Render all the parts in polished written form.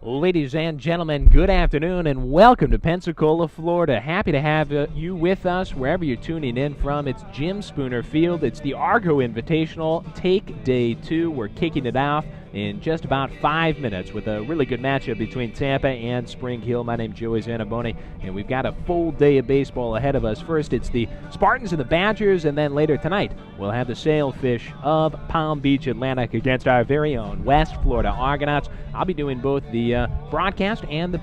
Ladies and gentlemen, good afternoon and welcome to Pensacola, Florida. Happy to have you with us wherever you're tuning in from. It's Jim Spooner Field. It's the Argo Invitational. Take day 2. We're kicking it off in just about 5 minutes with a really good matchup between Tampa and Spring Hill. My name's Joey Zanaboni, and we've got a full day of baseball ahead of us. First, it's the Spartans and the Badgers, and then later tonight, we'll have the Sailfish of Palm Beach Atlantic against our very own West Florida Argonauts. I'll be doing both the broadcast and the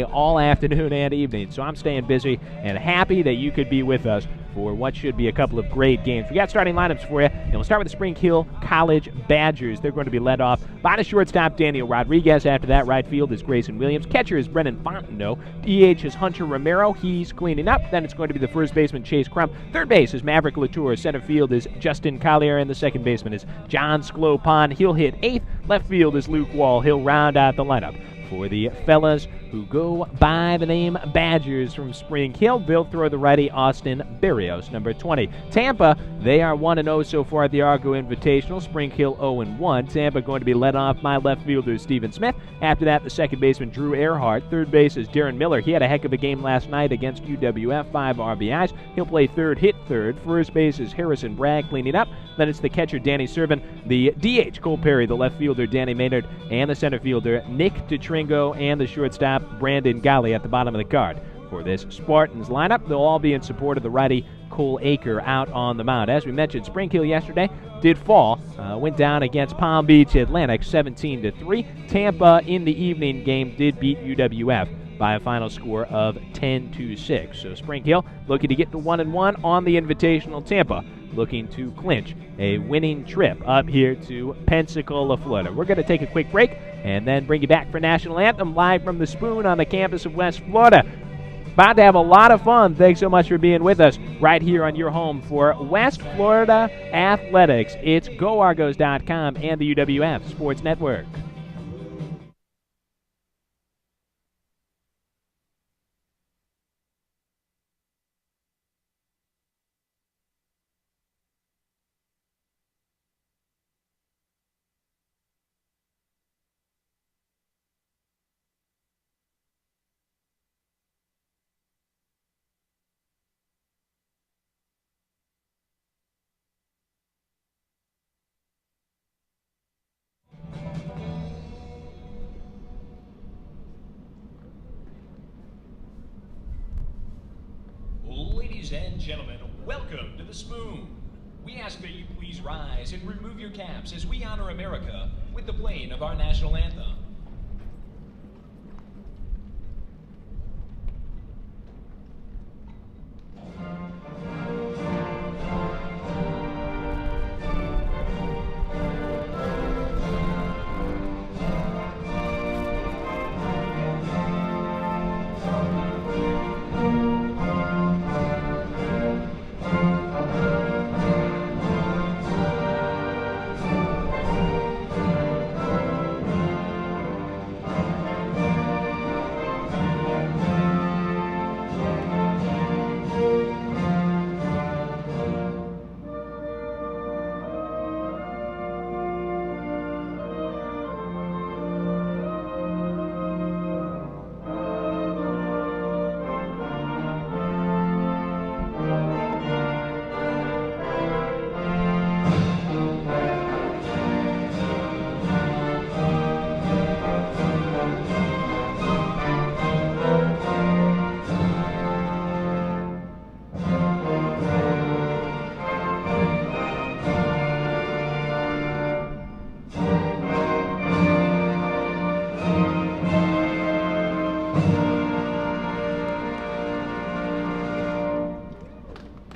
PA all afternoon and evening, so I'm staying busy and happy that you could be with us for what should be a couple of great games. We got starting lineups for you, and we'll start with the Spring Hill College Badgers. They're going to be led off by the shortstop, Daniel Rodriguez. After that, right field is Grayson Williams. Catcher is Brennan Fontenot. DH is Hunter Romero. He's cleaning up. Then it's going to be the first baseman, Chase Crump. Third base is Maverick Latour. Center field is Justin Collier, and the second baseman is John Sclopon. He'll hit eighth. Left field is Luke Wall. He'll round out the lineup. For the fellas who go by the name Badgers from Spring Hill, they'll throw the righty Austin Berrios, number 20. Tampa, they are 1-0 so far at the Argo Invitational. Spring Hill 0-1. Tampa going to be led off by left fielder Stephen Smith. After that, the second baseman Drew Earhart. Third base is Darren Miller. He had a heck of a game last night against UWF, 5 RBIs. He'll play third, hit third. First base is Harrison Bragg cleaning up. Then it's the catcher Danny Servin, the DH Cole Perry, the left fielder Danny Maynard, and the center fielder Nick DeTringo, and the shortstop Brandon Golly at the bottom of the card. For this Spartans lineup, they'll all be in support of the righty Cole Aker out on the mound. As we mentioned, Spring Hill yesterday did fall, went down against Palm Beach Atlantic 17-3. Tampa in the evening game did beat UWF by a final score of 10-6. So Spring Hill looking to get to 1-1 on the Invitational. Tampa looking to clinch a winning trip up here to Pensacola, Florida. We're going to take a quick break and then bring you back for National Anthem live from the Spoon on the campus of West Florida. About to have a lot of fun. Thanks so much for being with us right here on your home for West Florida Athletics. It's GoArgos.com and the UWF Sports Network. Ladies and gentlemen, welcome to the Spoon. We ask that you please rise and remove your caps as we honor America with the playing of our national anthem.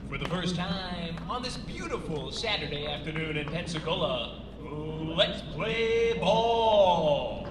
For the first time on this beautiful Saturday afternoon in Pensacola, let's play ball.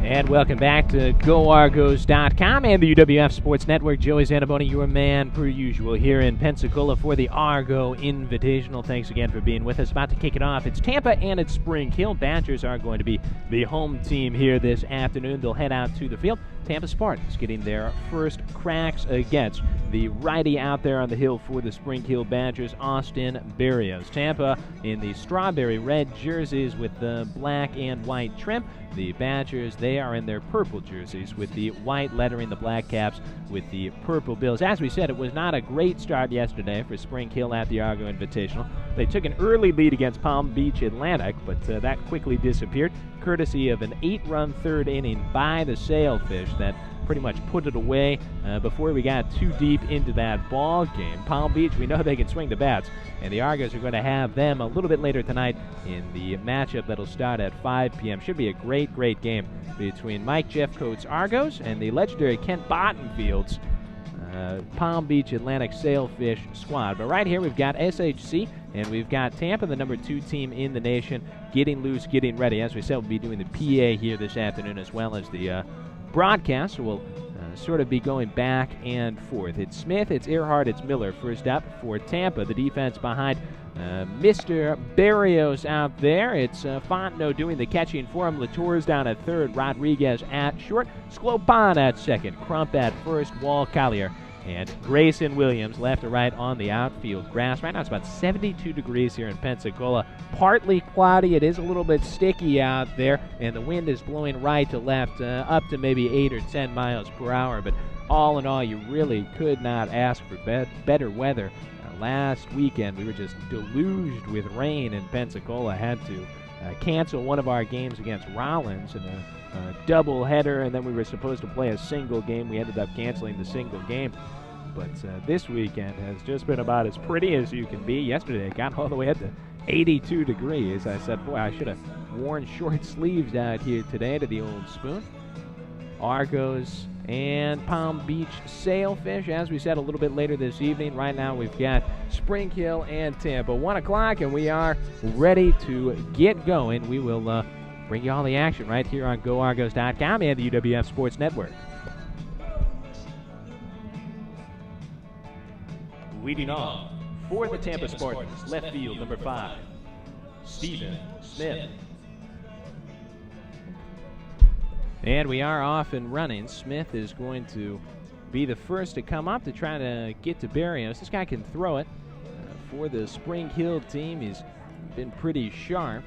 And welcome back to GoArgos.com and the UWF Sports Network. Joey Zanaboni, your man per usual, here in Pensacola for the Argo Invitational. Thanks again for being with us. About to kick it off. It's Tampa and it's Spring Hill. Badgers are going to be the home team here this afternoon. They'll head out to the field. Tampa Spartans getting their first cracks against the righty out there on the hill for the Spring Hill Badgers, Austin Berrios. Tampa in the strawberry red jerseys with the black and white trim. The Badgers, they are in their purple jerseys with the white lettering, the black caps with the purple bills. As we said, it was not a great start yesterday for Spring Hill at the Argo Invitational. They took an early lead against Palm Beach Atlantic, but that quickly disappeared, courtesy of an 8-run third inning by the Sailfish that pretty much put it away before we got too deep into that ball game. Palm Beach, we know they can swing the bats, and the Argos are going to have them a little bit later tonight in the matchup that'll start at 5 p.m. Should be a great game between Mike Jeffcoat's Argos and the legendary Kent Bottenfield's Palm Beach Atlantic Sailfish squad. But right here we've got SHC and we've got Tampa, the number 2 team in the nation, getting loose, getting ready. As we said, we'll be doing the PA here this afternoon as well as the broadcast. So we'll sort of be going back and forth. It's Smith, it's Earhart, it's Miller first up for Tampa. The defense behind Mr. Berrios out there. It's Fontenot doing the catching for him. Latour's down at third. Rodriguez at short. Sclopon at second. Crump at first. Wall Collier. And Grayson Williams left to right on the outfield grass. Right now it's about 72 degrees here in Pensacola. Partly cloudy. It is a little bit sticky out there. And the wind is blowing right to left up to maybe 8 or 10 miles per hour. But all in all, you really could not ask for better weather. Last weekend, we were just deluged with rain in Pensacola. Had to cancel one of our games against Rollins in a double header, and then we were supposed to play a single game. We ended up canceling the single game. But this weekend has just been about as pretty as you can be. Yesterday, it got all the way up to 82 degrees. I said, boy, I should have worn short sleeves out here today to the Old Spoon. Argos and Palm Beach Sailfish, as we said, a little bit later this evening. Right now we've got Spring Hill and Tampa. 1 o'clock, and we are ready to get going. We will bring you all the action right here on GoArgos.com and the UWF Sports Network. Leading off for the Tampa Spartans, left field, number 5, Stephen Smith. And we are off and running. Smith is going to be the first to come up to try to get to Berrios. This guy can throw it. For the Spring Hill team, he's been pretty sharp.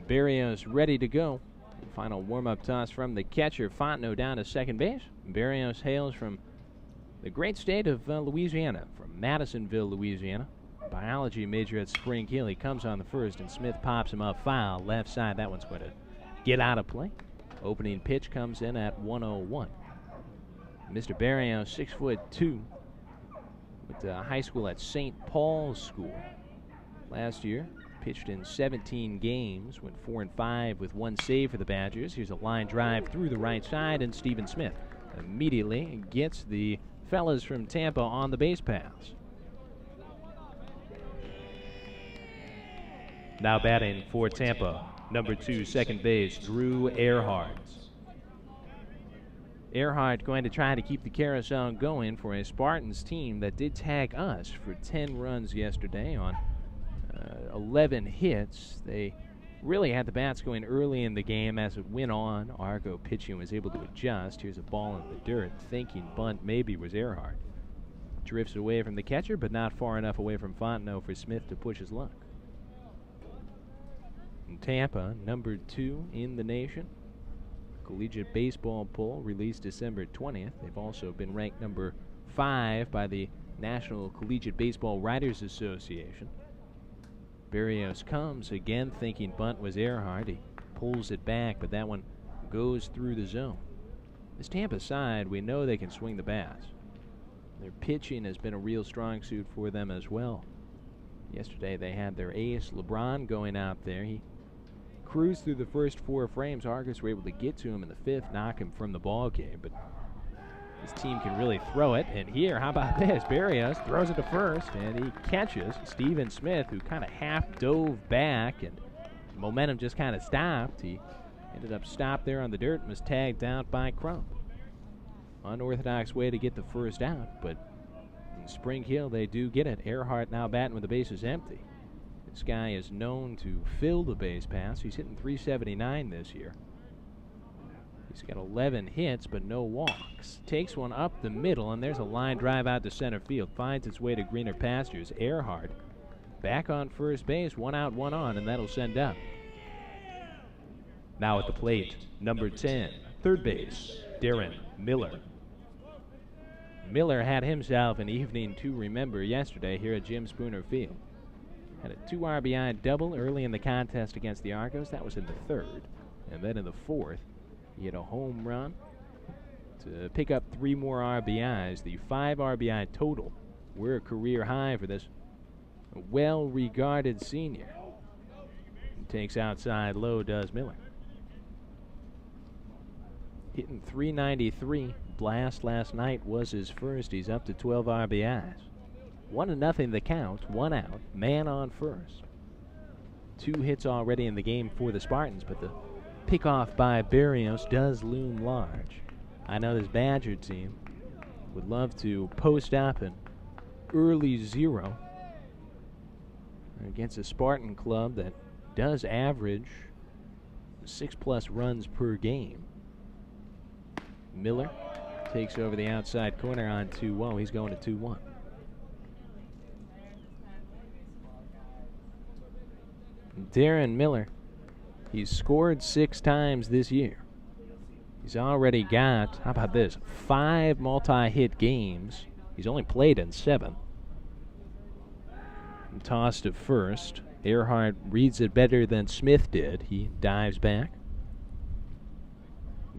Berrios ready to go. Final warm-up toss from the catcher, Fontenot, down to second base. Berrios hails from the great state of Louisiana, from Madisonville, Louisiana. Biology major at Spring Hill. He comes on the first, and Smith pops him up foul left side. That one's going to get out of play. Opening pitch comes in at 1:01. Mr. Berrios, 6'2", went to high school at St. Paul's School. Last year, pitched in 17 games, went 4-5 with 1 save for the Badgers. Here's a line drive through the right side, and Stephen Smith immediately gets the fellas from Tampa on the base pass. Now batting for Tampa, number 2, second base, Drew Earhart. Earhart going to try to keep the carousel going for a Spartans team that did tag us for 10 runs yesterday on 11 hits. They really had the bats going early in the game. As it went on, Argo pitching was able to adjust. Here's a ball in the dirt, thinking bunt maybe was Earhart. Drifts away from the catcher, but not far enough away from Fontenot for Smith to push his luck. Tampa, number 2 in the nation. Collegiate baseball poll released December 20th. They've also been ranked number 5 by the National Collegiate Baseball Writers Association. Berrios comes again, thinking bunt was Earhart. He pulls it back, but that one goes through the zone. This Tampa side, we know they can swing the bats. Their pitching has been a real strong suit for them as well. Yesterday they had their ace, LeBron, going out there. He cruised through the first 4 frames. Argos were able to get to him in the 5th, knock him from the ball game, but His team can really throw it. And here, how about this? Barrios throws it to first, and he catches Steven Smith, who kind of half dove back, and momentum just kind of stopped. He ended up stopped there on the dirt and was tagged out by Crump. Unorthodox way to get the first out, but in Spring Hill they do get it. Earhart now batting with the bases empty. This guy is known to fill the base paths. He's hitting .379 this year. He's got 11 hits, but no walks. Takes one up the middle, and there's a line drive out to center field. Finds its way to greener pastures. Earhart back on first base, 1 out, 1 on, and that'll send up. Now at the plate, number 10, third base, Darren Miller. Miller had himself an evening to remember yesterday here at Jim Spooner Field. Had a 2 RBI double early in the contest against the Argos. That was in the third. And then in the fourth, he had a home run to pick up 3 more RBIs. The 5 RBI total were a career high for this well-regarded senior. He takes outside low, does Miller. Hitting .393. Blast last night was his first. He's up to 12 RBIs. 1-0 the count, 1 out, man on first. 2 hits already in the game for the Spartans, but the pickoff by Barrios does loom large. I know this Badger team would love to post up an early 0 against a Spartan club that does average 6+ runs per game. Miller takes over the outside corner on 2-0. He's going to 2-1. Darren Miller, he's scored 6 times this year. He's already got, how about this, 5 multi-hit games. He's only played in 7. And tossed to first. Earhart reads it better than Smith did. He dives back.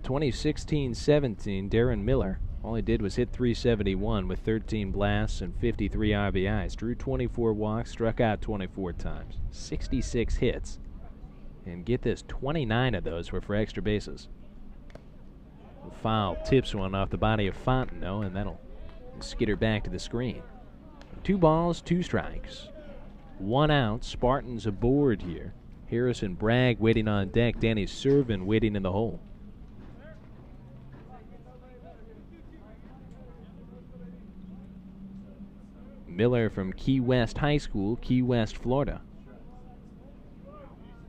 2016-17, Darren Miller, all he did was hit .371 with 13 blasts and 53 RBIs. Drew 24 walks, struck out 24 times. 66 hits. And get this, 29 of those were for extra bases. The foul tips one off the body of Fontenot, and that'll skitter back to the screen. 2 balls, 2 strikes. 1 out, Spartans aboard here. Harrison Bragg waiting on deck, Danny Servin waiting in the hole. Miller from Key West High School, Key West, Florida.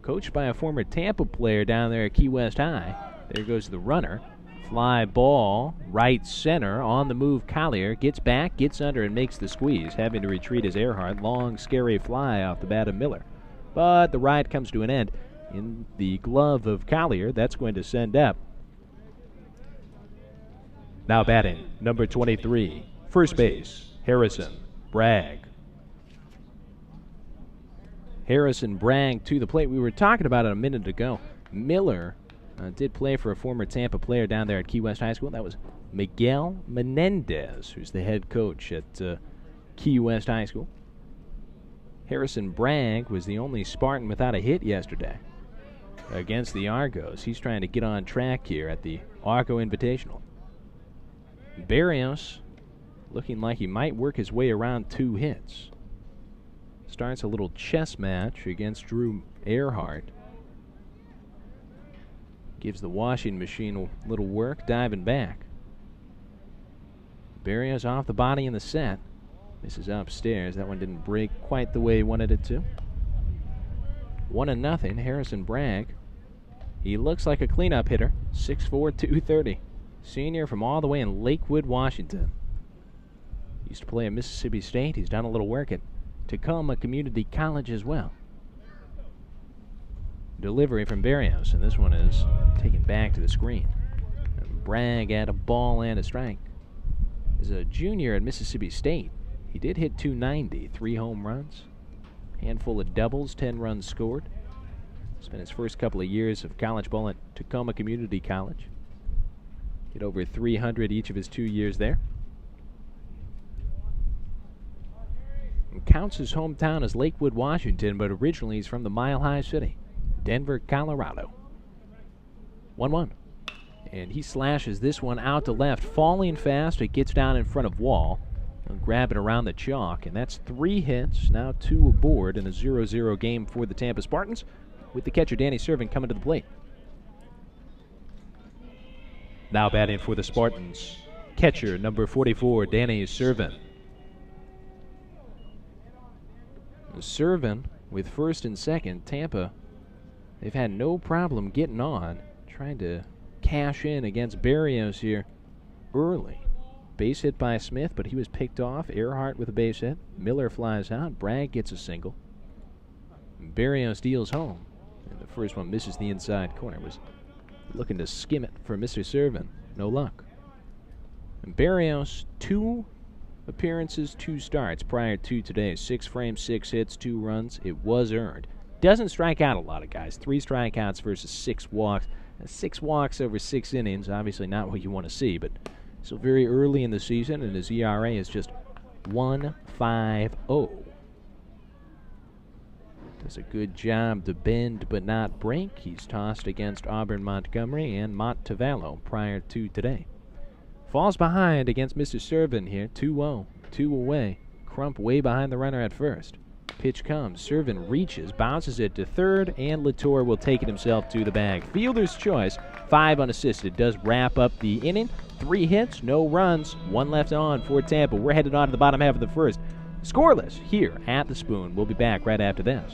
Coached by a former Tampa player down there at Key West High. There goes the runner. Fly ball, right center, on the move Collier. Gets back, gets under, and makes the squeeze. Having to retreat as Earhart. Long, scary fly off the bat of Miller. But the ride comes to an end in the glove of Collier. That's going to send up. Now batting, number 23, first base, Harrison Bragg. Harrison Bragg to the plate. We were talking about it a minute ago. Miller did play for a former Tampa player down there at Key West High School. That was Miguel Menendez, who's the head coach at Key West High School. Harrison Bragg was the only Spartan without a hit yesterday against the Argos. He's trying to get on track here at the Argo Invitational. Barrios looking like he might work his way around 2 hits. Starts a little chess match against Drew Earhart. Gives the washing machine a little work, diving back. Barrios off the body in the set. Misses upstairs. That one didn't break quite the way he wanted it to. 1-0, Harrison Bragg. He looks like a cleanup hitter. 6'4", 230. Senior from all the way in Lakewood, Washington. Used to play at Mississippi State. He's done a little work at Tacoma Community College as well. Delivery from Barrios, and this one is taken back to the screen. And Bragg had a ball and a strike. As a junior at Mississippi State, he did hit .290, 3 home runs, handful of doubles, 10 runs scored. Spent his first couple of years of college ball at Tacoma Community College. Hit over 300 each of his 2 years there. And counts his hometown as Lakewood, Washington, but originally he's from the Mile High City, Denver, Colorado. 1-1. And he slashes this one out to left, falling fast. It gets down in front of wall. He'll grab it around the chalk, and that's 3 hits, now 2 aboard in a 0-0 game for the Tampa Spartans, with the catcher Danny Servin coming to the plate. Now batting for the Spartans, catcher number 44, Danny Servin. Servin with first and second. Tampa, they've had no problem getting on, trying to cash in against Barrios here early. Base hit by Smith, but he was picked off. Earhart with a base hit. Miller flies out. Bragg gets a single. Barrios deals home. And the first one misses the inside corner. Was looking to skim it for Mr. Servin. No luck. And Barrios, 2 appearances, 2 starts prior to today. 6 frames, 6 hits, 2 runs. It was earned. Doesn't strike out a lot of guys. 3 strikeouts versus 6 walks. 6 walks over 6 innings. Obviously not what you want to see, but so very early in the season, and his ERA is just 1.50. Does a good job to bend but not break. He's tossed against Auburn Montgomery and Montevallo prior to today. Falls behind against Mr. Servin here, 2-0, 2 away. Crump way behind the runner at first. Pitch comes. Servin reaches, bounces it to third, and Latour will take it himself to the bag. Fielder's choice, 5 unassisted. Does wrap up the inning. 3 hits, no runs, 1 left on for Tampa. We're headed on to the bottom half of the first. Scoreless here at the Spoon. We'll be back right after this.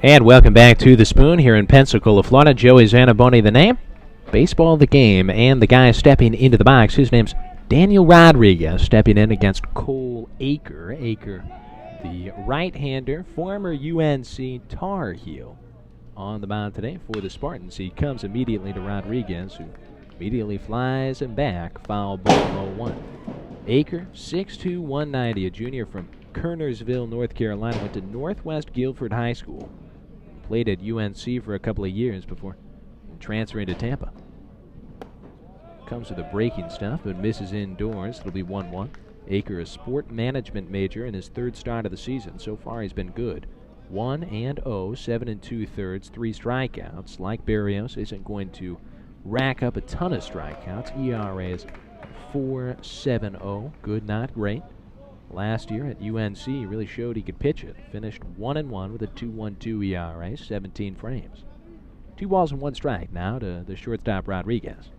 And welcome back to the Spoon here in Pensacola, Florida. Joey Zanaboni, the name, baseball the game, and the guy stepping into the box, his name's Daniel Rodriguez, stepping in against Cole Aker. Aker, the right-hander, former UNC Tar Heel, on the mound today for the Spartans. He comes immediately to Rodriguez, who immediately flies him back, foul ball 0-1. Aker, 6'2", 190, a junior from Kernersville, North Carolina, went to Northwest Guilford High School. Played at UNC for a couple of years before transferring to Tampa. Comes with the breaking stuff, but misses indoors. It'll be 1-1. Aker, a sport management major in his 3rd start of the season. So far, he's been good. 1-0, 7 2/3, 3 strikeouts. Like Barrios, isn't going to rack up a ton of strikeouts. ERA is 4.70. Good, not great. Last year at UNC, he really showed he could pitch it. Finished 1-1 with a 2.12 ERA, 17 frames. 2 balls and 1 strike now to the shortstop Rodriguez.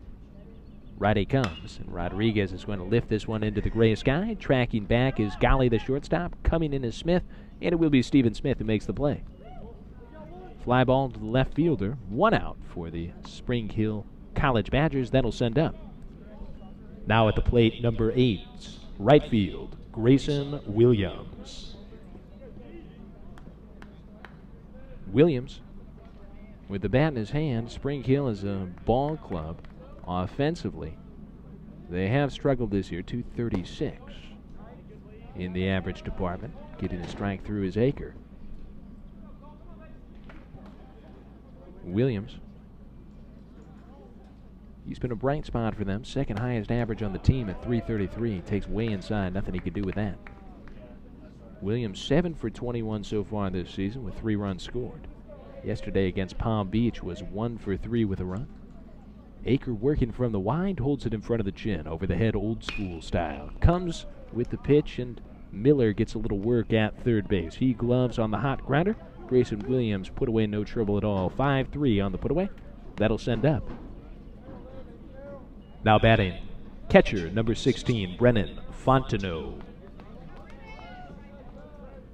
Righty comes, and Rodriguez is going to lift this one into the gray sky. Tracking back is Golly, the shortstop. Coming in is Smith, and it will be Steven Smith who makes the play. Fly ball to the left fielder. 1 out for the Spring Hill College Badgers. That'll send up. Now at the plate, number 8, right field, Grayson Williams. Williams, with the bat in his hand. Spring Hill is a ball club. Offensively, they have struggled this year, 236 in the average department. Getting a strike through his Aker. Williams, he's been a bright spot for them. Second highest average on the team at 333. Takes way inside. Nothing he could do with that. Williams 7 for 21 so far this season with 3 runs scored. Yesterday against Palm Beach was 1 for 3 with a run. Aker working from the wide, holds it in front of the chin, over the head, old school style. Comes with the pitch, and Miller gets a little work at third base. He gloves on the hot grounder. Grayson Williams put away, no trouble at all. 5-3 on the put away. That'll send up. Now batting, catcher number 16, Brennan Fontenot.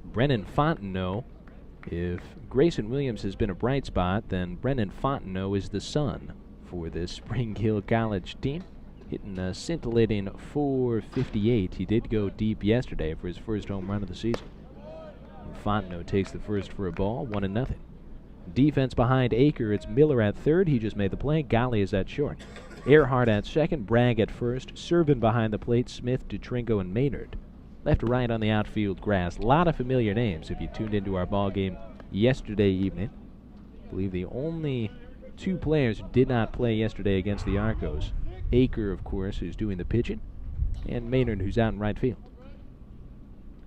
Brennan Fontenot, if Grayson Williams has been a bright spot, then Brennan Fontenot is the sun for this Spring Hill College team. Hitting a scintillating .458. He did go deep yesterday for his first home run of the season. Fontenot takes the first for a ball, 1-0. Defense behind Aker, it's Miller at third. He just made the play. Golly is at short. Earhart at second. Bragg at first. Servin behind the plate. Smith, DeTringo, and Maynard. Left to right on the outfield grass. A lot of familiar names if you tuned into our ball game yesterday evening. I believe the only 2 players who did not play yesterday against the Arcos. Aker, of course, who's doing the pitching, and Maynard, who's out in right field.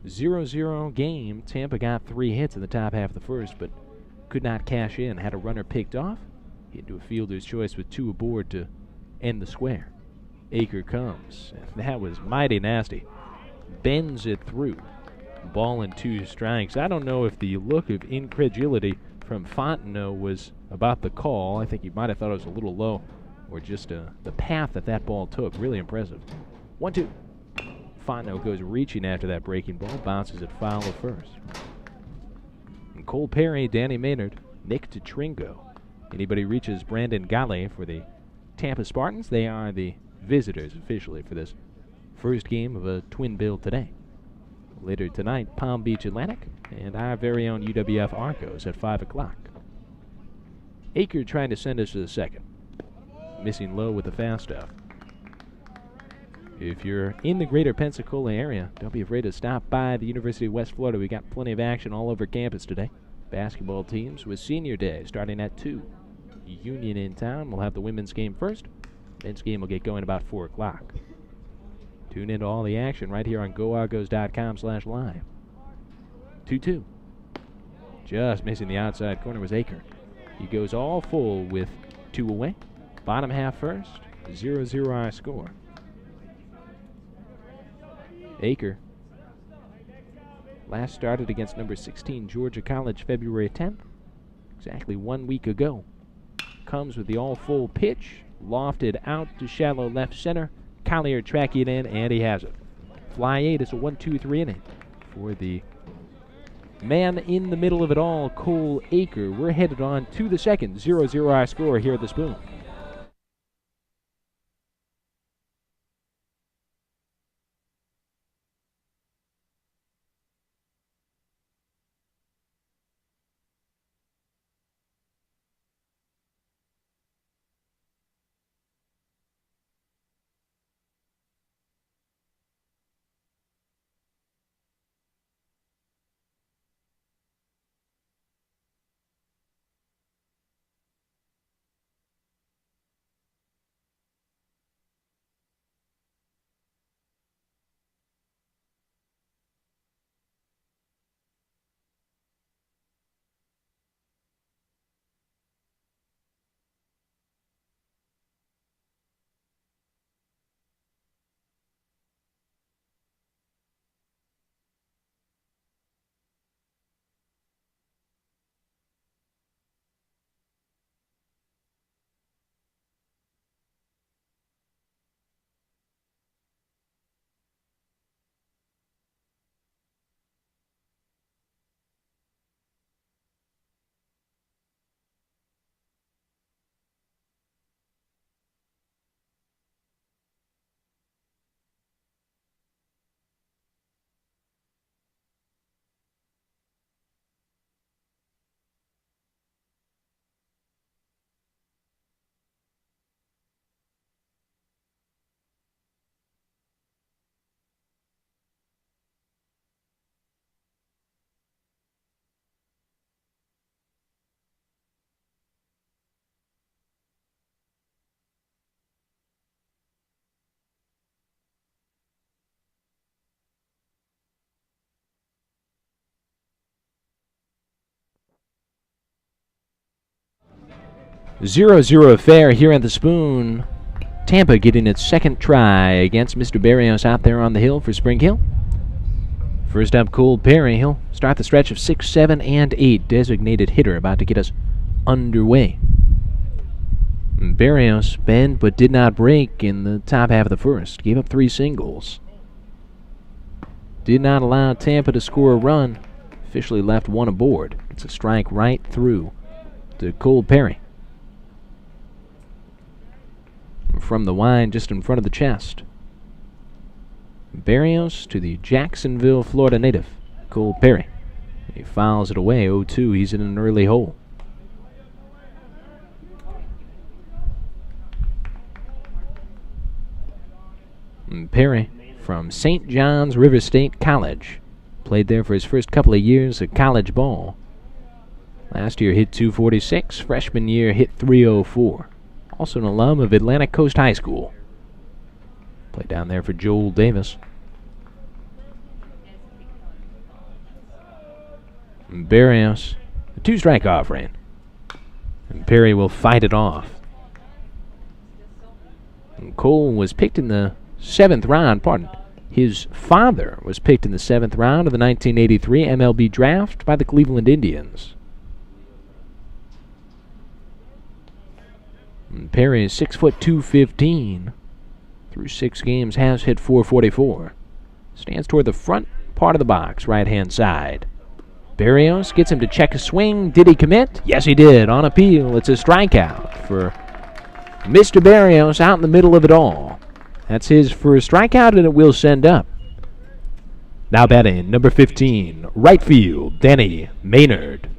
0-0 game. Tampa got 3 hits in the top half of the first, but could not cash in. Had a runner picked off into a fielder's choice with 2 aboard to end the square. Aker comes. That was mighty nasty. Bends it through. Ball and 2 strikes. I don't know if the look of incredulity from Fontenot was about the call. I think he might have thought it was a little low, or just the path that ball took. Really impressive. 1-2. Fontenot goes reaching after that breaking ball. Bounces it foul at first. And Cole Perry, Danny Maynard, Nick DeTringo. Anybody reaches Brandon Golly for the Tampa Spartans. They are the visitors officially for this first game of a twin bill today. Later tonight, Palm Beach Atlantic and our very own UWF Arcos at 5 o'clock. Aker trying to send us to the second. Missing low with the fast stuff. If you're in the greater Pensacola area, don't be afraid to stop by the University of West Florida. We got plenty of action all over campus today. Basketball teams with senior day starting at 2. Union in town. We'll have the women's game first. Men's game will get going about 4 o'clock. Tune into all the action right here on GoArgos.com/live. 2-2. Just missing the outside corner was Aker. He goes all full with 2 away. Bottom half first. 0-0 our score. Aker last started against number 16 Georgia College February 10th. Exactly 1 week ago. Comes with the all-full pitch. Lofted out to shallow left center. Collier tracking it in, and he has it. Fly 8 is a 1-2-3 inning for the man in the middle of it all, Cole Aker. We're headed on to the second. 0-0 our score here at the Spoon. 0-0 affair here at the Spoon. Tampa getting its second try against Mr. Barrios out there on the hill for Spring Hill. First up, Cole Perry. He'll start the stretch of 6, 7, and 8. Designated hitter about to get us underway. Barrios bent but did not break in the top half of the first. Gave up 3 singles. Did not allow Tampa to score a run. Officially left 1 aboard. It's a strike right through to Cole Perry. From the wine just in front of the chest. Barrios to the Jacksonville, Florida native, Cole Perry. He fouls it away, 0-2. He's in an early hole. And Perry from St. John's River State College. Played there for his first couple of years of college ball. Last year hit .246. Freshman year hit .304. Also an alum of Atlantic Coast High School. Played down there for Joel Davis. And Barrios, a 2-strike offering. And Perry will fight it off. And Cole was picked in the 7th round, His father was picked in the 7th round of the 1983 MLB draft by the Cleveland Indians. And Perry is 6 foot 215. Through 6 games has hit .444. Stands toward the front part of the box, right-hand side. Barrios gets him to check a swing. Did he commit? Yes, he did. On appeal, it's a strikeout for Mr. Barrios out in the middle of it all. That's his first strikeout, and it will send up. Now batting, number 15, right field, Danny Maynard.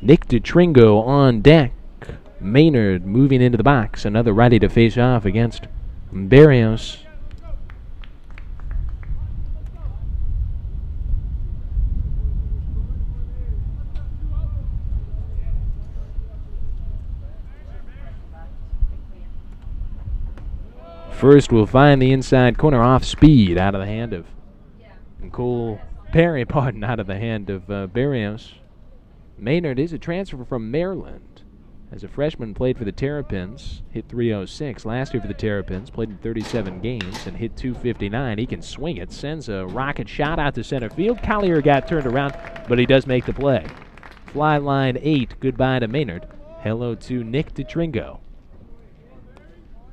Nick DeTringo on deck. Maynard moving into the box. Another righty to face off against Barrios. First will find the inside corner off speed out of the hand of Cole Perry, out of the hand of Barrios. Maynard is a transfer from Maryland. As a freshman, played for the Terrapins, hit .306. Last year for the Terrapins, played in 37 games and hit .259. He can swing it, sends a rocket shot out to center field. Collier got turned around, but he does make the play. Fly line 8, goodbye to Maynard. Hello to Nick DeTringo.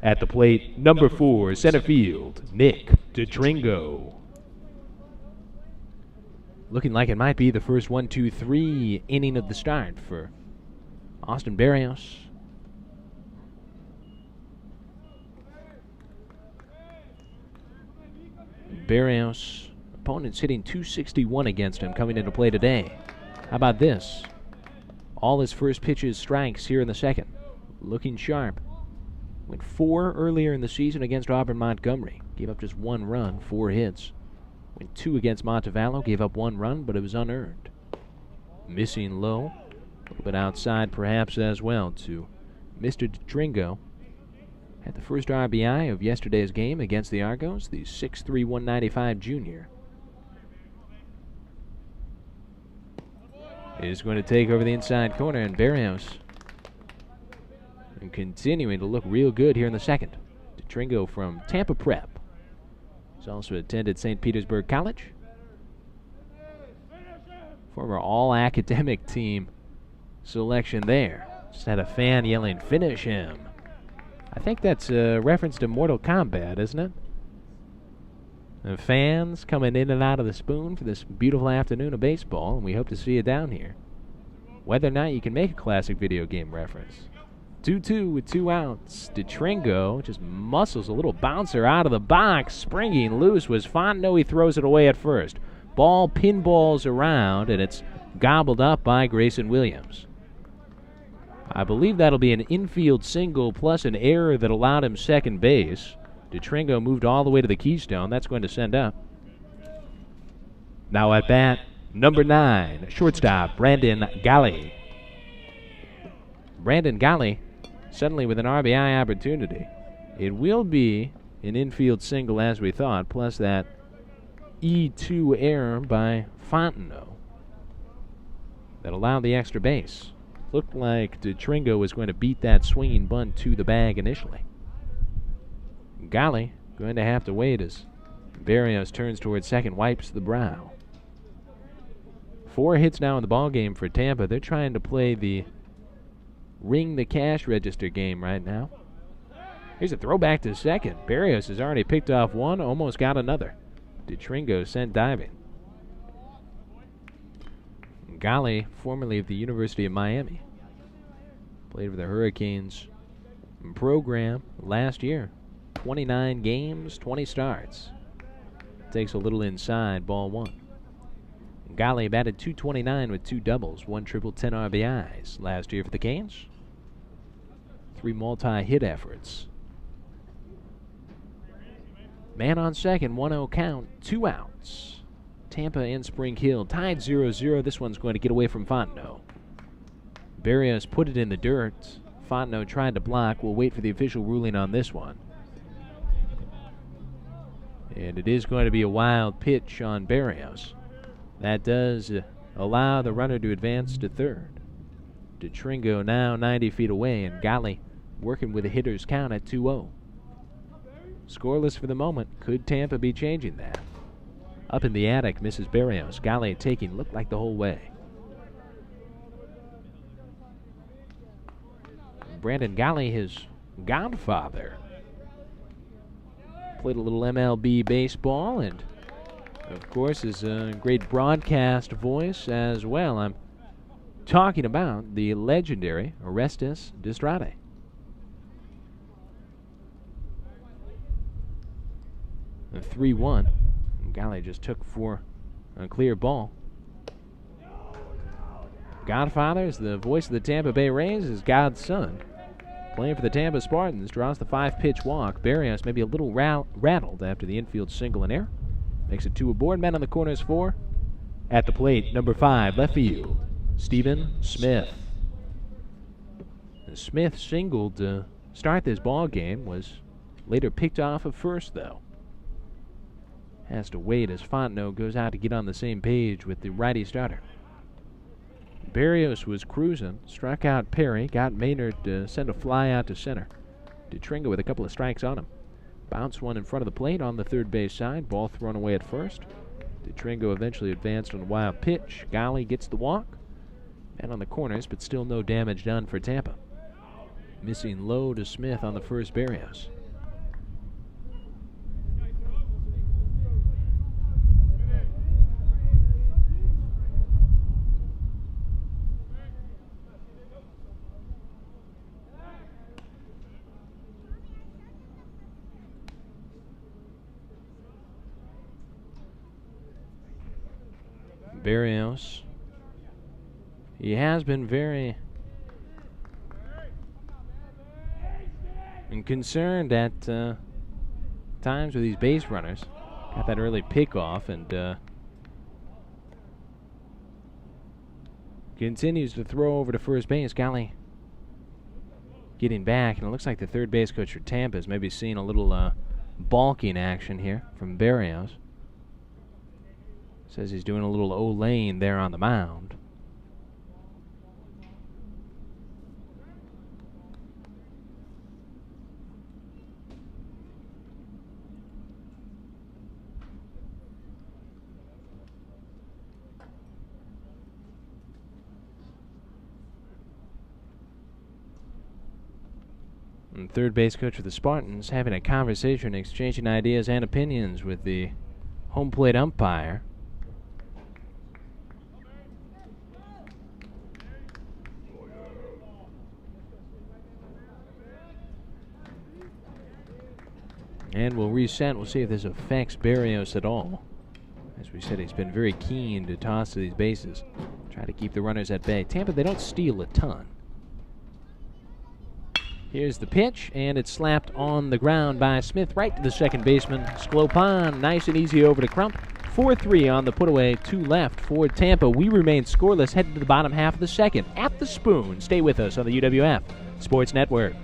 At the plate, number 4, center field, Nick DeTringo. Looking like it might be the first 1-2-3 inning of the start for Austin Barrios. Barrios, opponents hitting .261 against him coming into play today. How about this? All his first pitches strikes here in the second. Looking sharp. Went 4 earlier in the season against Auburn Montgomery. Gave up just 1 run, 4 hits. Went 2 against Montevallo, gave up 1 run, but it was unearned. Missing low, a little bit outside perhaps as well to Mr. DeTringo. Had the first RBI of yesterday's game against the Argos, the 6'3", 195 junior. Is going to take over the inside corner, and Barrios and continuing to look real good here in the second. DeTringo from Tampa Prep. He's also attended St. Petersburg College. Former all-academic team selection there. Just had a fan yelling, "Finish him." I think that's a reference to Mortal Kombat, isn't it? The fans coming in and out of the Spoon for this beautiful afternoon of baseball, and we hope to see you down here. Whether or not you can make a classic video game reference. 2-2 with 2 outs. DeTringo just muscles a little bouncer out of the box. Springing loose was Fontenot. He throws it away at first. Ball pinballs around, and it's gobbled up by Grayson Williams. I believe that'll be an infield single plus an error that allowed him second base. DeTringo moved all the way to the Keystone. That's going to send up. Now at bat, number 9, shortstop Brandon Galley. Brandon Galley suddenly with an RBI opportunity. It will be an infield single as we thought, plus that E2 error by Fontenot that allowed the extra base. Looked like DeTringo was going to beat that swinging bunt to the bag initially. Golly going to have to wait as Berrios turns towards second, wipes the brow. 4 hits now in the ball game for Tampa. They're trying to play the ring the cash register game right now. Here's a throwback to second. Berrios has already picked off one, almost got another. DeTringo sent diving. Golly, formerly of the University of Miami, played for the Hurricanes program last year. 29 games, 20 starts. Takes a little inside, ball 1. Golly batted .229 with 2 doubles, 1 triple, 10 RBIs last year for the Canes. 3 multi-hit efforts. Man on second, 1-0 count, 2 outs. Tampa and Spring Hill tied 0-0. This one's going to get away from Fontenot. Berrios put it in the dirt. Fontenot tried to block. We'll wait for the official ruling on this one. And it is going to be a wild pitch on Berrios. That does allow the runner to advance to third. DeTringo now 90 feet away, and Golly working with a hitter's count at 2-0. Scoreless for the moment. Could Tampa be changing that? Up in the attic, misses Berrios. Golly taking, looked like the whole way. Brandon Golly, his godfather, played a little MLB baseball and, of course, is a great broadcast voice as well. I'm talking about the legendary Orestes Destrade. A 3-1. Golly just took for a clear ball. Godfather is the voice of the Tampa Bay Rays, is God's son. Playing for the Tampa Spartans, draws the 5-pitch walk. Berrios maybe a little rattled after the infield single and error. Makes it 2 aboard. Men on the corners 4. At the plate, number 5, left field, Stephen Smith. Smith singled to start this ball game, was later picked off of first, though. Has to wait as Fontenot goes out to get on the same page with the righty starter. Berrios was cruising, struck out Perry, got Maynard to send a fly out to center. DeTringo with a couple of strikes on him. Bounce one in front of the plate on the third base side, ball thrown away at first. DeTringo eventually advanced on a wild pitch. Golly gets the walk. And on the corners, but still no damage done for Tampa. Missing low to Smith on the first Berrios. Berrios, he has been very concerned at times with these base runners. Got that early pickoff and continues to throw over to first base. Golly getting back, and it looks like the third base coach for Tampa is maybe seeing a little balking action here from Berrios. Says he's doing a little O-lane there on the mound. And third base coach of the Spartans having a conversation, exchanging ideas and opinions with the home plate umpire. And we'll reset. We'll see if this affects Berrios at all. As we said, he's been very keen to toss to these bases. Try to keep the runners at bay. Tampa, they don't steal a ton. Here's the pitch, and it's slapped on the ground by Smith right to the second baseman. Sclopin, nice and easy over to Crump. 4-3 on the put-away, 2 left for Tampa. We remain scoreless headed to the bottom half of the second. At the Spoon, stay with us on the UWF Sports Network.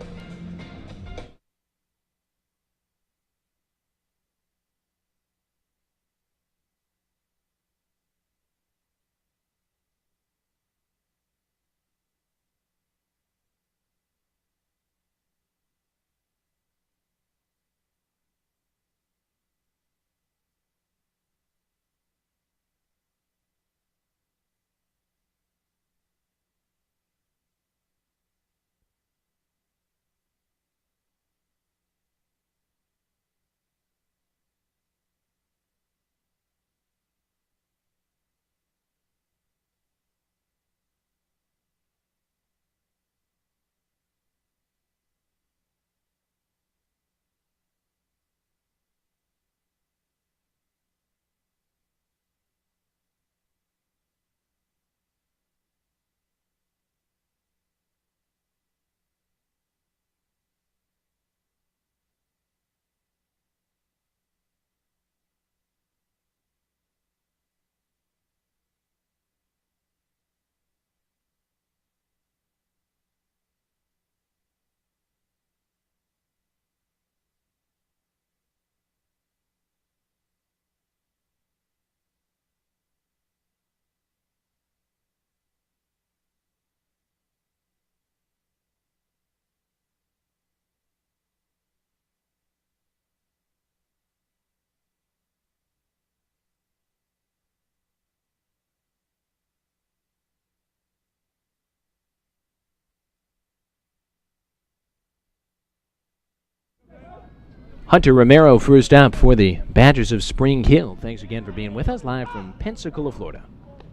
Hunter Romero first up for the Badgers of Spring Hill. Thanks again for being with us live from Pensacola, Florida.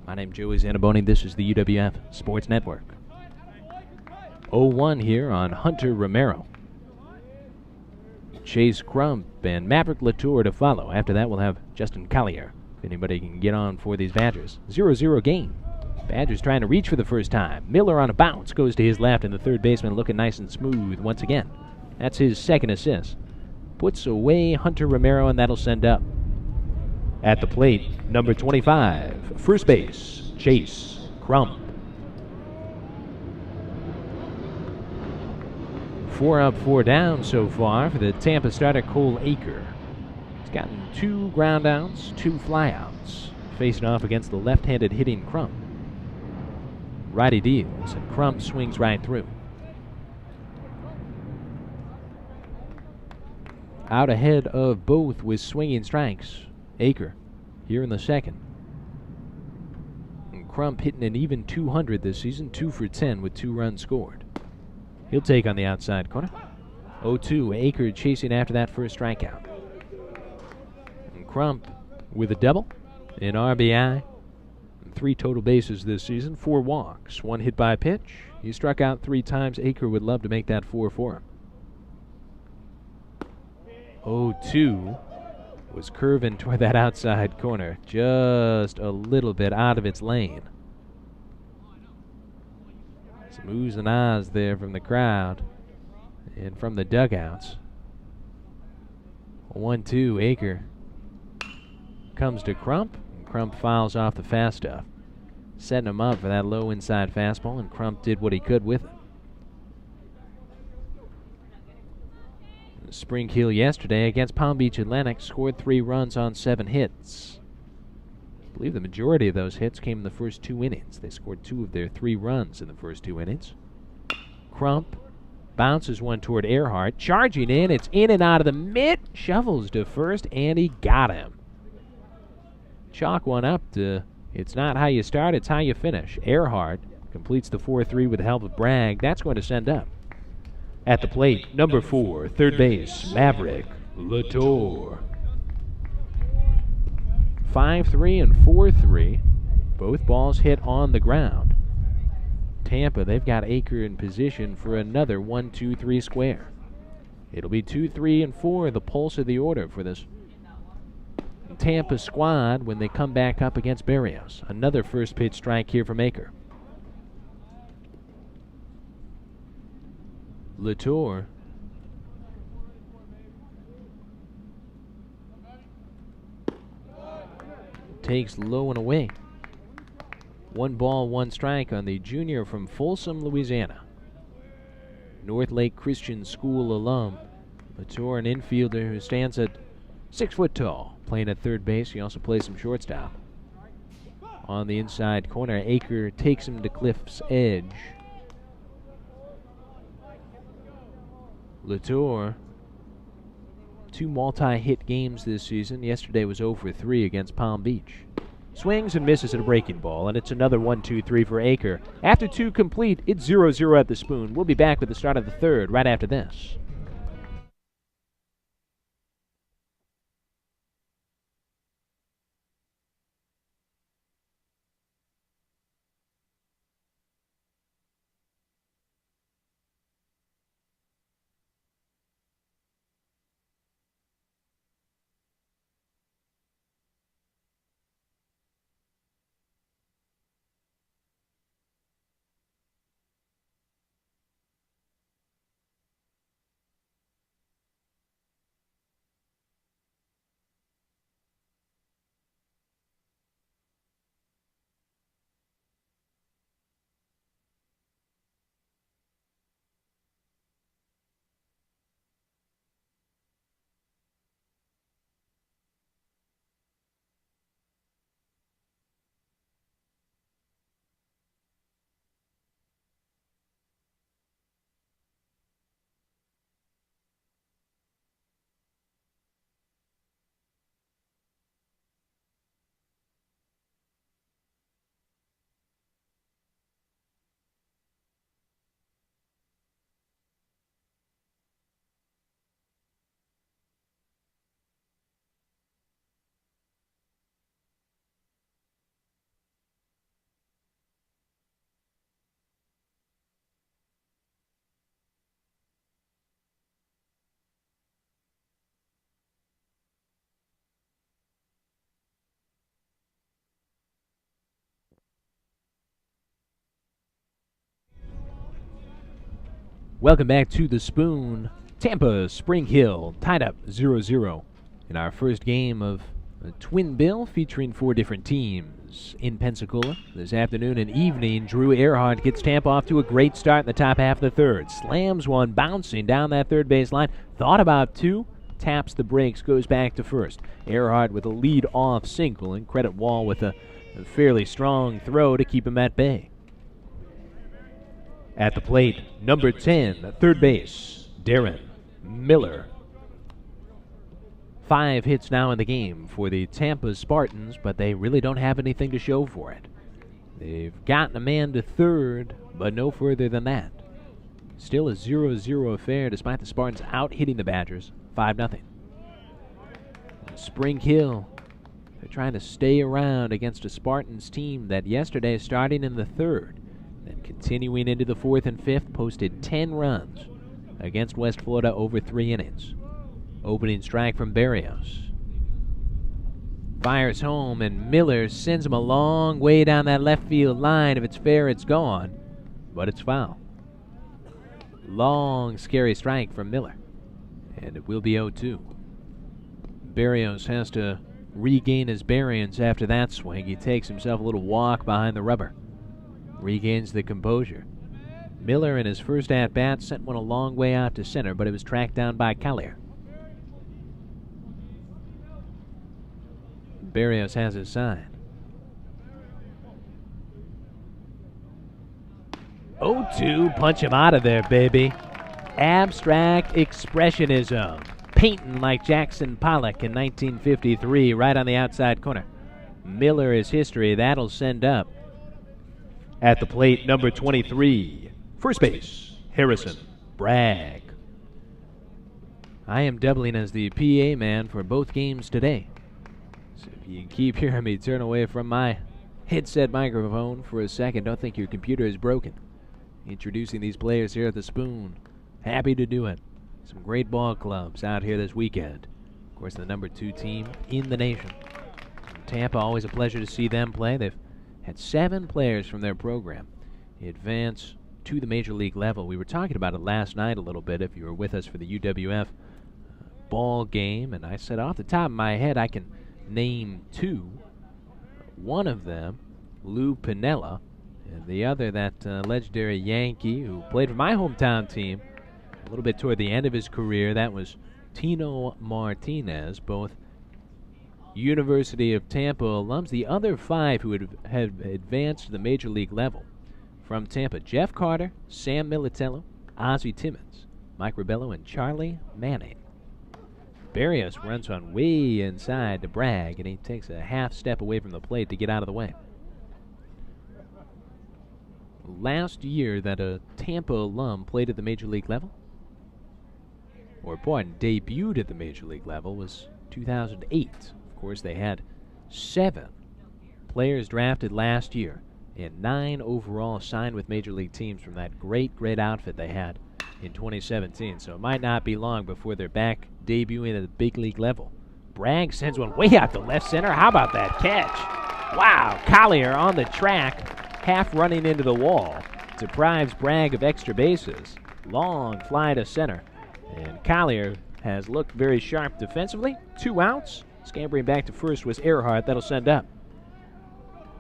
My name's Joey Zanaboni. This is the UWF Sports Network. 0-1 here on Hunter Romero. Chase Crump and Maverick Latour to follow. After that, we'll have Justin Collier. If anybody can get on for these Badgers. 0-0 game. Badgers trying to reach for the first time. Miller on a bounce goes to his left, and the third baseman looking nice and smooth once again. That's his second assist. Puts away Hunter Romero, and that'll send up. At the plate, number 25, first base, Chase Crump. 4 up, 4 down so far for the Tampa starter Cole Aker. He's gotten 2 groundouts, 2 flyouts, facing off against the left-handed hitting Crump. Righty deals, and Crump swings right through. Out ahead of both with swinging strikes, Aker here in the second. And Crump hitting an even 200 this season, 2 for 10 with 2 runs scored. He'll take on the outside corner. 0-2, Aker chasing after that first strikeout. And Crump with a double, an RBI, and 3 total bases this season, 4 walks, 1 hit by pitch. He struck out 3 times. Aker would love to make that 4 for him. 0-2 was curving toward that outside corner, just a little bit out of its lane. Some oohs and ahs there from the crowd and from the dugouts. 1-2, Aker comes to Crump, and Crump fouls off the fast stuff, setting him up for that low inside fastball, and Crump did what he could with it. Spring Hill yesterday against Palm Beach Atlantic scored 3 runs on 7 hits. I believe the majority of those hits came in the first 2 innings. They scored 2 of their 3 runs in the first 2 innings. Crump bounces one toward Earhart, charging in. It's in and out of the mitt. Shovels to first, and he got him. Chalk one up to it's not how you start, it's how you finish. Earhart completes the 4-3 with the help of Bragg. That's going to send up. At the plate, number 4, third base, Maverick Latour. 5-3 and 4-3. Both balls hit on the ground. Tampa, they've got Aker in position for another 1-2-3 square. It'll be 2-3 and 4, the pulse of the order for this Tampa squad when they come back up against Barrios. Another first pitch strike here from Aker. Latour takes low and away. 1 ball, 1 strike on the junior from Folsom, Louisiana. North Lake Christian School alum. Latour, an infielder who stands at 6 foot tall, playing at third base. He also plays some shortstop. On the inside corner, Aker takes him to Cliff's edge. Latour, 2 multi-hit games this season. Yesterday was 0 for 3 against Palm Beach. Swings and misses at a breaking ball, and it's another 1-2-3 for Aker. After 2 complete, it's 0-0 at the Spoon. We'll be back with the start of the third right after this. Welcome back to the Spoon. Tampa, Spring Hill, tied up 0-0 in our first game of a twin bill featuring 4 different teams in Pensacola. This afternoon and evening, Drew Earhart gets Tampa off to a great start in the top half of the third. Slams one, bouncing down that third base line. Thought about 2, taps the brakes, goes back to first. Earhart with a lead-off single, and credit Wall with a fairly strong throw to keep him at bay. At the plate, number 10, third base, Darren Miller. 5 hits now in the game for the Tampa Spartans, but they really don't have anything to show for it. They've gotten a man to third, but no further than that. Still a 0-0 affair despite the Spartans out-hitting the Badgers 5-0. Spring Hill, they're trying to stay around against a Spartans team that yesterday, starting in the third, then continuing into the 4th and 5th, posted 10 runs against West Florida over 3 innings. Opening strike from Berrios. Fires home, and Miller sends him a long way down that left field line. If it's fair, it's gone, but it's foul. Long, scary strike from Miller, and it will be 0-2. Berrios has to regain his bearings after that swing. He takes himself a little walk behind the rubber. Regains the composure. Miller in his first at-bat sent one a long way out to center, but it was tracked down by Collier. Berrios has his sign. 0-2, punch him out of there, baby. Abstract expressionism. Painting like Jackson Pollock in 1953, right on the outside corner. Miller is history. That'll send up. At the plate, number 23, first base, Harrison Bragg. I am doubling as the PA man for both games today. So if you keep hearing me turn away from my headset microphone for a second, don't think your computer is broken. Introducing these players here at the Spoon. Happy to do it. Some great ball clubs out here this weekend. Of course, the number 2 team in the nation. Tampa, always a pleasure to see them play. They've had 7 players from their program advance to the major league level. We were talking about it last night a little bit if you were with us for the UWF ball game, and I said off the top of my head I can name 2. One of them, Lou Piniella, and the other, that legendary Yankee who played for my hometown team a little bit toward the end of his career. That was Tino Martinez, both University of Tampa alums. The other 5 who have advanced to the major league level from Tampa: Jeff Carter, Sam Militello, Ozzie Timmons, Mike Ribello, and Charlie Manning. Berrios runs on way inside to Bragg, and he takes a half step away from the plate to get out of the way. Last year that a Tampa alum played at the major league level, or pardon, debuted at the major league level, was 2008. Of course, they had 7 players drafted last year, and 9 overall signed with major league teams from that great outfit they had in 2017. So it might not be long before they're back debuting at the big league level. Bragg sends one way out to left center. How about that catch? Wow, Collier on the track, half running into the wall. Deprives Bragg of extra bases. Long fly to center. And Collier has looked very sharp defensively. 2 outs. Scampering back to first was Earhart. That'll send up.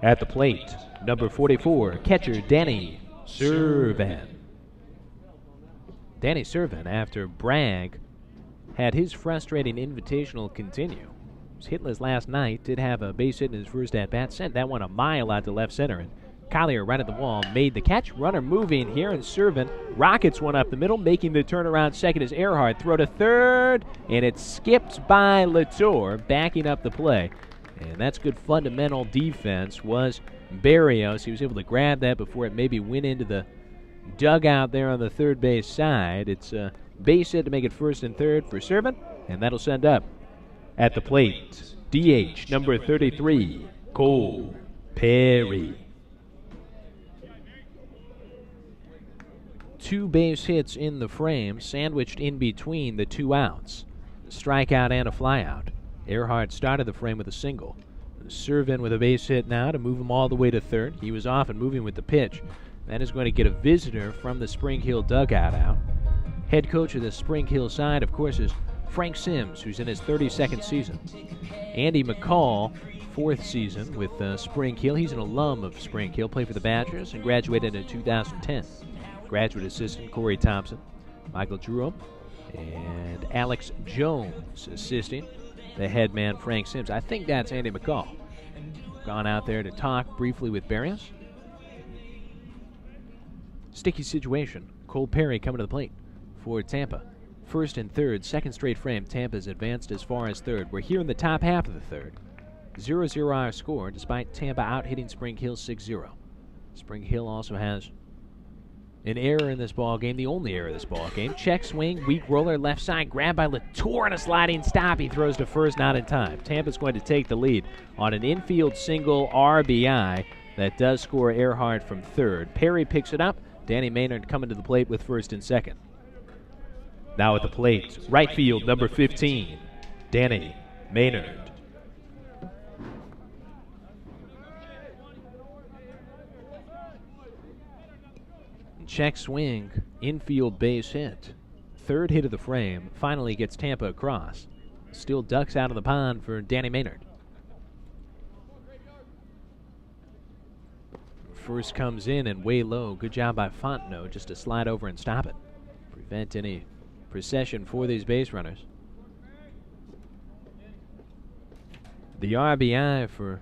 At the plate, number 44, catcher Danny Servan. Danny Servan, after Bragg had his frustrating invitational continue, was hitless last night, did have a base hit in his first at-bat, sent that one a mile out to left center, and Collier right at the wall made the catch. Runner moving here, and Servan rockets one up the middle, making the turnaround second as Earhart. Throw to third, and it skips by Latour, backing up the play. And that's good fundamental defense was Berrios. He was able to grab that before it maybe went into the dugout there on the third base side. It's a base hit to make it first and third for Servan, and that'll send up. At the plate, DH number 33, Cole Perry. 2 base hits in the frame, sandwiched in between the 2 outs. A strikeout and a flyout. Earhart started the frame with a single. Servan with a base hit now to move him all the way to third. He was off and moving with the pitch. That is going to get a visitor from the Spring Hill dugout out. Head coach of the Spring Hill side, of course, is Frank Sims, who's in his 32nd season. Andy McCall, 4th season with Spring Hill. He's an alum of Spring Hill, played for the Badgers, and graduated in 2010. Graduate assistant Corey Thompson, Michael Jerome, and Alex Jones assisting the head man Frank Sims. I think that's Andy McCall. Gone out there to talk briefly with Barrios. Sticky situation. Cole Perry coming to the plate for Tampa. First and third, second straight frame. Tampa's advanced as far as third. We're here in the top half of the third. 0-0 our score, despite Tampa out-hitting Spring Hill 6-0. Spring Hill also has an error in this ball game, the only error of this ball game. Check swing, weak roller, left side, grabbed by Latour and a sliding stop. He throws to first, not in time. Tampa's going to take the lead on an infield single RBI that does score Earhart from third. Perry picks it up. Danny Maynard coming to the plate with first and second. Now at the plate, right field, number 15, Danny Maynard. Check swing, infield base hit. Third hit of the frame, finally gets Tampa across. Still ducks out of the pond for Danny Maynard. First comes in and way low. Good job by Fontenot just to slide over and stop it. Prevent any procession for these base runners. The RBI for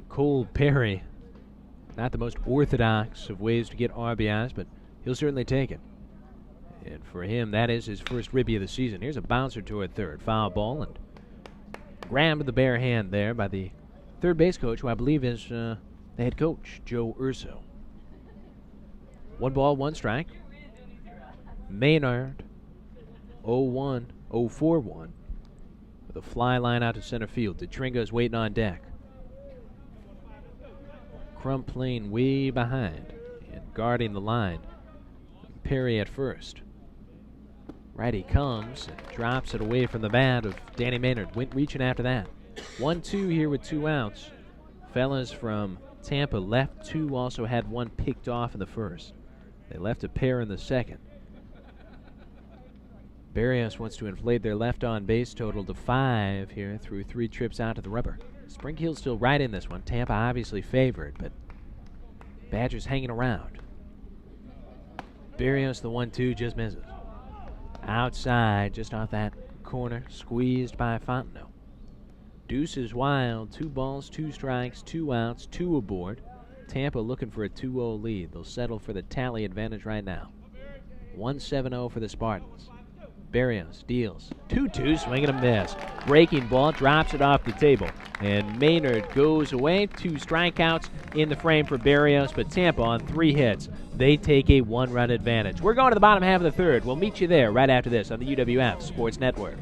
Cole Perry. Not the most orthodox of ways to get RBIs, but he'll certainly take it. And for him, that is his first ribby of the season. Here's a bouncer toward third. Foul ball and grabbed with the bare hand there by the third base coach, who I believe is the head coach, Joe Urso. 1 ball, 1 strike. Maynard, 0-1, 0-4-1. With a fly line out to center field. Detringa's waiting on deck. Crump playing way behind and guarding the line. Perry at first. Righty comes and drops it away from the bat of Danny Maynard. Went reaching after that. 1-2 here with 2 outs. Fellas from Tampa left 2, also had 1 picked off in the first. They left a pair in the second. Barrios wants to inflate their left on base total to 5 here through 3 trips out to the rubber. Spring Hill still right in this one. Tampa obviously favored, but Badgers hanging around. Barrios, the 1-2, just misses. Outside, just off that corner, squeezed by Fontenot. Deuce is wild. 2 balls, 2 strikes, 2 outs, 2 aboard. Tampa looking for a 2-0 lead. They'll settle for the tally advantage right now. 1-7-0 for the Spartans. Barrios deals. 2-2, swing and a miss. Breaking ball, drops it off the table. And Maynard goes away. 2 strikeouts in the frame for Barrios, but Tampa on 3 hits. They take a 1-run advantage. We're going to the bottom half of the third. We'll meet you there right after this on the UWF Sports Network.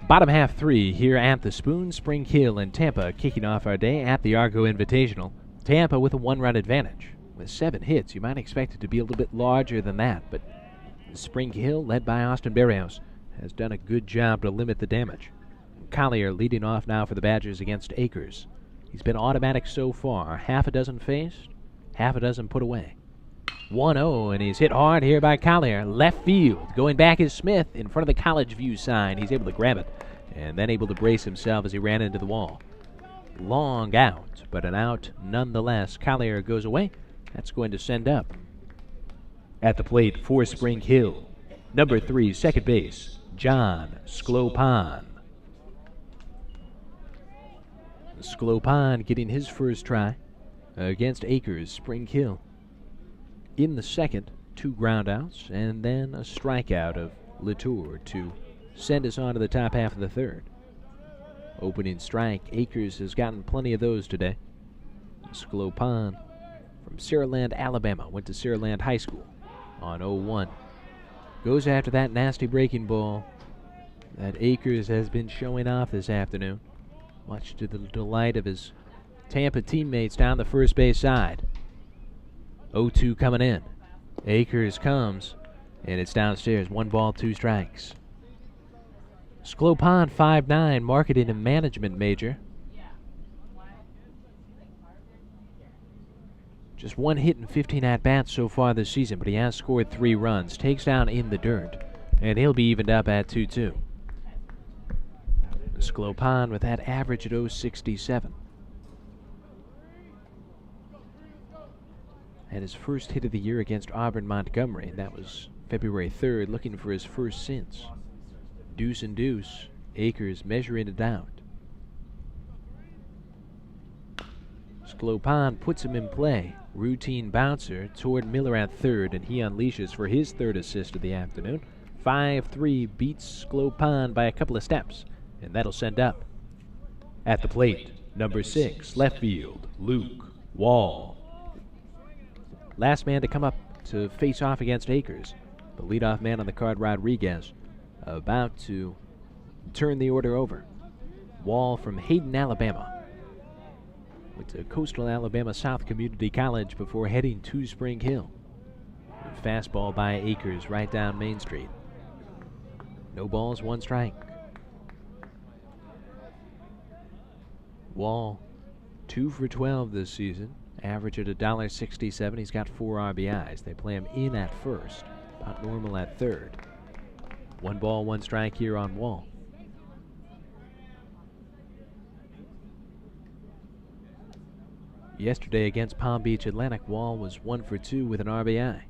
Bottom half three here at the Spoon. Spring Hill and Tampa kicking off our day at the Argo Invitational. Tampa with a one-run advantage. With 7 hits, you might expect it to be a little bit larger than that, but Spring Hill, led by Austin Barrios, has done a good job to limit the damage. Collier leading off now for the Badgers against Akers. He's been automatic so far. Half a dozen faced, half a dozen put away. 1-0, and he's hit hard here by Collier. Left field. Going back is Smith in front of the College View sign. He's able to grab it and then able to brace himself as he ran into the wall. Long out, but an out nonetheless. Collier goes away. That's going to send up. At the plate for Spring Hill, number 3, second base, John Sklopan. Sklopan getting his first try against Akers. Spring Hill in the second, 2 groundouts, and then a strikeout of Latour to send us on to the top half of the third. Opening strike, Akers has gotten plenty of those today. Sklopan from Saraland, Alabama, went to Saraland High School on 0-1. Goes after that nasty breaking ball that Akers has been showing off this afternoon, much to the delight of his Tampa teammates down the first base side. 0-2 coming in. Akers comes, and it's downstairs. 1 ball, 2 strikes. Sklopan, 5'9", marketing and management major. Just 1 hit and 15 at-bats so far this season, but he has scored 3 runs. Takes down in the dirt, and he'll be evened up at 2-2. Sklopan with that average at 0.67. Had his first hit of the year against Auburn Montgomery. That was February 3rd, looking for his first since. Deuce and deuce. Akers measuring it out. Sklopan puts him in play. Routine bouncer toward Miller at third, and he unleashes for his 3rd assist of the afternoon. 5-3 beats Sklopan by a couple of steps, and that'll send up. At the plate, number 6, left field, Luke Wall. Last man to come up to face off against Akers. The leadoff man on the card, Rodriguez, about to turn the order over. Wall from Hayden, Alabama. Went to Coastal Alabama South Community College before heading to Spring Hill. Fastball by Akers right down Main Street. No balls, 1 strike. Wall, 2 for 12 this season. Average at $1.67. He's got 4 RBIs. They play him in at first, about normal at third. 1 ball, 1 strike here on Wall. Yesterday against Palm Beach Atlantic, Wall was 1 for 2 with an RBI.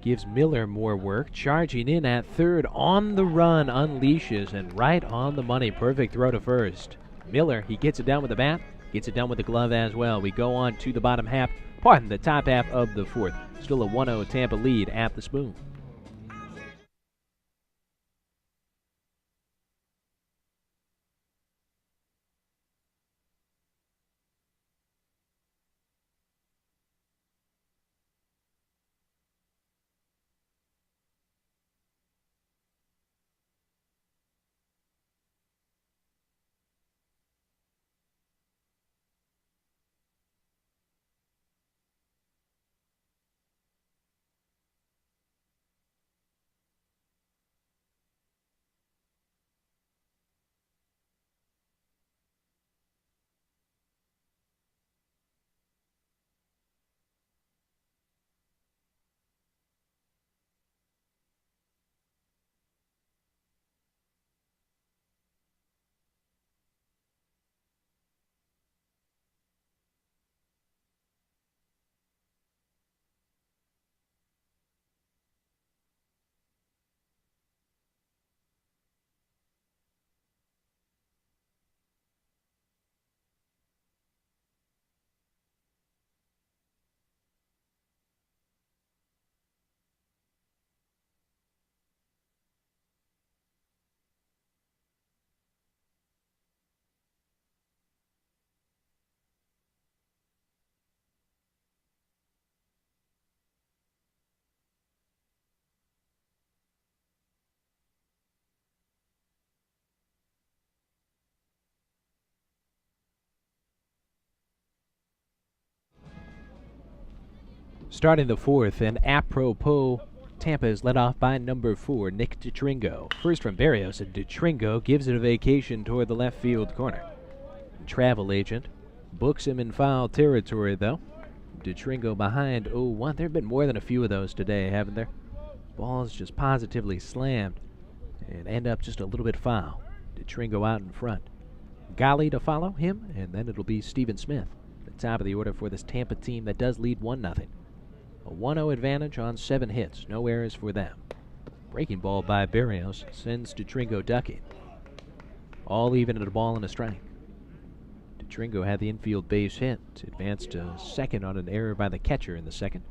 Gives Miller more work. Charging in at third on the run, unleashes, and right on the money. Perfect throw to first. Miller, he gets it down with the bat. Gets it done with the glove as well. We go on to the bottom half, the top half of the 4th. Still a 1-0 Tampa lead at the Spoon. Starting the fourth, and apropos, Tampa is led off by number 4, Nick DeTringo. First from Barrios, and DeTringo gives it a vacation toward the left field corner. Travel agent books him in foul territory, though. DeTringo behind 0-1. There have been more than a few of those today, haven't there? Balls just positively slammed and end up just a little bit foul. DeTringo out in front. Golly to follow him, and then it'll be Steven Smith, the top of the order for this Tampa team that does lead 1-0. A 1-0 advantage on 7 hits. No errors for them. Breaking ball by Barrios sends DeTringo ducking. All even at a ball and a strike. DeTringo had the infield base hit. Advanced to second on an error by the catcher in the second.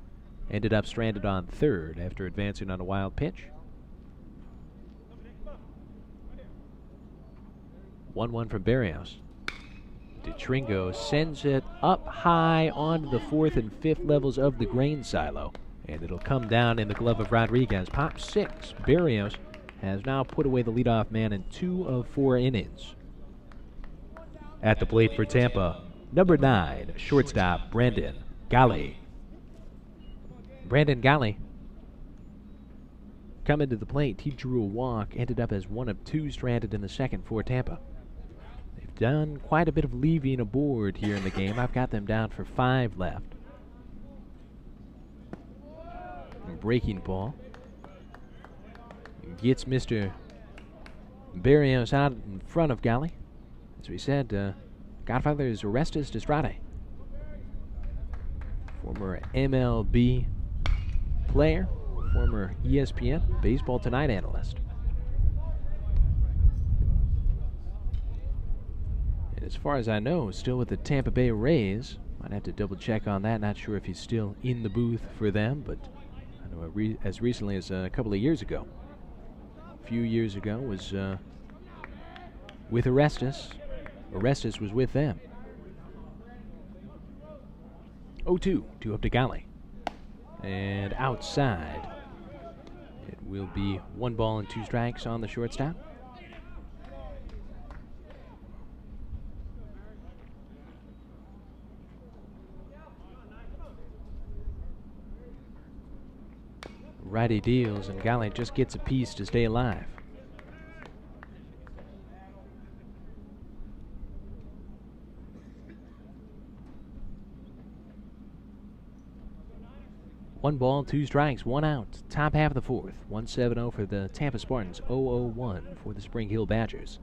Ended up stranded on third after advancing on a wild pitch. 1-1 from Barrios. DeTringo sends it up high onto the 4th and 5th levels of the grain silo, and it'll come down in the glove of Rodriguez. Pop 6. Barrios has now put away the leadoff man in 2 of 4 innings. At the plate for Tampa, number 9, shortstop Brandon Golly. Brandon Golly coming to the plate. He drew a walk, ended up as 1 of 2 stranded in the second for Tampa. They've done quite a bit of leaving aboard here in the game. I've got them down for 5 left. Breaking ball gets Mr. Barrios out in front of Golly. As we said, Godfather is Orestes Destrade, former MLB player, former ESPN Baseball Tonight analyst. And as far as I know, still with the Tampa Bay Rays. Might have to double check on that. Not sure if he's still in the booth for them, but I know as recently as a couple of years ago. A few years ago was with Orestes. Orestes was with them. 0-2, 2 up to Golly. And outside, it will be 1 ball and 2 strikes on the shortstop. Righty deals, and Golly just gets a piece to stay alive. One ball, 2 strikes, 1 out. Top half of the fourth. 1-7-0 for the Tampa Spartans. 0-0-1 for the Spring Hill Badgers.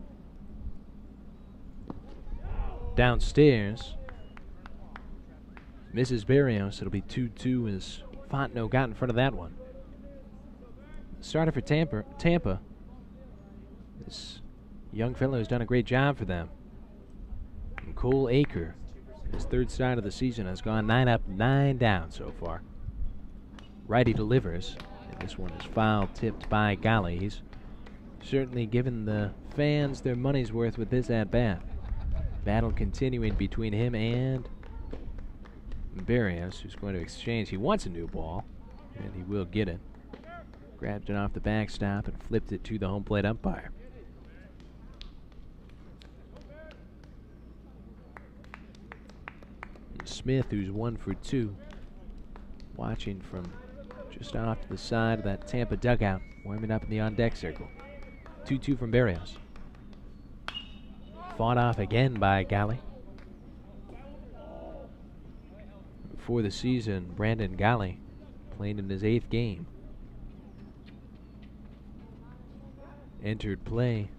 Downstairs, Mrs. Barrios. It'll be 2-2 as Fontenot got in front of that one. Starter for Tampa. This young fellow has done a great job for them. And Cole Aker, his 3rd start of the season, has gone 9 up, 9 down so far. Righty delivers, and this one is foul tipped by Golly. He's certainly given the fans their money's worth with this at-bat. Battle continuing between him and Barrios, who's going to exchange. He wants a new ball, and he will get it. Grabbed it off the backstop and flipped it to the home plate umpire. And Smith, who's 1 for 2, watching from just off to the side of that Tampa dugout, warming up in the on-deck circle. 2-2 from Barrios. Fought off again by Golly. For the season, Brandon Golly playing in his 8th game. Entered play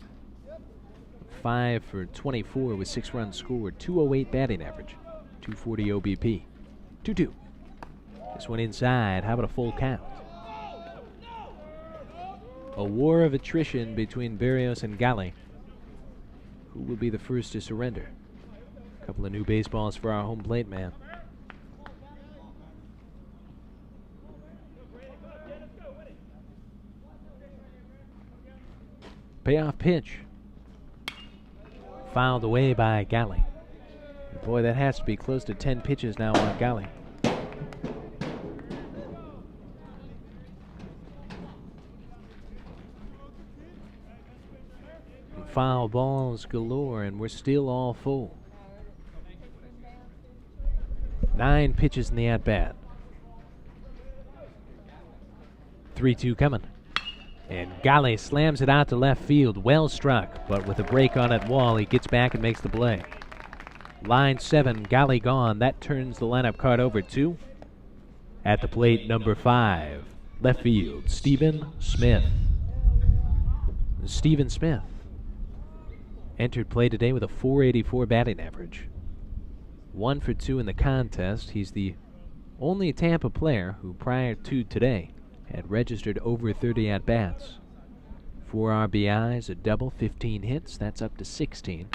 5 for 24 with 6 runs scored, 208 batting average, 240 OBP. 2-2. This one inside. How about a full count? A war of attrition between Barrios and Golly. Who will be the first to surrender? A couple of new baseballs for our home plate man. Payoff pitch. Fouled away by Golly. Boy, that has to be close to 10 pitches now on Golly. Foul balls galore, and we're still all full. 9 pitches in the at-bat. 3-2 coming. And Gale slams it out to left field. Well struck, but with a break on at wall, he gets back and makes the play. Line 7, Gale gone. That turns the lineup card over to, at the plate, number 5, left field, Stephen Smith. Stephen Smith entered play today with a .484 batting average. 1 for 2 in the contest. He's the only Tampa player who, prior to today, had registered over 30 at-bats. 4 RBIs, a double, 15 hits. That's up to 16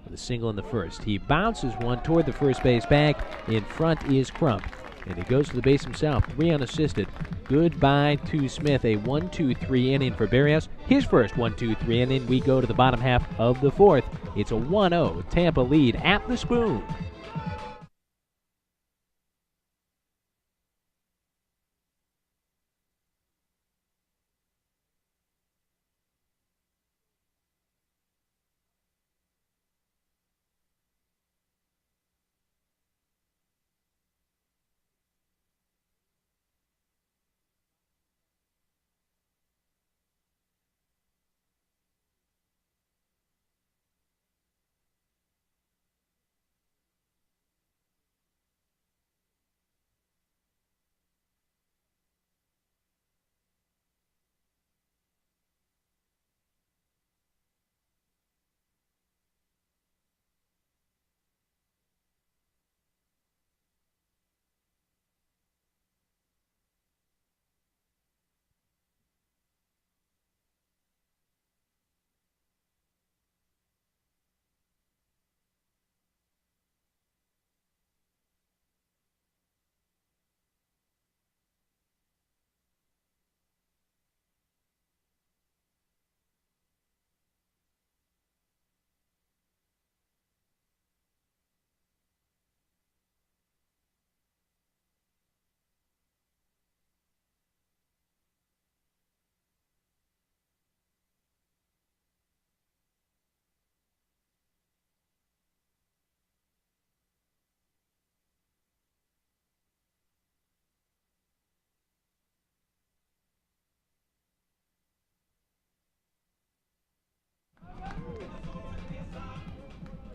with a single in the first. He bounces one toward the first base bag. In front is Crump, and he goes to the base himself, 3 unassisted. Goodbye to Smith. A 1-2-3 inning for Berrios. His first 1-2-3 inning. We go to the bottom half of the 4th. It's a 1-0 Tampa lead at the Spoon.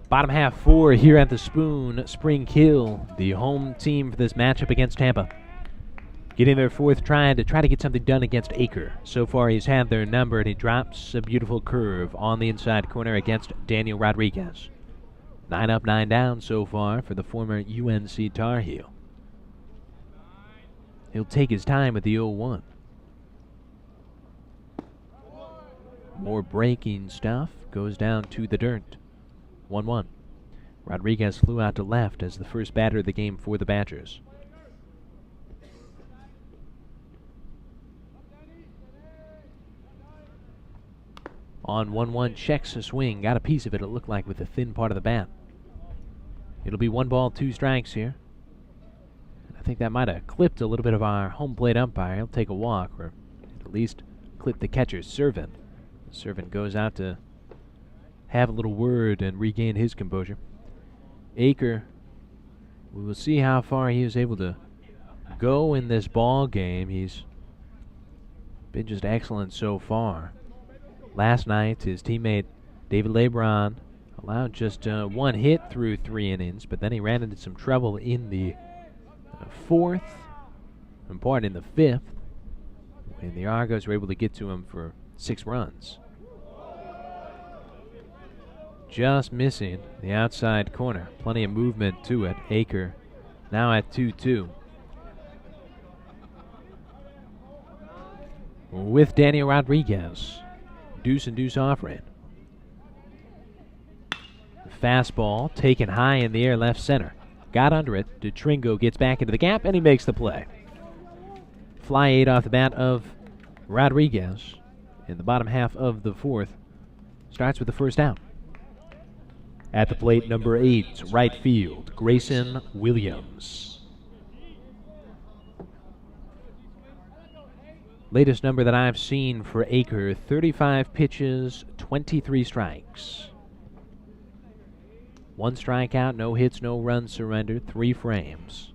Bottom half 4 here at the Spoon. Spring Hill, the home team for this matchup against Tampa, getting their 4th try to get something done against Aker. So far he's had their number, and he drops a beautiful curve on the inside corner against Daniel Rodriguez. 9 up, 9 down so far for the former UNC Tar Heel. He'll take his time with the 0-1. More breaking stuff, goes down to the dirt. 1-1. Rodriguez flew out to left as the first batter of the game for the Badgers. On 1-1, checks a swing, got a piece of it, it looked like, with the thin part of the bat. It'll be 1 ball, 2 strikes here. I think that might have clipped a little bit of our home plate umpire. He'll take a walk, or at least clip the catcher, Servin. Servin goes out to have a little word and regain his composure. Aker, we will see how far he is able to go in this ball game. He's been just excellent so far. Last night, his teammate David LeBron allowed just 1 hit through 3 innings, but then he ran into some trouble in the 4th, and part in the 5th, when the Argos were able to get to him for 6 runs. Just missing the outside corner. Plenty of movement to it. Aker now at 2-2. With Daniel Rodriguez. Deuce and deuce offering. Fastball taken high in the air, left center. Got under it. DeTringo gets back into the gap, and he makes the play. Fly 8 off the bat of Rodriguez in the bottom half of the 4th. Starts with the first out. At the plate, number 8, right field, Grayson Williams. Latest number that I've seen for Aker, 35 pitches, 23 strikes. 1 strikeout, no hits, no runs surrendered, 3 frames.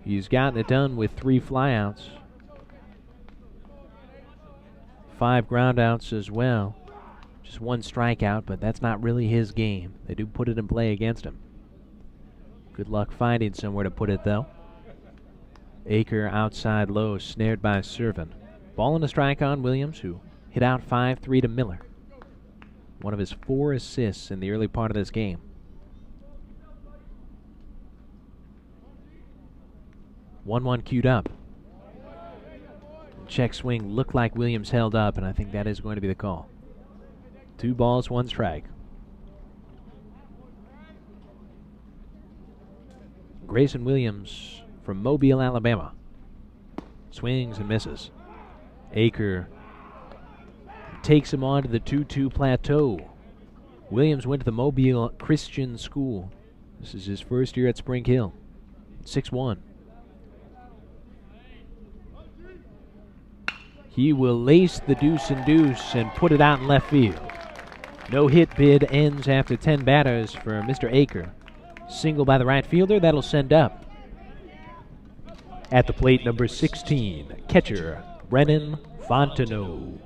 He's gotten it done with 3 flyouts. 5 groundouts as well. Just 1 strikeout, but that's not really his game. They do put it in play against him. Good luck finding somewhere to put it, though. Aker outside low, snared by Servin. Ball and a strike on Williams, who hit out 5-3 to Miller. One of his 4 assists in the early part of this game. 1-1 queued up. Check swing looked like Williams held up, and I think that is going to be the call. 2 balls, 1 strike. Grayson Williams from Mobile, Alabama. Swings and misses. Aker takes him on to the 2-2 plateau. Williams went to the Mobile Christian School. This is his first year at Spring Hill. 6-1. He will lace the deuce and deuce and put it out in left field. No hit bid ends after 10 batters for Mr. Aker. Single by the right fielder, that'll send up. At the plate, number 16, catcher Brennan Fontenot.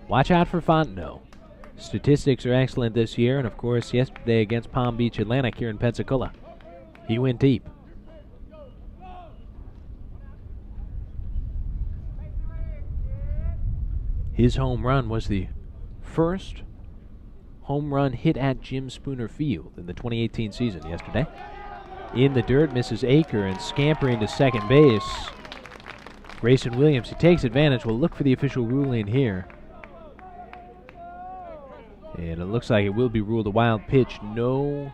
Watch out for Fontenot. Statistics are excellent this year, and of course yesterday against Palm Beach Atlantic here in Pensacola, he went deep. His home run was the first home run hit at Jim Spooner Field in the 2018 season yesterday. In the dirt, misses Aker and scampering to second base. Grayson Williams, he takes advantage. We'll look for the official ruling here. And it looks like it will be ruled a wild pitch. No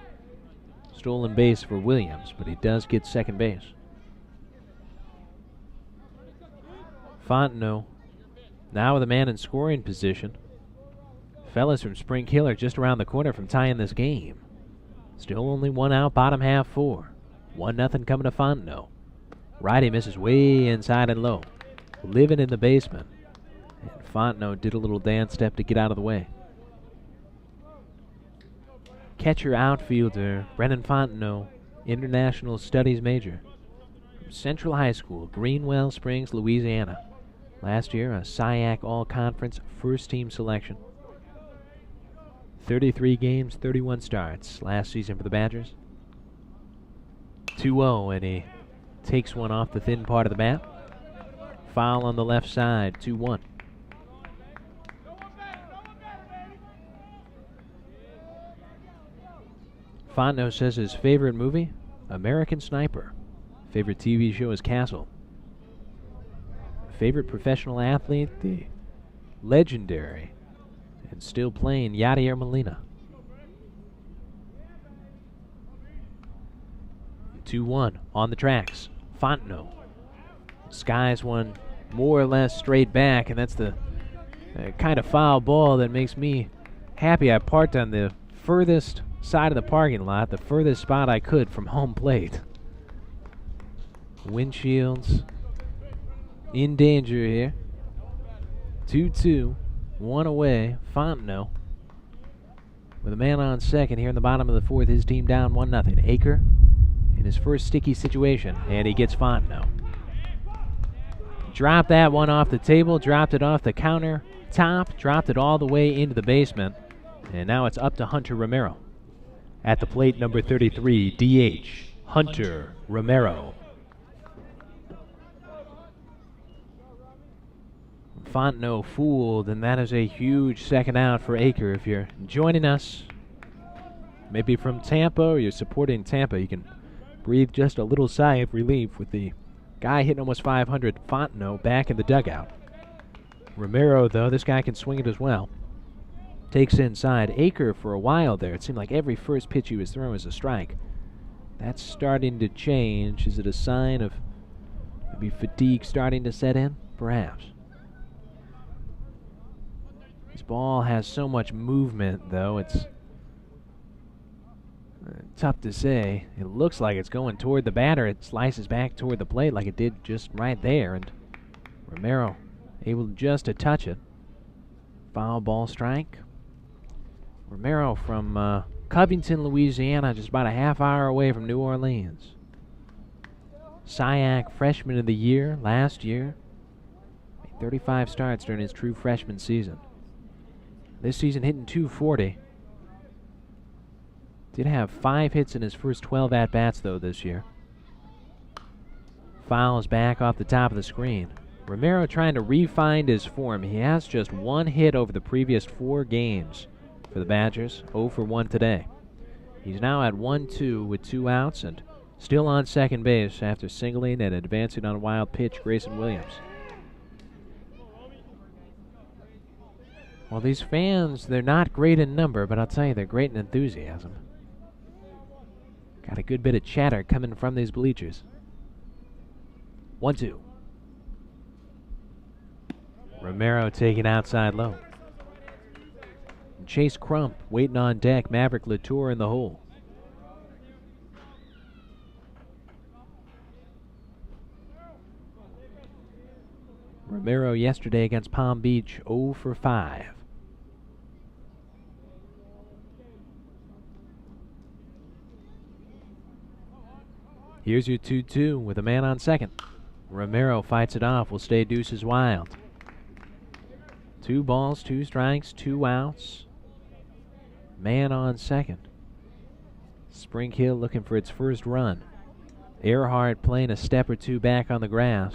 stolen base for Williams, but he does get second base. Fontenot now with a man in scoring position. Fellas from Spring Hill are just around the corner from tying this game. Still only 1 out, bottom half 4. 1-0 coming to Fontenot. Righty misses way inside and low. Living in the basement. And Fontenot did a little dance step to get out of the way. Catcher outfielder Brennan Fontenot, International Studies major. From Central High School, Greenwell Springs, Louisiana. Last year, a SIAC All-Conference first-team selection. 33 games, 31 starts last season for the Badgers. 2-0, and he takes one off the thin part of the bat. Foul on the left side, 2-1. Fontenot says his favorite movie, American Sniper. Favorite TV show is Castle. Favorite professional athlete, the legendary and still playing Yadier Molina. 2-1 on the tracks. Fontenot skies one more or less straight back, and that's the kind of foul ball that makes me happy. I parked on the furthest side of the parking lot, the furthest spot I could from home plate. Windshields in danger here. 2-2, 1 away. Fontenot with a man on second here in the bottom of the 4th. His team down 1-0. Aker in his first sticky situation, and he gets Fontenot. Dropped that one off the table, dropped it off the counter top, dropped it all the way into the basement, and now it's up to Hunter Romero. At the plate, number 33, DH, Hunter Romero. Fontenot fooled, and that is a huge second out for Aker. If you're joining us, maybe from Tampa, or you're supporting Tampa, you can breathe just a little sigh of relief with the guy hitting almost 500, Fontenot, back in the dugout. Romero, though, this guy can swing it as well. Takes inside. Aker, for a while there, it seemed like every first pitch he was throwing was a strike. That's starting to change. Is it a sign of maybe fatigue starting to set in? Perhaps. This ball has so much movement, though, it's tough to say. It looks like it's going toward the batter. It slices back toward the plate like it did just right there, and Romero able just to touch it. Foul ball strike. Romero from Covington, Louisiana, just about a half hour away from New Orleans. SIAC Freshman of the Year last year. Made 35 starts during his true freshman season. This season hitting .240. Did have 5 hits in his first 12 at-bats, though, this year. Fouls back off the top of the screen. Romero trying to re-find his form. He has just 1 hit over the previous 4 games for the Badgers. 0 for 1 today. He's now at 1-2 with 2 outs and still on second base after singling and advancing on a wild pitch, Grayson Williams. Well, these fans, they're not great in number, but I'll tell you, they're great in enthusiasm. Got a good bit of chatter coming from these bleachers. 1-2. Romero taking outside low. And Chase Crump waiting on deck. Maverick Latour in the hole. Romero yesterday against Palm Beach, 0 for 5. Here's your 2-2 with a man on second. Romero fights it off, will stay deuces wild. 2 balls, 2 strikes, 2 outs. Man on second. Spring Hill looking for its first run. Earhart playing a step or 2 back on the grass.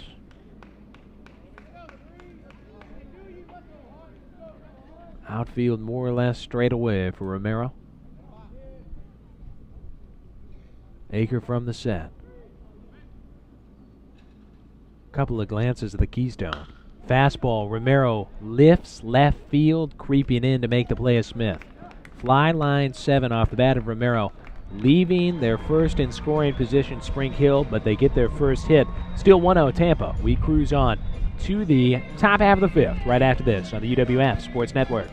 Outfield more or less straight away for Romero. Aker from the set. Couple of glances at the Keystone. Fastball, Romero lifts left field, creeping in to make the play of Smith. Fly line 7 off the bat of Romero, leaving their first in scoring position, Spring Hill, but they get their first hit. Still 1-0 Tampa. We cruise on to the top half of the 5th right after this on the UWF Sports Network.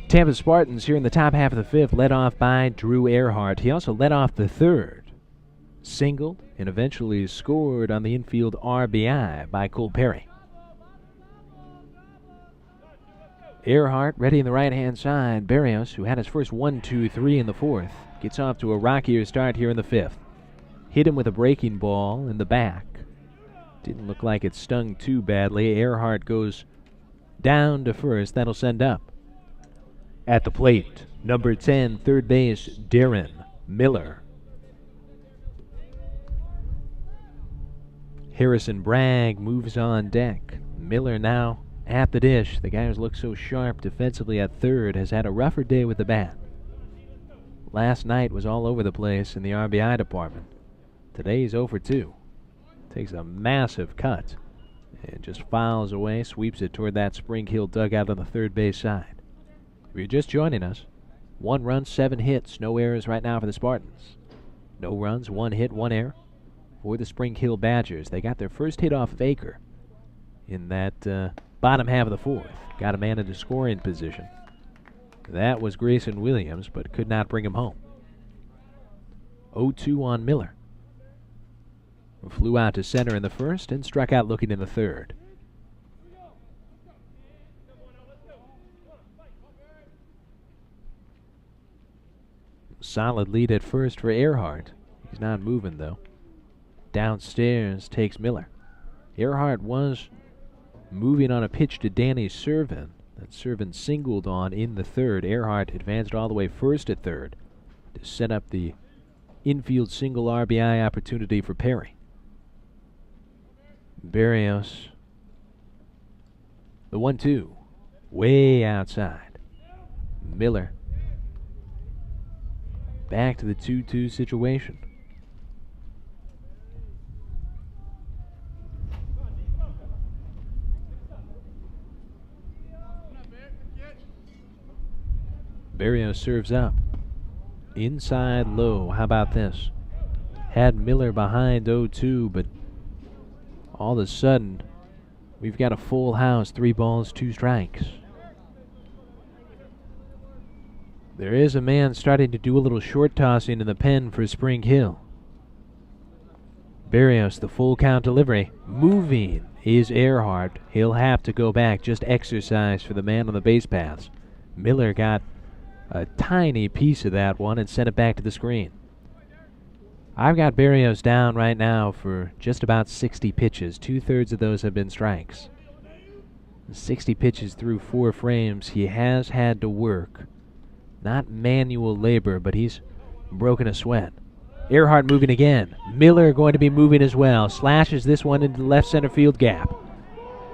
Tampa Spartans here in the top half of the 5th, led off by Drew Earhart. He also led off the 3rd, singled, and eventually scored on the infield RBI by Cole Perry. Earhart ready in the right-hand side. Berrios, who had his first 1-2-3 in the 4th, gets off to a rockier start here in the 5th. Hit him with a breaking ball in the back. Didn't look like it stung too badly. Earhart goes down to first. That'll send up. At the plate, number 10, third base, Darren Miller. Harrison Bragg moves on deck. Miller now at the dish. The guy who's looked so sharp defensively at third has had a rougher day with the bat. Last night was all over the place in the RBI department. Today he's 0 for 2. Takes a massive cut and just fouls away, sweeps it toward that Spring Hill dugout on the third base side. If you're just joining us, 1 run, 7 hits. No errors right now for the Spartans. No runs, 1 hit, 1 error for the Spring Hill Badgers. They got their first hit off of Aker in that bottom half of the 4th. Got a man into scoring position. That was Grayson Williams, but could not bring him home. 0-2 on Miller. Flew out to center in the first and struck out looking in the third. Solid lead at first for Earhart. He's not moving, though. Downstairs takes Miller. Earhart was moving on a pitch to Danny Servin. That Servin singled on in the third. Earhart advanced all the way first at third to set up the infield single RBI opportunity for Perry. Berrios. The 1-2. Way outside. Miller. Back to the 2-2 situation. Berrios serves up. Inside low. How about this? Had Miller behind 0-2, but all of a sudden, we've got a full house, 3 balls, 2 strikes. There is a man starting to do a little short tossing in the pen for Spring Hill. Berrios, the full count delivery. Moving is Earhart. He'll have to go back, just exercise for the man on the base paths. Miller got a tiny piece of that one and sent it back to the screen. I've got Berrios down right now for just about 60 pitches. 2/3 of those have been strikes. 60 pitches through 4 frames. He has had to work. Not manual labor, but he's broken a sweat. Earhart moving again. Miller going to be moving as well. Slashes this one into the left center field gap.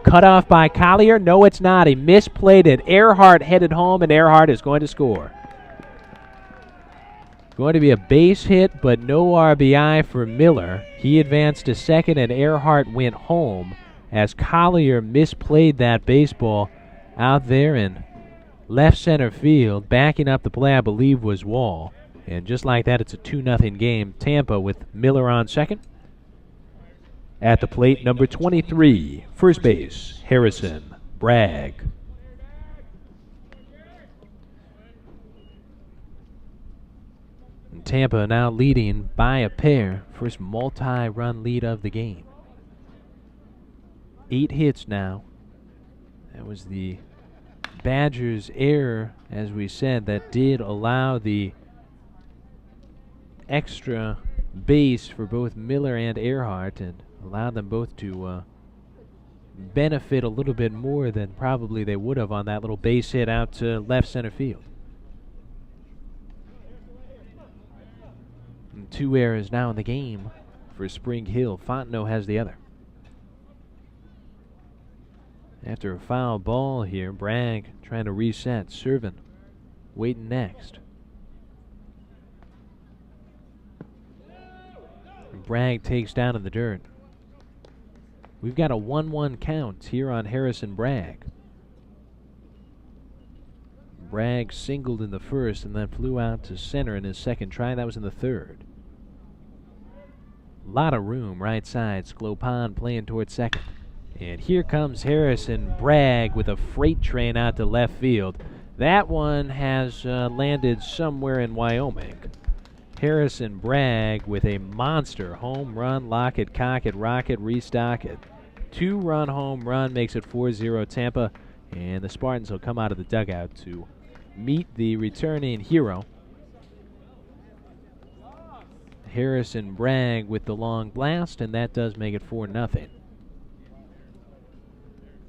Cut off by Collier. No, it's not. He misplayed it. Earhart headed home, and Earhart is going to score. Going to be a base hit, but no RBI for Miller. He advanced to second, and Earhart went home as Collier misplayed that baseball out there in left center field. Backing up the play, I believe, was Wall. And just like that, it's a 2-0 game. Tampa with Miller on second. At the plate, number 23, first base, Harrison Bragg. And Tampa now leading by a pair. First multi-run lead of the game. 8 hits now. That was the Badgers' error, as we said, that did allow the extra base for both Miller and Earhart and allowed them both to benefit a little bit more than probably they would have on that little base hit out to left center field. And 2 errors now in the game for Spring Hill. Fontenot has the other. After a foul ball here, Bragg trying to reset. Servin waiting next. Bragg takes down in the dirt. We've got a 1-1 count here on Harrison Bragg. Bragg singled in the first and then flew out to center in his second try. That was in the third. A lot of room right side. Sklopan playing towards second. And here comes Harrison Bragg with a freight train out to left field. That one has landed somewhere in Wyoming. Harrison Bragg with a monster home run. Lock it, cock it, rock it, restock it. 2-run home run makes it 4-0 Tampa. And the Spartans will come out of the dugout to meet the returning hero. Harrison Bragg with the long blast, and that does make it 4-0.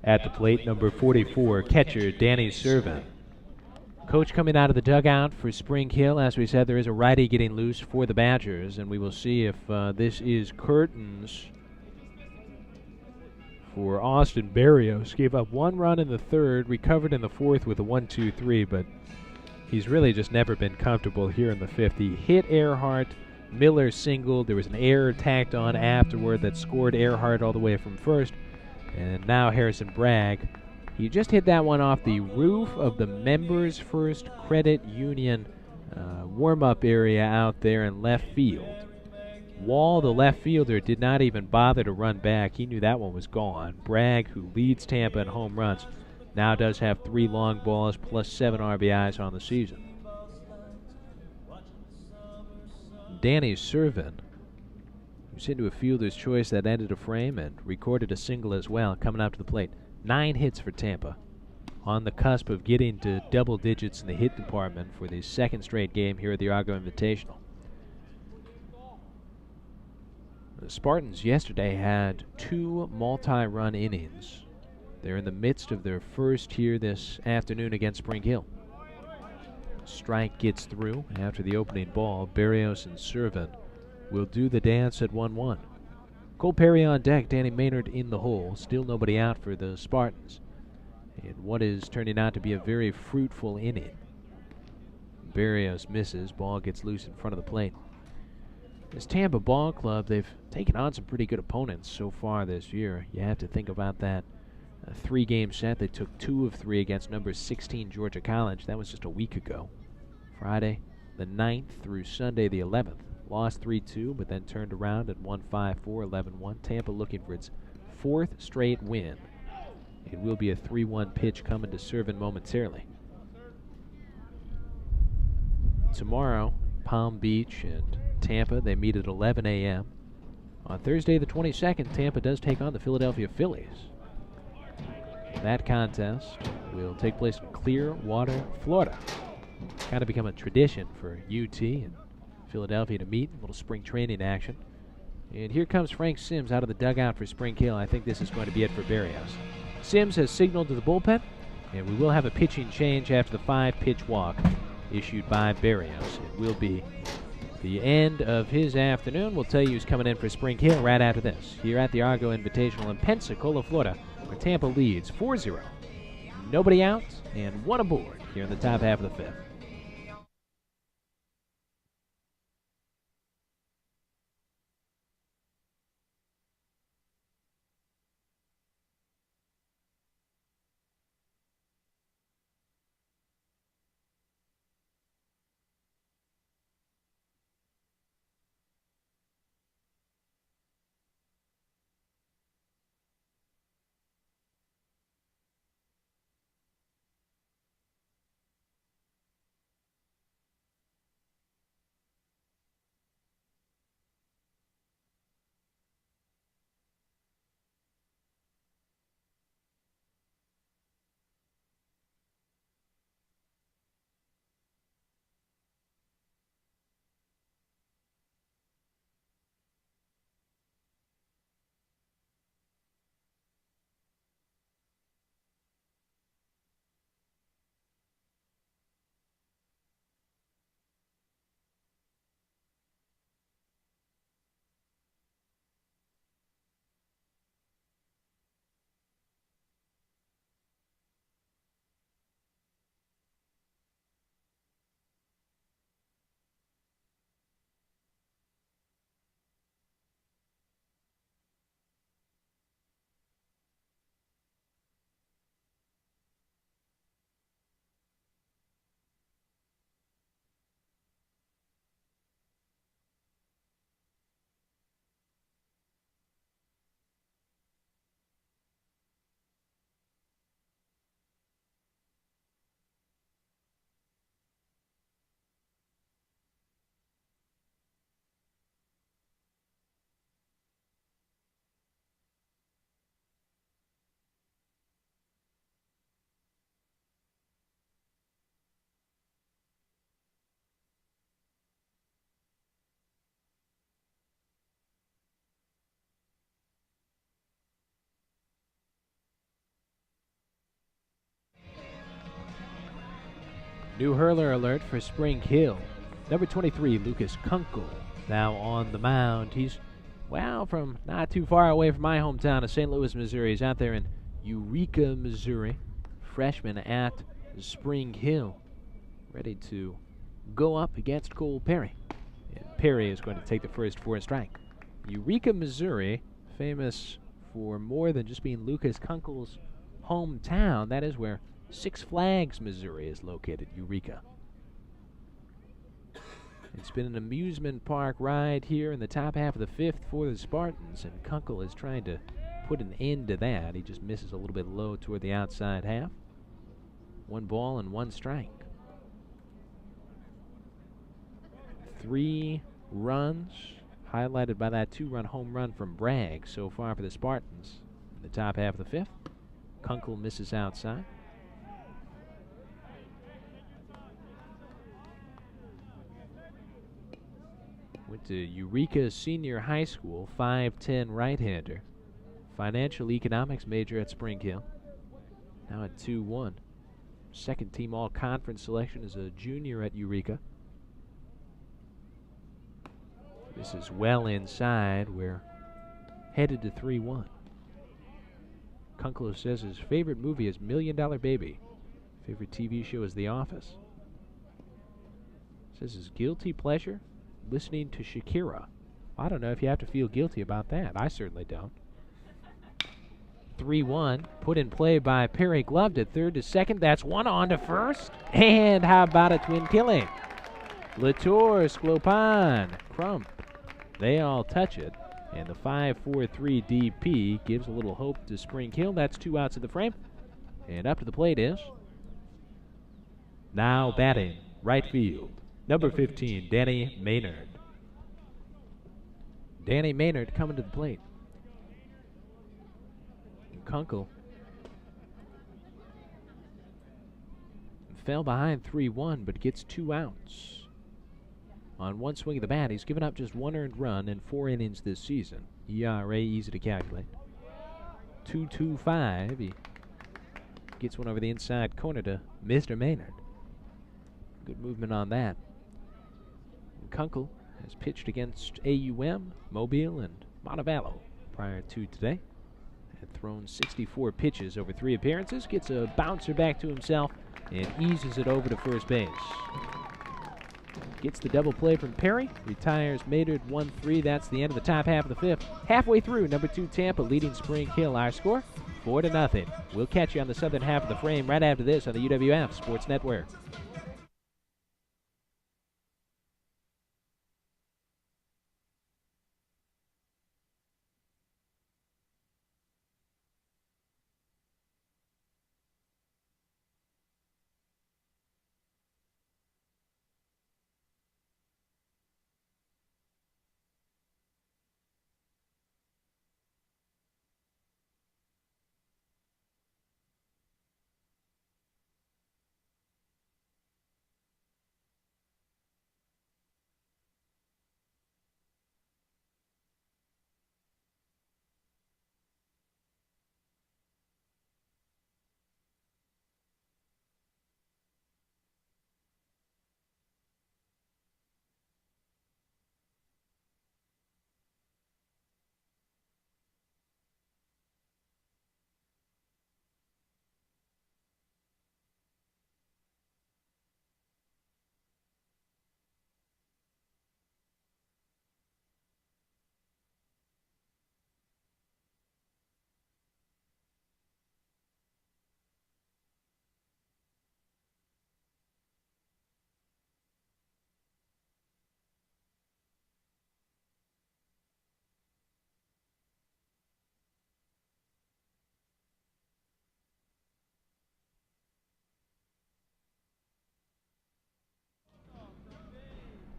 At the plate, number 44, catcher Danny Servin. Coach coming out of the dugout for Spring Hill. As we said, there is a righty getting loose for the Badgers, and we will see if this is curtains for Austin Berrios. Gave up 1 run in the third, recovered in the fourth with a 1-2-3, but he's really just never been comfortable here in the fifth. He hit Earhart. Miller singled. There was an error tacked on afterward that scored Earhart all the way from first. And now Harrison Bragg He just hit that one off the roof of the Members First Credit Union warm-up area out there in left field. Wall, the left fielder, did not even bother to run back. He knew that one was gone. Bragg, who leads Tampa in home runs, now does have 3 long balls plus 7 RBIs on the season. Danny Servin, who's into a fielder's choice that ended a frame and recorded a single as well, coming out to the plate. 9 hits for Tampa. On the cusp of getting to double digits in the hit department for the second straight game here at the Argo Invitational. The Spartans yesterday had 2 multi-run innings. They're in the midst of their first here this afternoon against Spring Hill. Strike gets through after the opening ball. Berrios and Servin will do the dance at 1-1. Cole Perry on deck, Danny Maynard in the hole. Still nobody out for the Spartans in what is turning out to be a very fruitful inning. Berrios misses. Ball gets loose in front of the plate. This Tampa ball club, they've taken on some pretty good opponents so far this year. You have to think about that 3-game set. They took 2 of 3 against number 16 Georgia College. That was just a week ago. Friday the 9th through Sunday the 11th. Lost 3-2, but then turned around and won 5-4, 11-1. Tampa looking for its 4th straight win. It will be a 3-1 pitch coming to Servin momentarily. Tomorrow, Palm Beach and Tampa, they meet at 11 a.m. On Thursday the 22nd, Tampa does take on the Philadelphia Phillies. That contest will take place in Clearwater, Florida. It's kind of become a tradition for UT and Philadelphia to meet, a little spring training action. And here comes Frank Sims out of the dugout for Spring Hill. I think this is going to be it for Berrios. Sims has signaled to the bullpen, and we will have a pitching change after the 5-pitch walk issued by Berrios. It will be the end of his afternoon. We'll tell you who's coming in for Spring Hill right after this, here at the Argo Invitational in Pensacola, Florida, where Tampa leads 4-0. Nobody out and 1 aboard here in the top half of the 5th. New hurler alert for Spring Hill. Number 23, Lucas Kunkel, now on the mound. He's, well, from not too far away from my hometown of St. Louis, Missouri. He's out there in Eureka, Missouri. Freshman at Spring Hill, ready to go up against Cole Perry. And Perry is going to take the first for a strike. Eureka, Missouri, famous for more than just being Lucas Kunkel's hometown. That is where Six Flags, Missouri is located, Eureka. It's been an amusement park ride here in the top half of the fifth for the Spartans, and Kunkel is trying to put an end to that. He just misses a little bit low toward the outside half. 1 ball and 1 strike. 3 runs, highlighted by that 2-run home run from Bragg so far for the Spartans in the top half of the fifth. Kunkel misses outside. Went to Eureka Senior High School, 5'10" right-hander. Financial economics major at Spring Hill. Now at 2-1. Second team all-conference selection as a junior at Eureka. This is well inside. We're headed to 3-1. Kunkel says his favorite movie is $1 Million Baby. Favorite TV show is The Office. Says his guilty pleasure, listening to Shakira. I don't know if you have to feel guilty about that. I certainly don't. 3-1, put in play by Perry, gloved at third to second. That's 1 on to first. And how about a twin killing? Latour, Sklopan, Crump. They all touch it. And the 5-4-3 DP gives a little hope to Spring Hill. That's 2 outs of the frame. And up to the plate is now batting right field, number 15, Danny Maynard. Danny Maynard coming to the plate. And Kunkel fell behind 3-1, but gets 2 outs. On 1 swing of the bat, he's given up just 1 earned run in 4 innings this season. ERA easy to calculate. 2.25. He gets one over the inside corner to Mr. Maynard. Good movement on that. And Kunkel has pitched against AUM, Mobile, and Montevallo prior to today. Had thrown 64 pitches over 3 appearances. Gets a bouncer back to himself and eases it over to first base. Gets the double play from Perry. Retires Maynard 1-3. That's the end of the top half of the fifth. Halfway through, number 2 Tampa leading Spring Hill. Our score, 4-0. We'll catch you on the southern half of the frame right after this on the UWF Sports Network.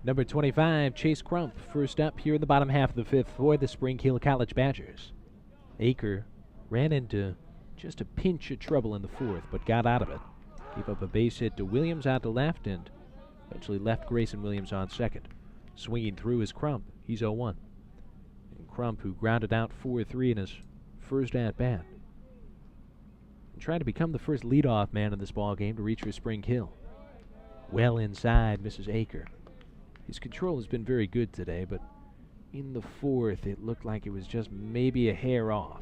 Number 25, Chase Crump, first up here in the bottom half of the fifth for the Spring Hill College Badgers. Aker ran into just a pinch of trouble in the fourth, but got out of it. Gave up a base hit to Williams out to left and eventually left Grayson Williams on second. Swinging through is Crump. He's 0-1. And Crump, who grounded out 4-3 in his first at-bat. And trying to become the first leadoff man in this ball game to reach for Spring Hill. Well inside, misses Aker. His control has been very good today, but in the fourth, it looked like it was just maybe a hair off.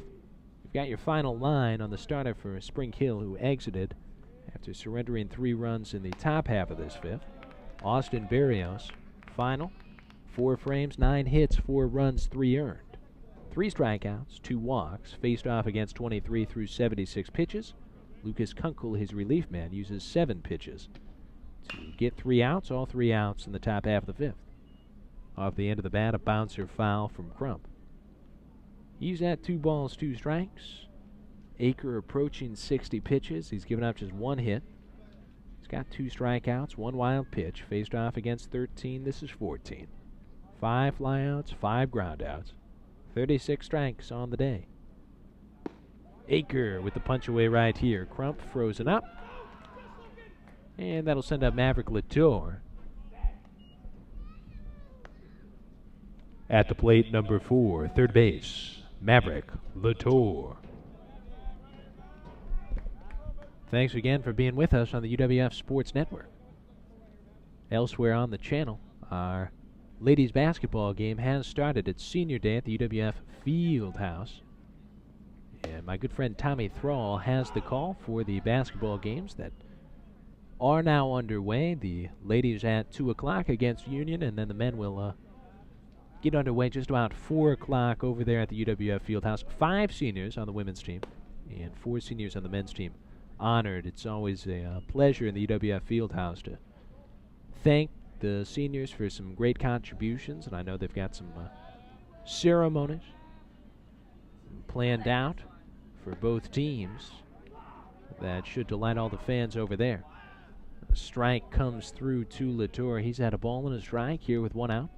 You've got your final line on the starter for Spring Hill, who exited after surrendering 3 runs in the top half of this fifth. Austin Berrios, final, 4 frames, 9 hits, 4 runs, 3 earned. 3 strikeouts, 2 walks, faced off against 23 through 76 pitches. Lucas Kunkel, his relief man, uses 7 pitches to get 3 outs, all 3 outs in the top half of the 5th. Off the end of the bat, a bouncer foul from Crump. He's at 2 balls, 2 strikes. Aker approaching 60 pitches. He's given up just 1 hit. He's got 2 strikeouts, 1 wild pitch, faced off against 13. This is 14. 5 flyouts, 5 groundouts. 36 strikes on the day. Aker with the punch away right here. Crump frozen up. And that'll send up Maverick Latour. At the plate, number 4, third base, Maverick Latour. Thanks again for being with us on the UWF Sports Network. Elsewhere on the channel, our ladies basketball game has started. It's senior day at the UWF Fieldhouse. And my good friend Tommy Thrall has the call for the basketball games that are now underway. The ladies at 2 o'clock against Union, and then the men will get underway just about 4 o'clock over there at the UWF Fieldhouse. 5 seniors on the women's team and 4 seniors on the men's team honored. It's always a pleasure in the UWF Fieldhouse to thank the seniors for some great contributions, and I know they've got some ceremonies planned out for both teams that should delight all the fans over there. A strike comes through to Latour. He's had a ball and a strike here with 1 out.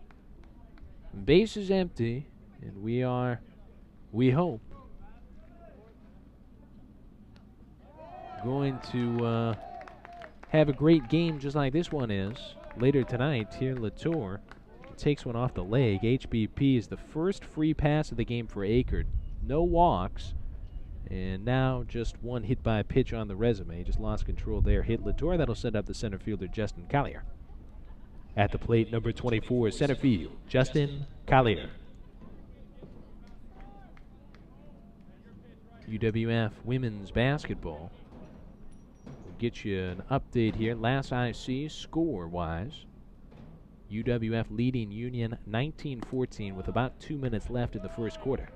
Base is empty, and we hope, going to have a great game just like this one is. Later tonight, here Latour takes one off the leg. HBP is the first free pass of the game for Aker. No walks, and now just 1 hit by pitch on the resume. He just lost control there. Hit Latour. That'll send up the center fielder, Justin Collier. At the plate, number 24, center field, Justin Collier. UWF women's basketball. We'll get you an update here. Last I see, score-wise, UWF leading Union 19-14 with about 2 minutes left in the first quarter.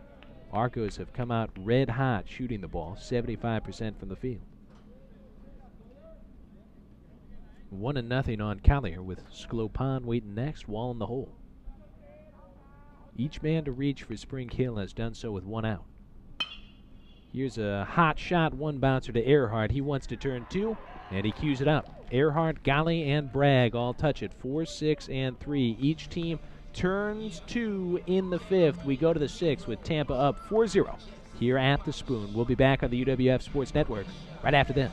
Argos have come out red hot shooting the ball, 75% from the field. 1-0 on Collier with Sklopan waiting next, Wall in the hole. Each man to reach for Spring Hill has done so with 1 out. Here's a hot shot, 1 bouncer to Earhart. He wants to turn 2, and he cues it up. Earhart, Golly, and Bragg all touch it, 4, 6, and 3. Each team turns 2 in the 5th. We go to the 6th with Tampa up 4-0 here at the Spoon. We'll be back on the UWF Sports Network right after this.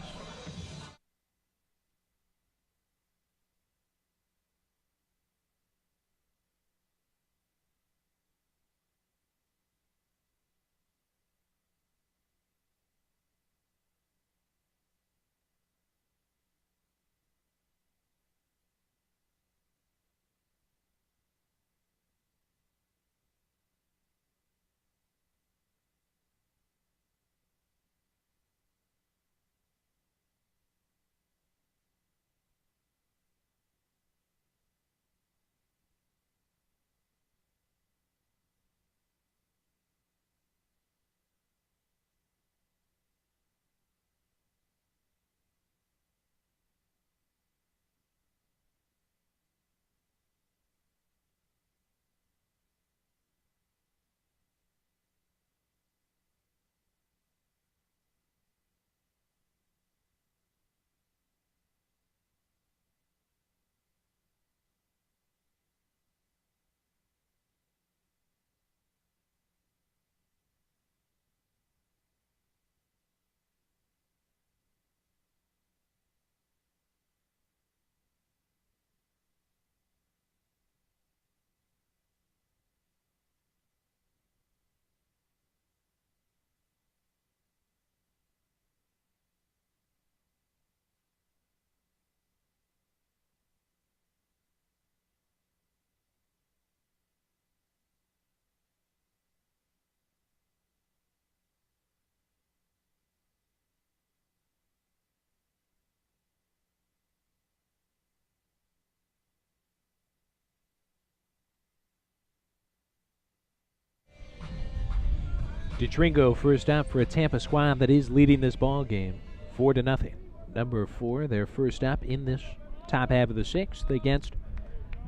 DeTringo first up for a Tampa squad that is leading this ball game 4-0. Number 4, their first up in this top half of the 6th against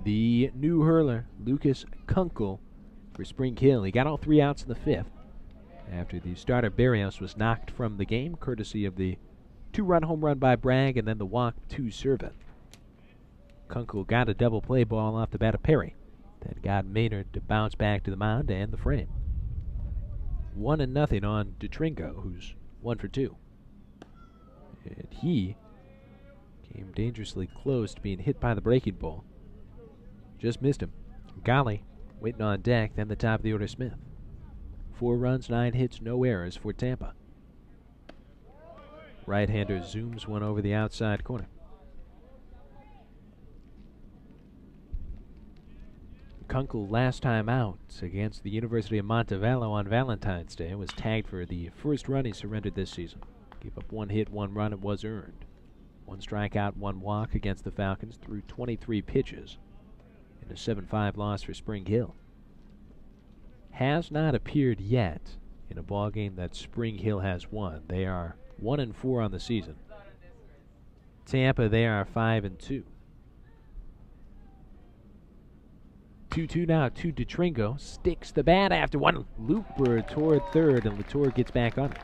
the new hurler, Lucas Kunkel, for Spring Hill. He got all 3 outs in the 5th after the starter Barrios was knocked from the game, courtesy of the 2-run home run by Bragg and then the walk to Servant. Kunkel got a double play ball off the bat of Perry that got Maynard to bounce back to the mound and the frame. 1-0 on DeTringo, who's 1 for 2. And he came dangerously close to being hit by the breaking ball. Just missed him. Golly waiting on deck, then the top of the order Smith. 4 runs, 9 hits, no errors for Tampa. Right-hander zooms one over the outside corner. Kunkel last time out against the University of Montevallo on Valentine's Day was tagged for the first run he surrendered this season. Gave up 1 hit, 1 run, it was earned. 1 strikeout, 1 walk against the Falcons through 23 pitches in a 7-5 loss for Spring Hill. Has not appeared yet in a ballgame that Spring Hill has won. They are 1-4 on the season. Tampa, they are 5-2. 2-2 now to DeTringo. Sticks the bat after one looper toward third, and Latour gets back on it.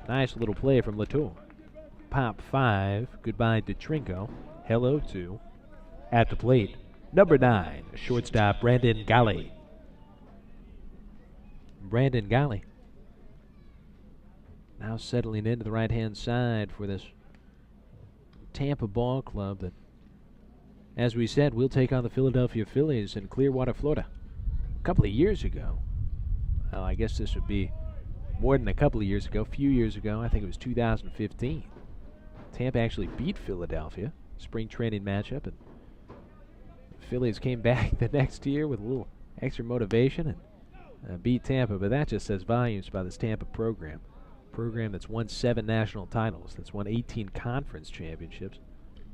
Nice little play from Latour. Pop 5. Goodbye, DeTringo. Hello to, at the plate, number 9, shortstop Brandon Golly. Brandon Golly now settling into the right-hand side for this Tampa ball club that, as we said, will take on the Philadelphia Phillies in Clearwater, Florida. A couple of years ago, well, I guess this would be more than a couple of years ago, a few years ago, I think it was 2015. Tampa actually beat Philadelphia, spring training matchup, and the Phillies came back the next year with a little extra motivation and beat Tampa, but that just says volumes about this Tampa program. Program that's won 7 national titles, that's won 18 conference championships,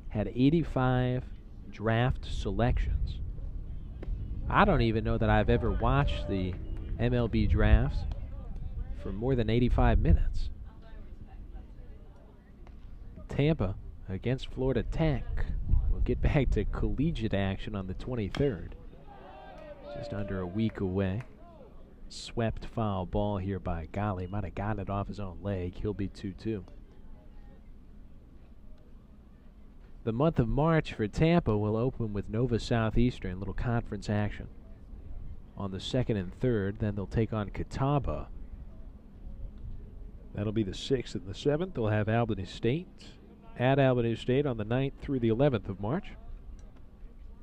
had 85 draft selections. I don't even know that I've ever watched the MLB drafts for more than 85 minutes. Tampa against Florida Tech. We'll get back to collegiate action on the 23rd. Just under a week away. Swept foul ball here by Golly. Might have gotten it off his own leg. He'll be 2-2. The month of March for Tampa will open with Nova Southeastern, little conference action on the 2nd and 3rd. Then they'll take on Catawba. That'll be the 6th and the 7th. They'll have Albany State at Albany State on the 9th through the 11th of March.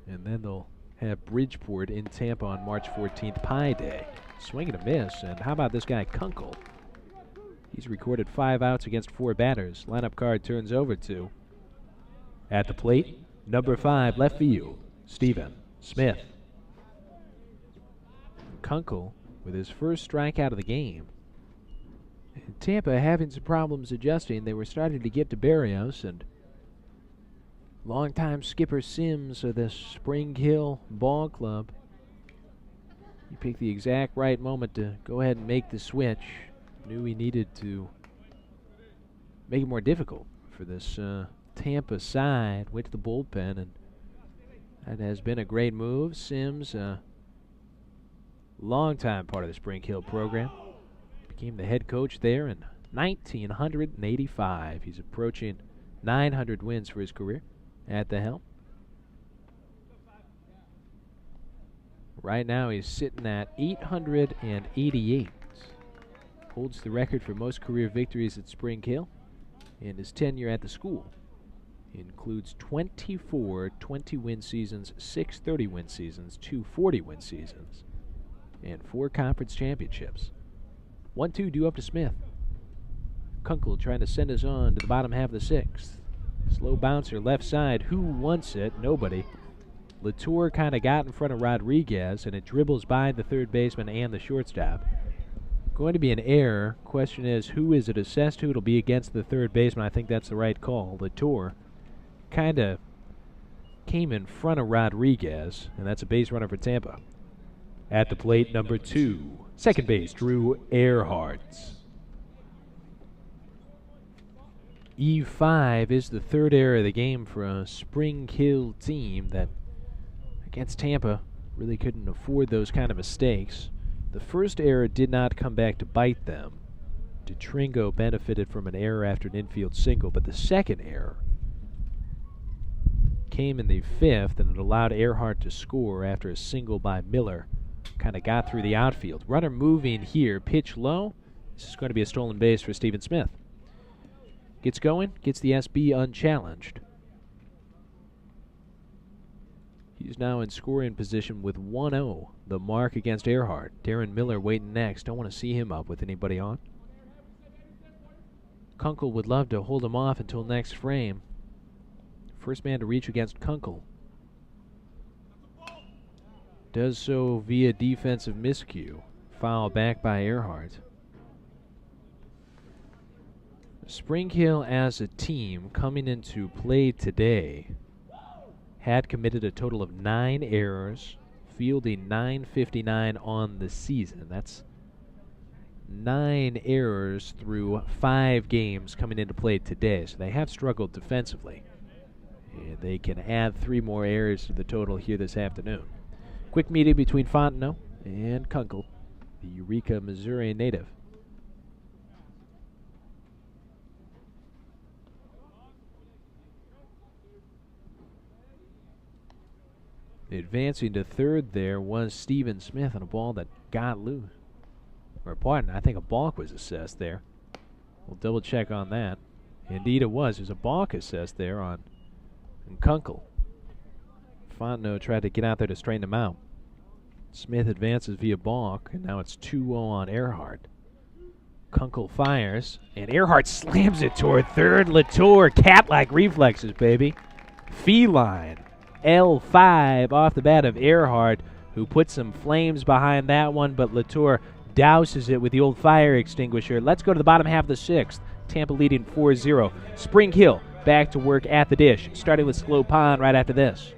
And then they'll have Bridgeport in Tampa on March 14th, Pi Day. Swing and a miss. And how about this guy, Kunkel? He's recorded 5 outs against 4 batters. Lineup card turns over to, at the plate, number 5, left field, Stephen Smith. Kunkel with his first strikeout of the game. And Tampa having some problems adjusting. They were starting to get to Barrios, and longtime skipper Sims of this Spring Hill ball club, he picked the exact right moment to go ahead and make the switch. Knew he needed to make it more difficult for this Tampa side. Went to the bullpen, and that has been a great move. Sims, longtime part of the Spring Hill program, became the head coach there in 1985. He's approaching 900 wins for his career at the helm. Right now he's sitting at 888. Holds the record for most career victories at Spring Hill, and his tenure at the school includes 24 20-win seasons, 6 30-win seasons, 2 40-win seasons, and 4 conference championships. 1-2 due up to Smith. Kunkel trying to send us on to the bottom half of the 6th. Slow bouncer left side. Who wants it? Nobody. Latour kind of got in front of Rodriguez, and it dribbles by the third baseman and the shortstop. Going to be an error. Question is, who is it assessed to? It'll be against the third baseman. I think that's the right call. Latour kind of came in front of Rodriguez, and that's a base runner for Tampa. At the plate, number 2, Second base, Drew Earhart. E5 is the third error of the game for a Spring Hill team that, against Tampa, really couldn't afford those kind of mistakes. The first error did not come back to bite them. DeTringo benefited from an error after an infield single, but the second error came in the fifth, and it allowed Earhart to score after a single by Miller kind of got through the outfield. Runner moving here, pitch low. This is going to be a stolen base for Stephen Smith. Gets going, gets the SB unchallenged. He's now in scoring position with 1-0, the mark against Earhart. Darren Miller waiting next. Don't want to see him up with anybody on. Kunkel would love to hold him off until next frame. First man to reach against Kunkel. Does so via defensive miscue. Foul back by Earhart. Spring Hill as a team coming into play today had committed a total of 9 errors, fielding .959 on the season. That's 9 errors through 5 games coming into play today, so they have struggled defensively. And they can add 3 more errors to the total here this afternoon. Quick meeting between Fontenot and Kunkel, the Eureka, Missouri native. Advancing to third there was Stephen Smith on a ball that got loose. Or pardon, I think a balk was assessed there. We'll double check on that. Indeed it was. There's a balk assessed there on Kunkel. Fontenot tried to get out there to straighten him out. Smith advances via balk, and now it's 2-0 on Earhart. Kunkel fires, and Earhart slams it toward third. Latour, cat-like reflexes, baby. Feline. L5 off the bat of Earhart, who put some flames behind that one, but Latour douses it with the old fire extinguisher. Let's go to the bottom half of the 6th. Tampa leading 4-0. Spring Hill back to work at the dish, starting with Slow Pond right after this.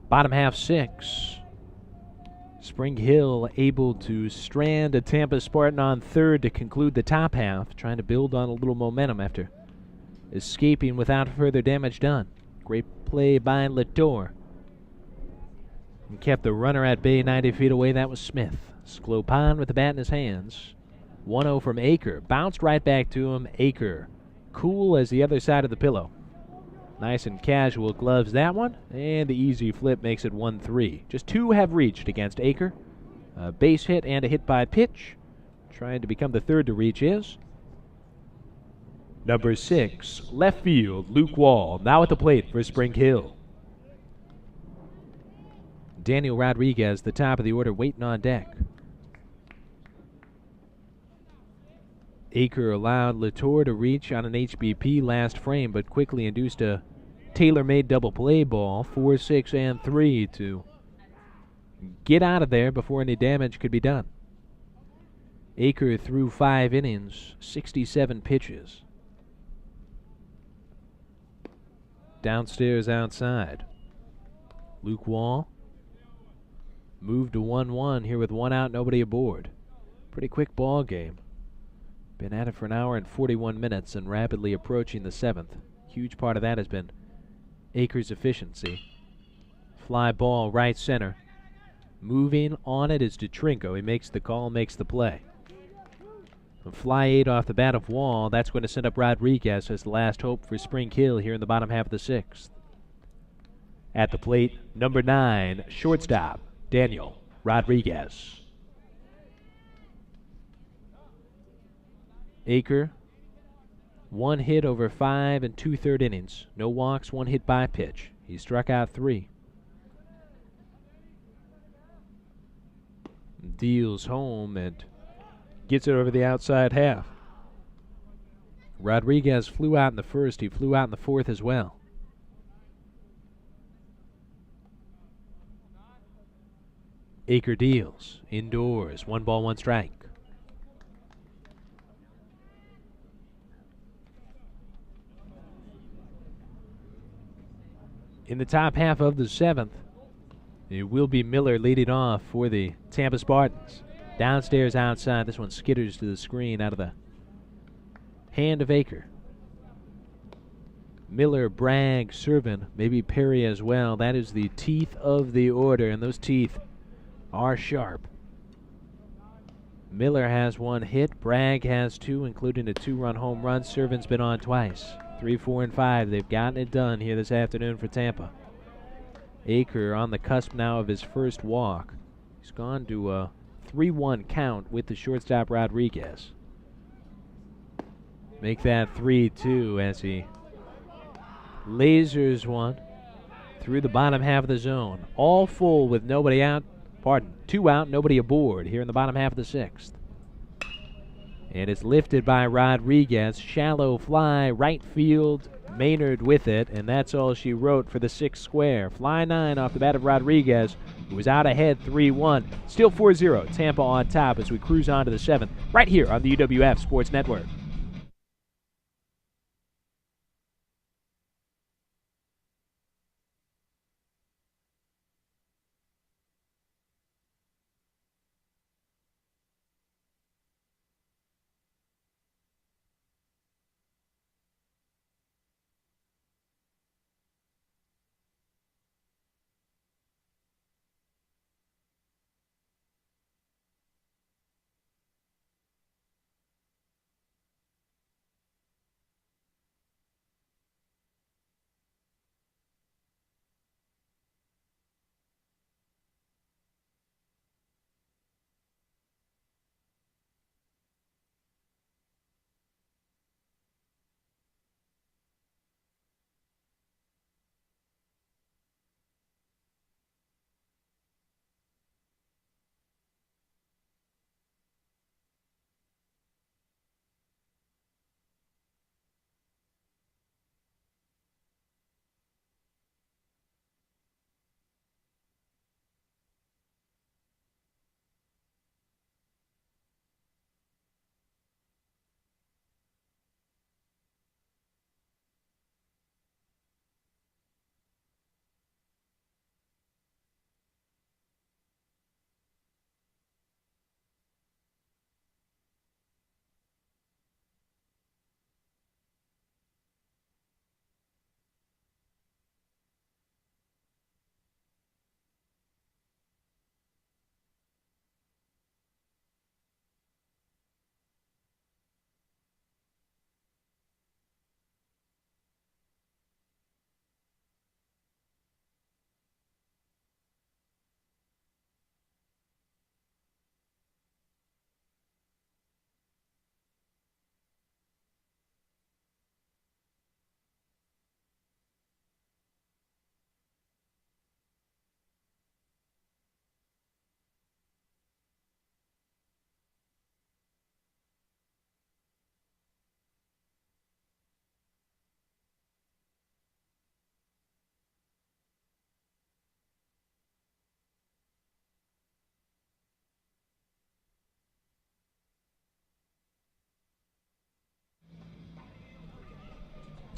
Bottom half 6. Spring Hill able to strand a Tampa Spartan on third to conclude the top half, trying to build on a little momentum after escaping without further damage done. Great play by Latour. And kept the runner at bay 90 feet away. That was Smith. Sklopan with the bat in his hands. 1-0 from Aker. Bounced right back to him. Aker, cool as the other side of the pillow. Nice and casual gloves that one, and the easy flip makes it 1-3. Just 2 have reached against Aker. A base hit and a hit by pitch. Trying to become the third to reach is number 6, left field, Luke Wall, now at the plate for Spring Hill. Daniel Rodriguez, the top of the order, waiting on deck. Aker allowed Latour to reach on an HBP last frame, but quickly induced a tailor-made double play ball, 4, 6, and 3 to get out of there before any damage could be done. Aker threw 5 innings, 67 pitches. Downstairs outside. Luke Wall moved to 1-1 here with 1 out, nobody aboard. Pretty quick ball game. Been at it for an hour and 41 minutes and rapidly approaching the 7th. Huge part of that has been Aker's efficiency. Fly ball right center. Moving on it is DeTrinco. He makes the call, makes the play. A fly 8 off the bat of Wall. That's going to send up Rodriguez as the last hope for Spring Hill here in the bottom half of the 6th. At the plate, number 9, shortstop, Daniel Rodriguez. Aker, 1 hit over 5 2/3 innings. No walks, 1 hit by pitch. He struck out 3. Deals home and gets it over the outside half. Rodriguez flew out in the 1st. He flew out in the 4th as well. Aker deals. Indoors. 1 ball, 1 strike. In the top half of the 7th, it will be Miller leading off for the Tampa Spartans. Downstairs outside, this one skitters to the screen out of the hand of Aker. Miller, Bragg, Servin, maybe Perry as well. That is the teeth of the order, and those teeth are sharp. Miller has 1 hit. Bragg has 2, including a 2-run home run. Servin's been on twice. 3, 4, and 5. They've gotten it done here this afternoon for Tampa. Aker on the cusp now of his first walk. He's gone to a 3-1 count with the shortstop Rodriguez. Make that 3-2 as he lasers one through the bottom half of the zone. All full with nobody out. 2 out, nobody aboard here in the bottom half of the 6th. And it's lifted by Rodriguez. Shallow fly, right field. Maynard with it, and that's all she wrote for the 6th square. Fly 9 off the bat of Rodriguez, who was out ahead 3-1. Still 4-0. Tampa on top as we cruise on to the 7th, right here on the UWF Sports Network.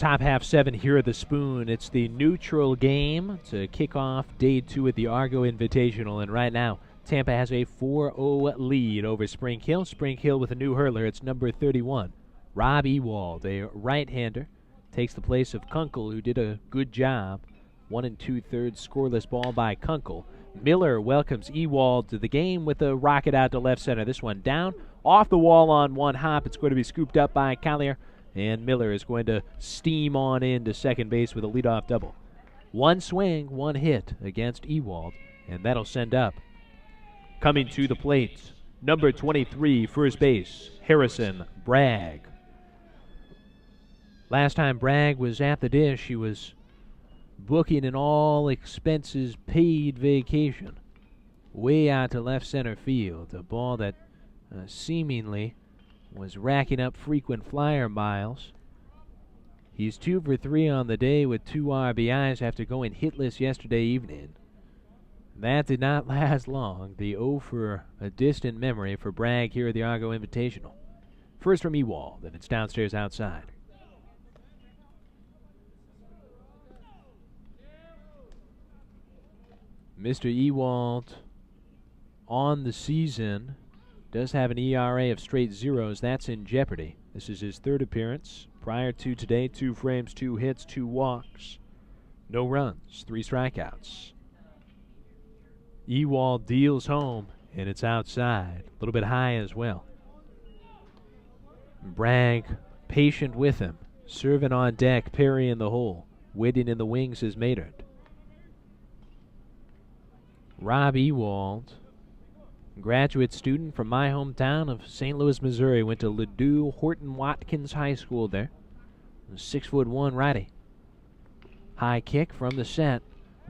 Top half 7 here at the Spoon. It's the neutral game to kick off day 2 at the Argo Invitational. And right now, Tampa has a 4-0 lead over Spring Hill. Spring Hill with a new hurler. It's number 31, Rob Ewald, a right-hander. Takes the place of Kunkel, who did a good job. 1 2/3 scoreless ball by Kunkel. Miller welcomes Ewald to the game with a rocket out to left center. This one down, off the wall on one hop. It's going to be scooped up by Collier, and Miller is going to steam on into second base with a leadoff double. One swing, one hit against Ewald, and that'll send up. Coming to the plate, number 23, first base, Harrison Bragg. Last time Bragg was at the dish, he was booking an all-expenses-paid vacation way out to left center field, a ball that seemingly was racking up frequent flyer miles. He's 2 for 3 on the day with 2 RBIs after going hitless yesterday evening. That did not last long. The 0 for a distant memory for Bragg here at the Argo Invitational. First from Ewald, and it's downstairs outside. Mr. Ewald on the season does have an ERA of straight zeros. That's in jeopardy. This is his 3rd appearance. Prior to today, 2 frames, 2 hits, 2 walks. No runs, 3 strikeouts. Ewald deals home, and it's outside. A little bit high as well. Bragg patient with him. Serving on deck, Perry in the hole. Waiting in the wings is Maynard. Rob Ewald, graduate student from my hometown of St. Louis, Missouri, went to Ladue Horton Watkins High School there. 6'1" righty. High kick from the set.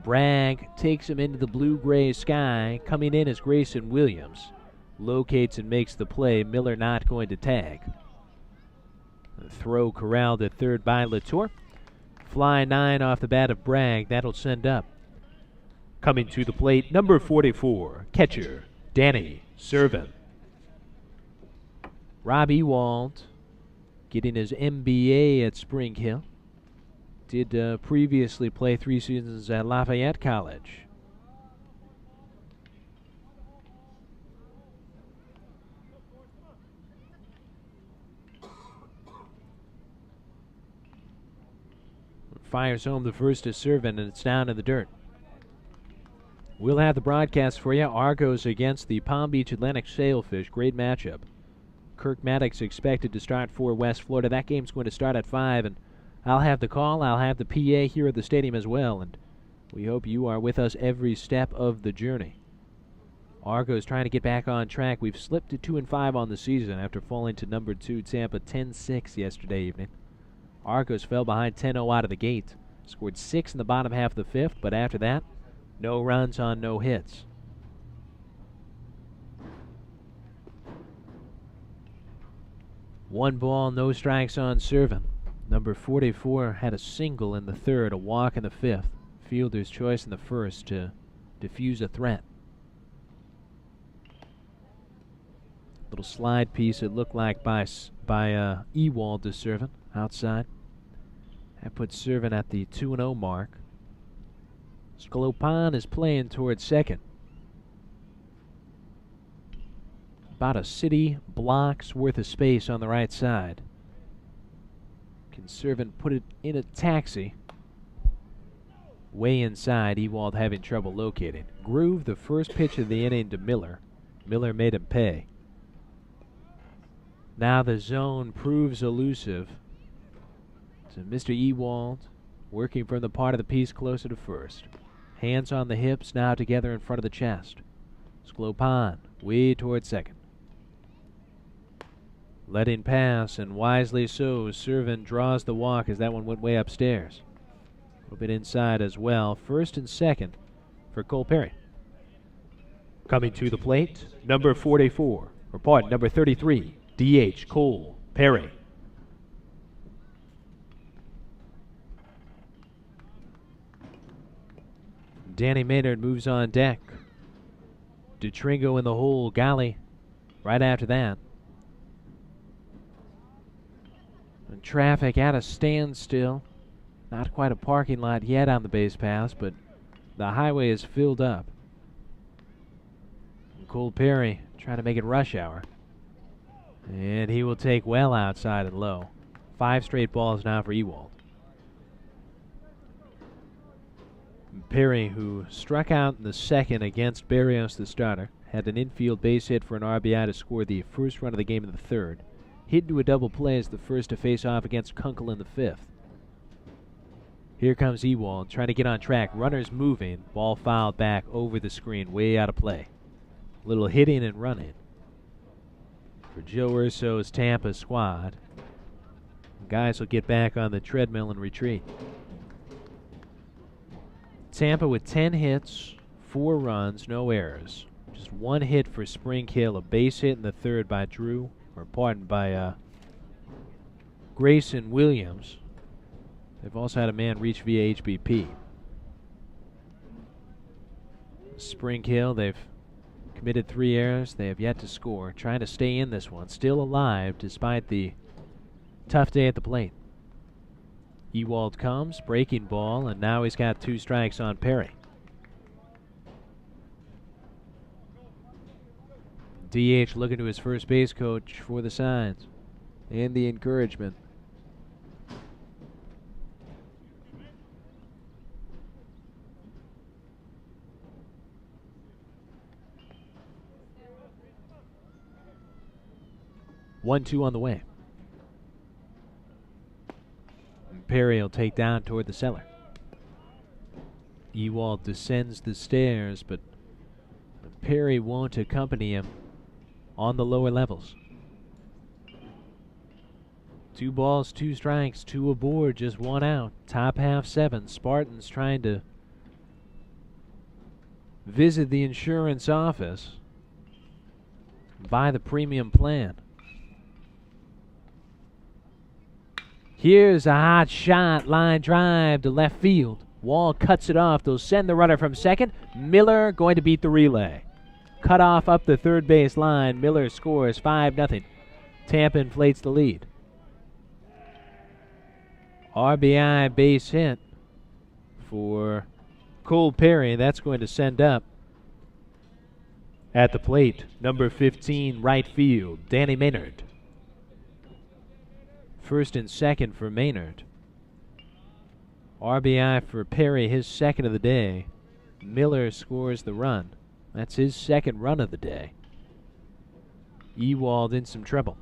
Bragg takes him into the blue-gray sky. Coming in is Grayson Williams. Locates and makes the play. Miller not going to tag. The throw corralled at third by Latour. Fly 9 off the bat of Bragg. That'll send up. Coming to the plate, number 44, catcher, Danny Servin. Rob Ewald getting his MBA at Spring Hill. Did previously play 3 seasons at Lafayette College. Fires home the first to Servin, and it's down in the dirt. We'll have the broadcast for you. Argos against the Palm Beach Atlantic Sailfish. Great matchup. Kirk Maddox expected to start for West Florida. That game's going to start at 5, and I'll have the call. I'll have the PA here at the stadium as well, and we hope you are with us every step of the journey. Argos trying to get back on track. We've slipped to 2-5 on the season after falling to number 2 Tampa 10-6 yesterday evening. Argos fell behind 10-0 out of the gate. Scored 6 in the bottom half of the 5th, but after that, no runs on no hits. One ball, no strikes on Servin. Number 44 had a single in the 3rd, a walk in the 5th. Fielder's choice in the 1st to defuse a threat. Little slide piece it looked like by Ewald to Servin outside. That puts Servin at the 2-0 mark. Sklopan is playing towards second. About a city block's worth of space on the right side. Can Servin put it in a taxi? Way inside, Ewald having trouble locating. Groove the first pitch of the inning to Miller. Miller made him pay. Now the zone proves elusive. So Mr. Ewald working from the part of the piece closer to first. Hands on the hips, now together in front of the chest. Sklopan way toward second. Letting pass, and wisely so. Servin draws the walk as that one went way upstairs. A little bit inside as well. First and second for Cole Perry. Coming to the plate, number 44, or pardon, number 33, DH Cole Perry. Danny Maynard moves on deck. DeTringo in the hole. Golly right after that. And traffic at a standstill. Not quite a parking lot yet on the base paths, but the highway is filled up. And Cole Perry trying to make it rush hour. And he will take well outside and low. 5 straight balls now for Ewald. Perry, who struck out in the second against Barrios, the starter, had an infield base hit for an RBI to score the first run of the game in the third. Hit into a double play as the first to face off against Kunkel in the fifth. Here comes Ewald trying to get on track. Runners moving. Ball fouled back over the screen, way out of play. Little hitting and running for Joe Urso's Tampa squad. Guys will get back on the treadmill and retreat. Tampa with 10 hits, 4 runs, no errors. Just 1 hit for Spring Hill, a base hit in the third by Grayson Williams. They've also had a man reach via HBP. Spring Hill, they've committed 3 errors. They have yet to score. Trying to stay in this one. Still alive despite the tough day at the plate. Ewald comes, breaking ball, and now he's got 2 strikes on Perry. DH looking to his first base coach for the signs and the encouragement. One, 2 on the way. Perry will take down toward the cellar. Ewald descends the stairs, but Perry won't accompany him on the lower levels. 2 balls, 2 strikes, 2 aboard, just 1 out. Top half 7. Spartans trying to visit the insurance office, buy the premium plan. Here's a hot shot, line drive to left field. Wall cuts it off. They'll send the runner from second. Miller going to beat the relay. Cut off up the third base line. Miller scores 5-0. Tampa inflates the lead. RBI base hit for Cole Perry. That's going to send up at the plate number 15, right field, Danny Maynard. First and second for Maynard. RBI for Perry, his second of the day. Miller scores the run. That's his second run of the day. Ewald in some trouble.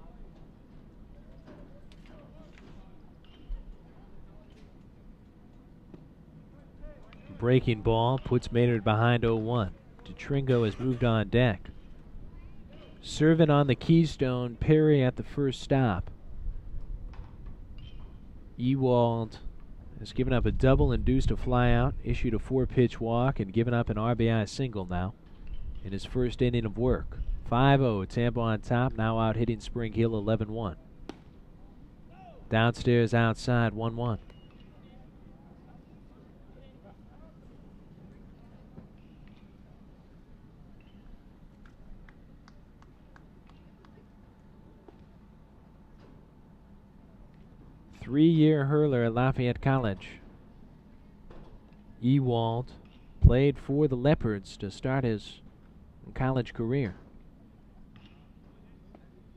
Breaking ball puts Maynard behind 0-1. DeTringo has moved on deck. Serving on the Keystone, Perry at the first stop. Ewald has given up a double, induced a flyout, issued a 4-pitch walk, and given up an RBI single now in his first inning of work. 5-0, Tampa on top, now out hitting Spring Hill 11-1. Downstairs outside 1-1. Three-year hurler at Lafayette College. Ewald played for the Leopards to start his college career.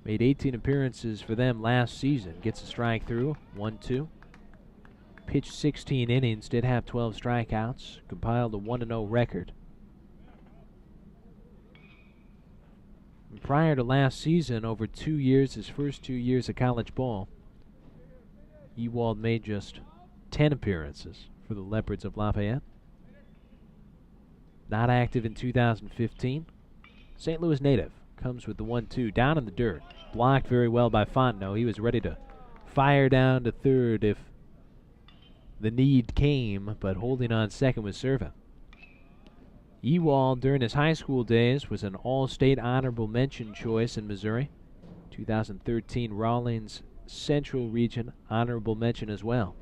Made 18 appearances for them last season. Gets a strike through, 1-2. Pitched 16 innings, did have 12 strikeouts. Compiled a 1-0 record. And prior to last season, over 2 years, his first 2 years of college ball, Ewald made just 10 appearances for the Leopards of Lafayette. Not active in 2015. St. Louis native. Comes with the 1-2. Down in the dirt. Blocked very well by Fontenot. He was ready to fire down to third if the need came, but holding on second was Serva. Ewald, during his high school days, was an All-State honorable mention choice in Missouri. 2013 Rawlings Central Region honorable mention as well.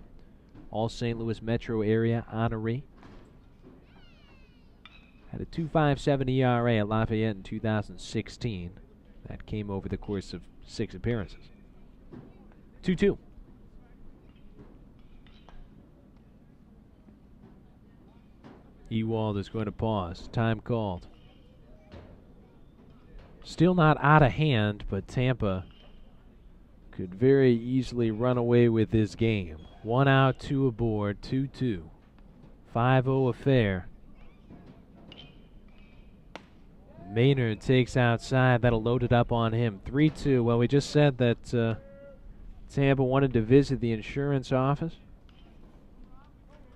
All St. Louis metro area honoree. Had a 2.57 ERA at Lafayette in 2016. That came over the course of 6 appearances. 2-2. Ewald is going to pause. Time called. Still not out of hand, but Tampa could very easily run away with this game. 1 out, 2 aboard, 2-2. 5-0 affair. Maynard takes outside. That'll load it up on him. 3-2. Well, we just said that Tampa wanted to visit the insurance office.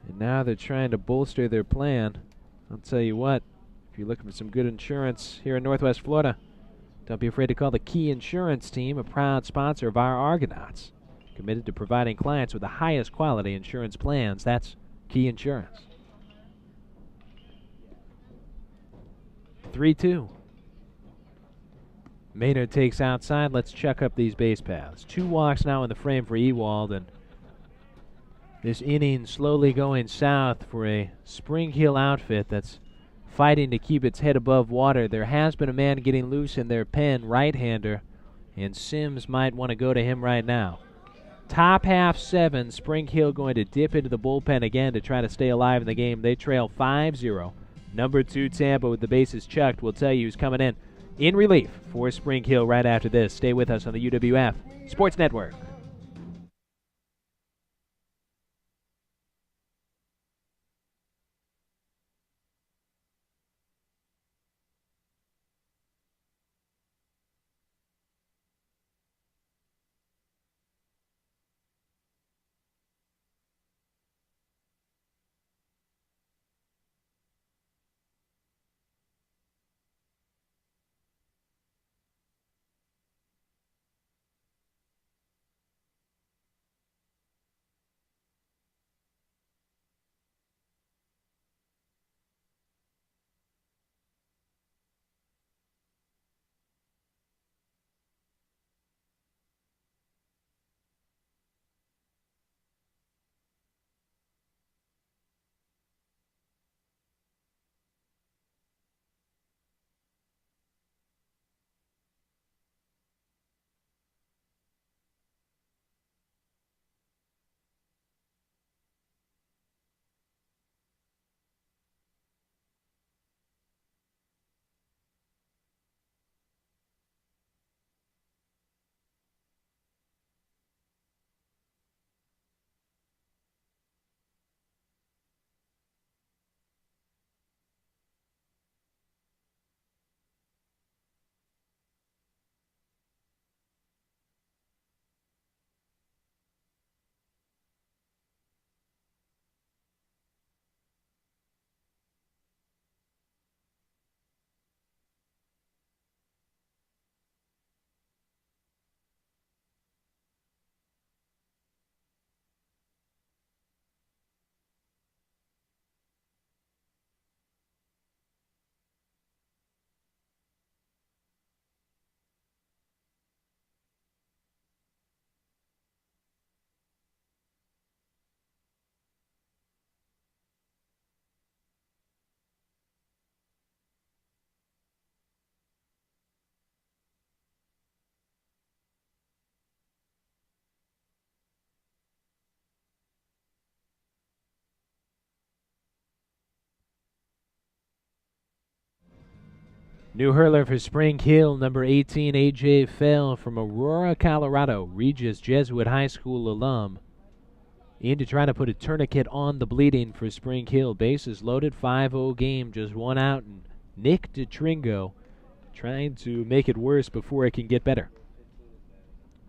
And now they're trying to bolster their plan. I'll tell you what, if you're looking for some good insurance here in Northwest Florida, don't be afraid to call the Key Insurance Team, a proud sponsor of our Argonauts. Committed to providing clients with the highest quality insurance plans. That's Key Insurance. 3-2. Maynard takes outside. Let's check up these base paths. 2 walks now in the frame for Ewald, and this inning slowly going south for a Spring Hill outfit that's fighting to keep its head above water. There has been a man getting loose in their pen, right-hander, and Sims might want to go to him right now. Top half 7, Spring Hill going to dip into the bullpen again to try to stay alive in the game. They trail 5-0. Number 2 Tampa with the bases chucked will tell you who's coming in relief for Spring Hill right after this. Stay with us on the UWF Sports Network. New hurler for Spring Hill, number 18, A.J. Fell from Aurora, Colorado, Regis Jesuit High School alum. In to try to put a tourniquet on the bleeding for Spring Hill. Bases loaded, 5-0 game, just 1 out, and Nick DeTringo trying to make it worse before it can get better.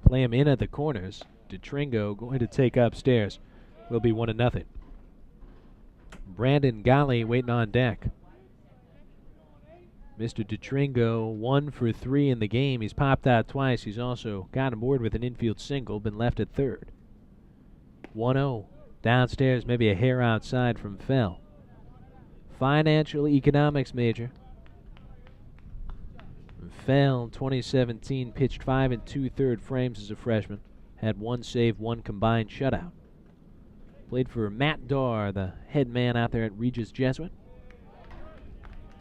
Play him in at the corners. DeTringo going to take upstairs. Will be 1-0. Brandon Golly waiting on deck. Mr. DeTringo, 1 for 3 in the game. He's popped out twice. He's also got aboard with an infield single, been left at third. 1-0. Downstairs, maybe a hair outside from Fell. Financial economics major. Fell, 2017, pitched 5 2/3 frames as a freshman. Had 1 save, 1 combined shutout. Played for Matt Darr, the head man out there at Regis Jesuit.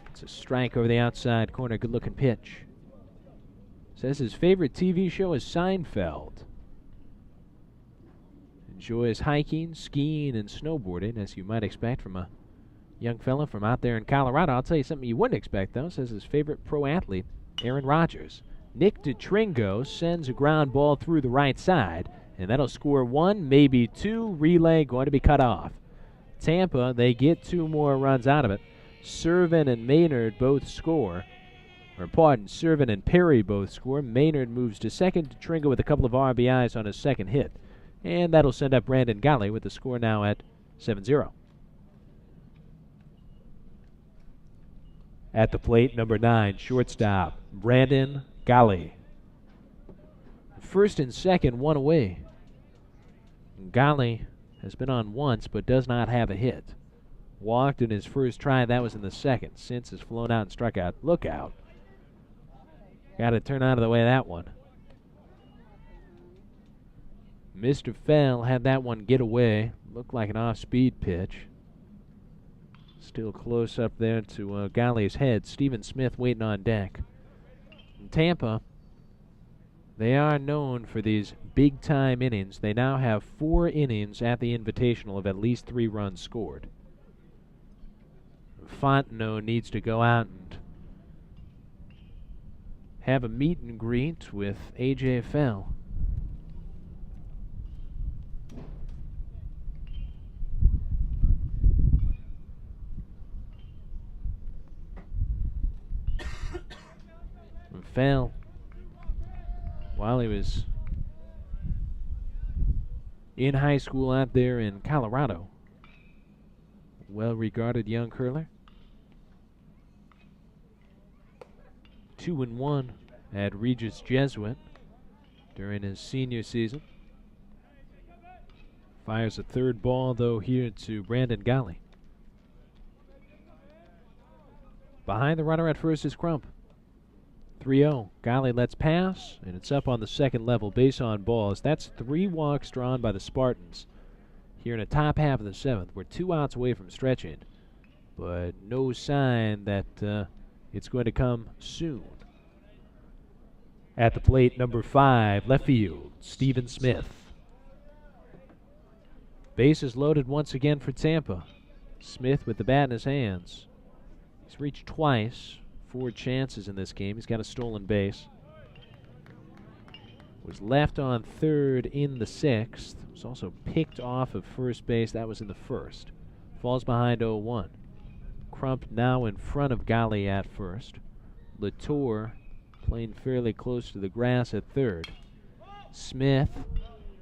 It's a strike over the outside corner. Good-looking pitch. Says his favorite TV show is Seinfeld. Enjoys hiking, skiing, and snowboarding, as you might expect from a Young fella from out there in Colorado. I'll tell you something you wouldn't expect, though, says his favorite pro athlete, Aaron Rodgers. Nick DeTringo sends a ground ball through the right side, and that'll score 1, maybe 2. Relay going to be cut off. Tampa, they get 2 more runs out of it. Servin and Maynard both score. Servin and Perry both score. Maynard moves to second. DeTringo with a couple of RBIs on his second hit. And that'll send up Brandon Galley with the score now at 7-0. At the plate, number 9, shortstop, Brandon Galley. First and second, 1 away. Galley has been on once but does not have a hit. Walked in his first try, that was in the second. Since has flown out and struck out. Look out. Got to turn out of the way of that one. Mr. Fell had that one get away. Looked like an off-speed pitch. Still close up there to Galley's head. Steven Smith waiting on deck. In Tampa, they are known for these big-time innings. They now have 4 innings at the Invitational of at least 3 runs scored. Fontenot needs to go out and have a meet and greet with A.J. Fell. Fell, while he was in high school out there in Colorado, well-regarded young curler. 2-1 at Regis Jesuit during his senior season. Fires a third ball, though, here to Brandon Galley. Behind the runner at first is Crump. 3-0. Galley lets pass, and it's up on the second level, base on balls. That's 3 walks drawn by the Spartans here in the top half of the 7th. We're 2 outs away from stretching, but no sign that it's going to come soon. At the plate, number 5, left field, Steven Smith. Bases loaded once again for Tampa. Smith with the bat in his hands. He's reached twice. 4 chances in this game. He's got a stolen base. Was left on third in the 6th. Was also picked off of first base. That was in the 1st. Falls behind 0-1. Crump now in front of Galley at first. Latour playing fairly close to the grass at third. Smith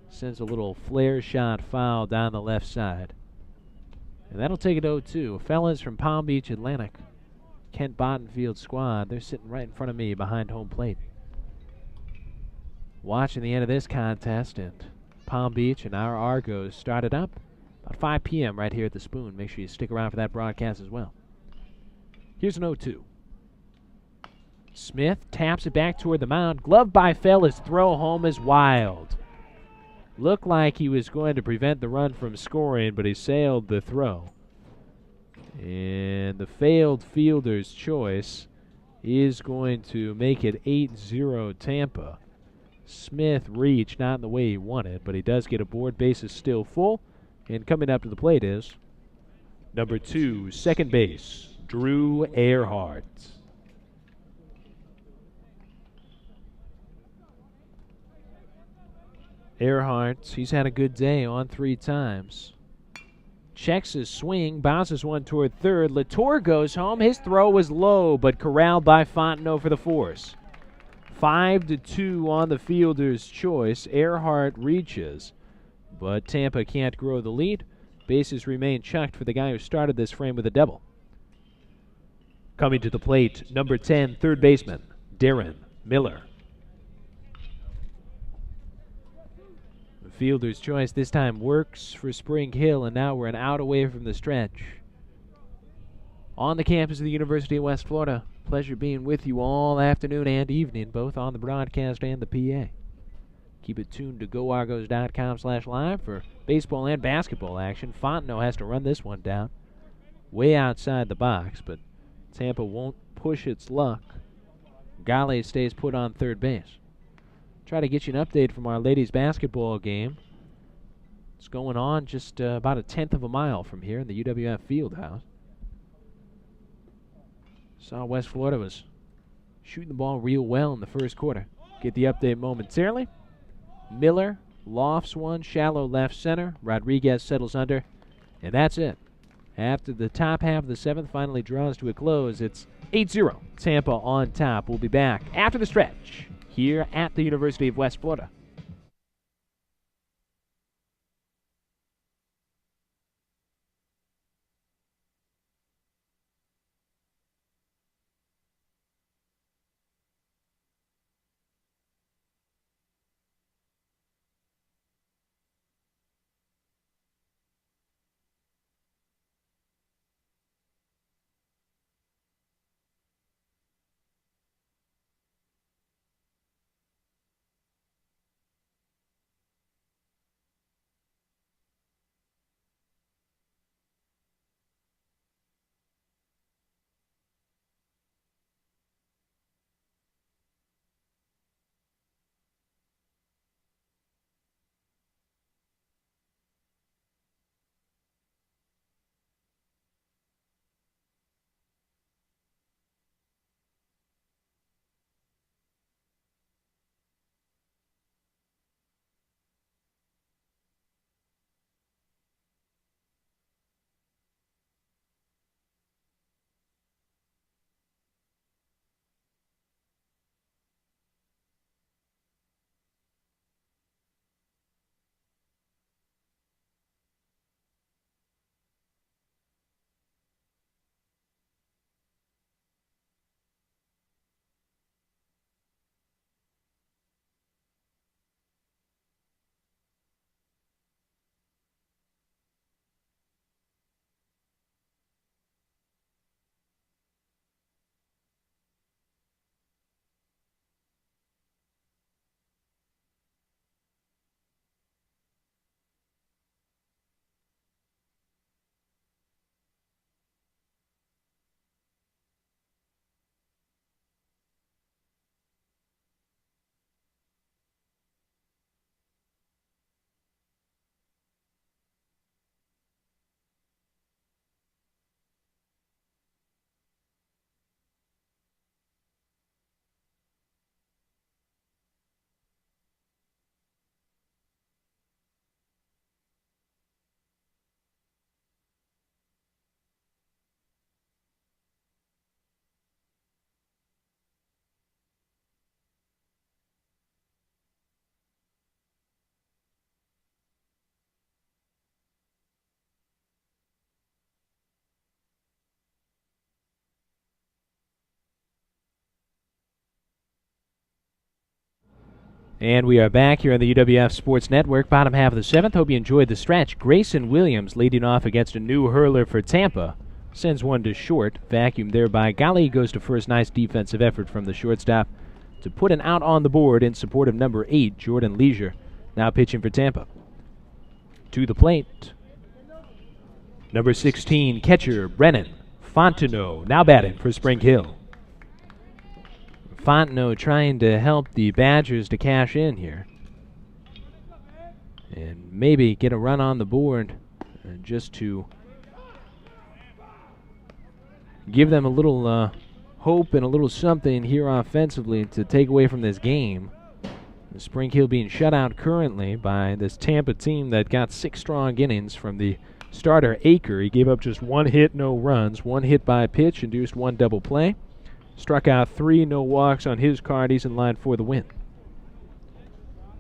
sends a little flare shot foul down the left side. And that'll take it 0-2. Fellas from Palm Beach Atlantic. Kent Bottenfield squad, they're sitting right in front of me behind home plate. Watching the end of this contest, and Palm Beach and our Argos started up about 5 p.m. right here at the Spoon. Make sure you stick around for that broadcast as well. Here's an 0-2. Smith taps it back toward the mound. Glove by Fell. His throw home is wild. Looked like he was going to prevent the run from scoring, but he sailed the throw. And the failed fielder's choice is going to make it 8-0 Tampa. Smith reached not in the way he wanted, but he does get aboard. Bases still full. And coming up to the plate is number 2, second base, Drew Earhart. Earhart, he's had a good day on 3 times. Checks his swing, bounces one toward third. Latour goes home. His throw was low, but corralled by Fontenot for the force. 5-2 on the fielder's choice. Earhart reaches, but Tampa can't grow the lead. Bases remain checked for the guy who started this frame with a double. Coming to the plate, number 10, third baseman, Darren Miller. Fielder's choice this time works for Spring Hill, and now we're an out away from the stretch. On the campus of the University of West Florida. Pleasure being with you all afternoon and evening, both on the broadcast and the PA. Keep it tuned to GoArgos.com/live for baseball and basketball action. Fontenot has to run this one down way outside the box, but Tampa won't push its luck. Galley stays put on third base. Try to get you an update from our ladies basketball game. It's going on just about a 1/10 of a mile from here in the UWF Fieldhouse. Saw West Florida was shooting the ball real well in the first quarter. Get the update momentarily. Miller lofts one, shallow left center. Rodriguez settles under, and that's it. After the top half of the seventh finally draws to a close, it's 8-0. Tampa on top. We'll be back after the stretch here at the University of West Florida. And we are back here on the UWF Sports Network, bottom half of the seventh. Hope you enjoyed the stretch. Grayson Williams leading off against a new hurler for Tampa. Sends one to short. Vacuum there by Gali. Goes to first. Nice defensive effort from the shortstop to put an out on the board in support of number 8, Jordan Leisure. Now pitching for Tampa. To the plate, number 16, catcher Brennan Fontenot. Now batting for Spring Hill. Fontenot trying to help the Badgers to cash in here and maybe get a run on the board just to give them a little hope and a little something here offensively to take away from this game. Spring Hill being shut out currently by this Tampa team that got 6 strong innings from the starter Aker. He gave up just 1 hit, no runs, 1 hit by pitch, induced 1 double play. Struck out 3, no walks on his card. He's in line for the win.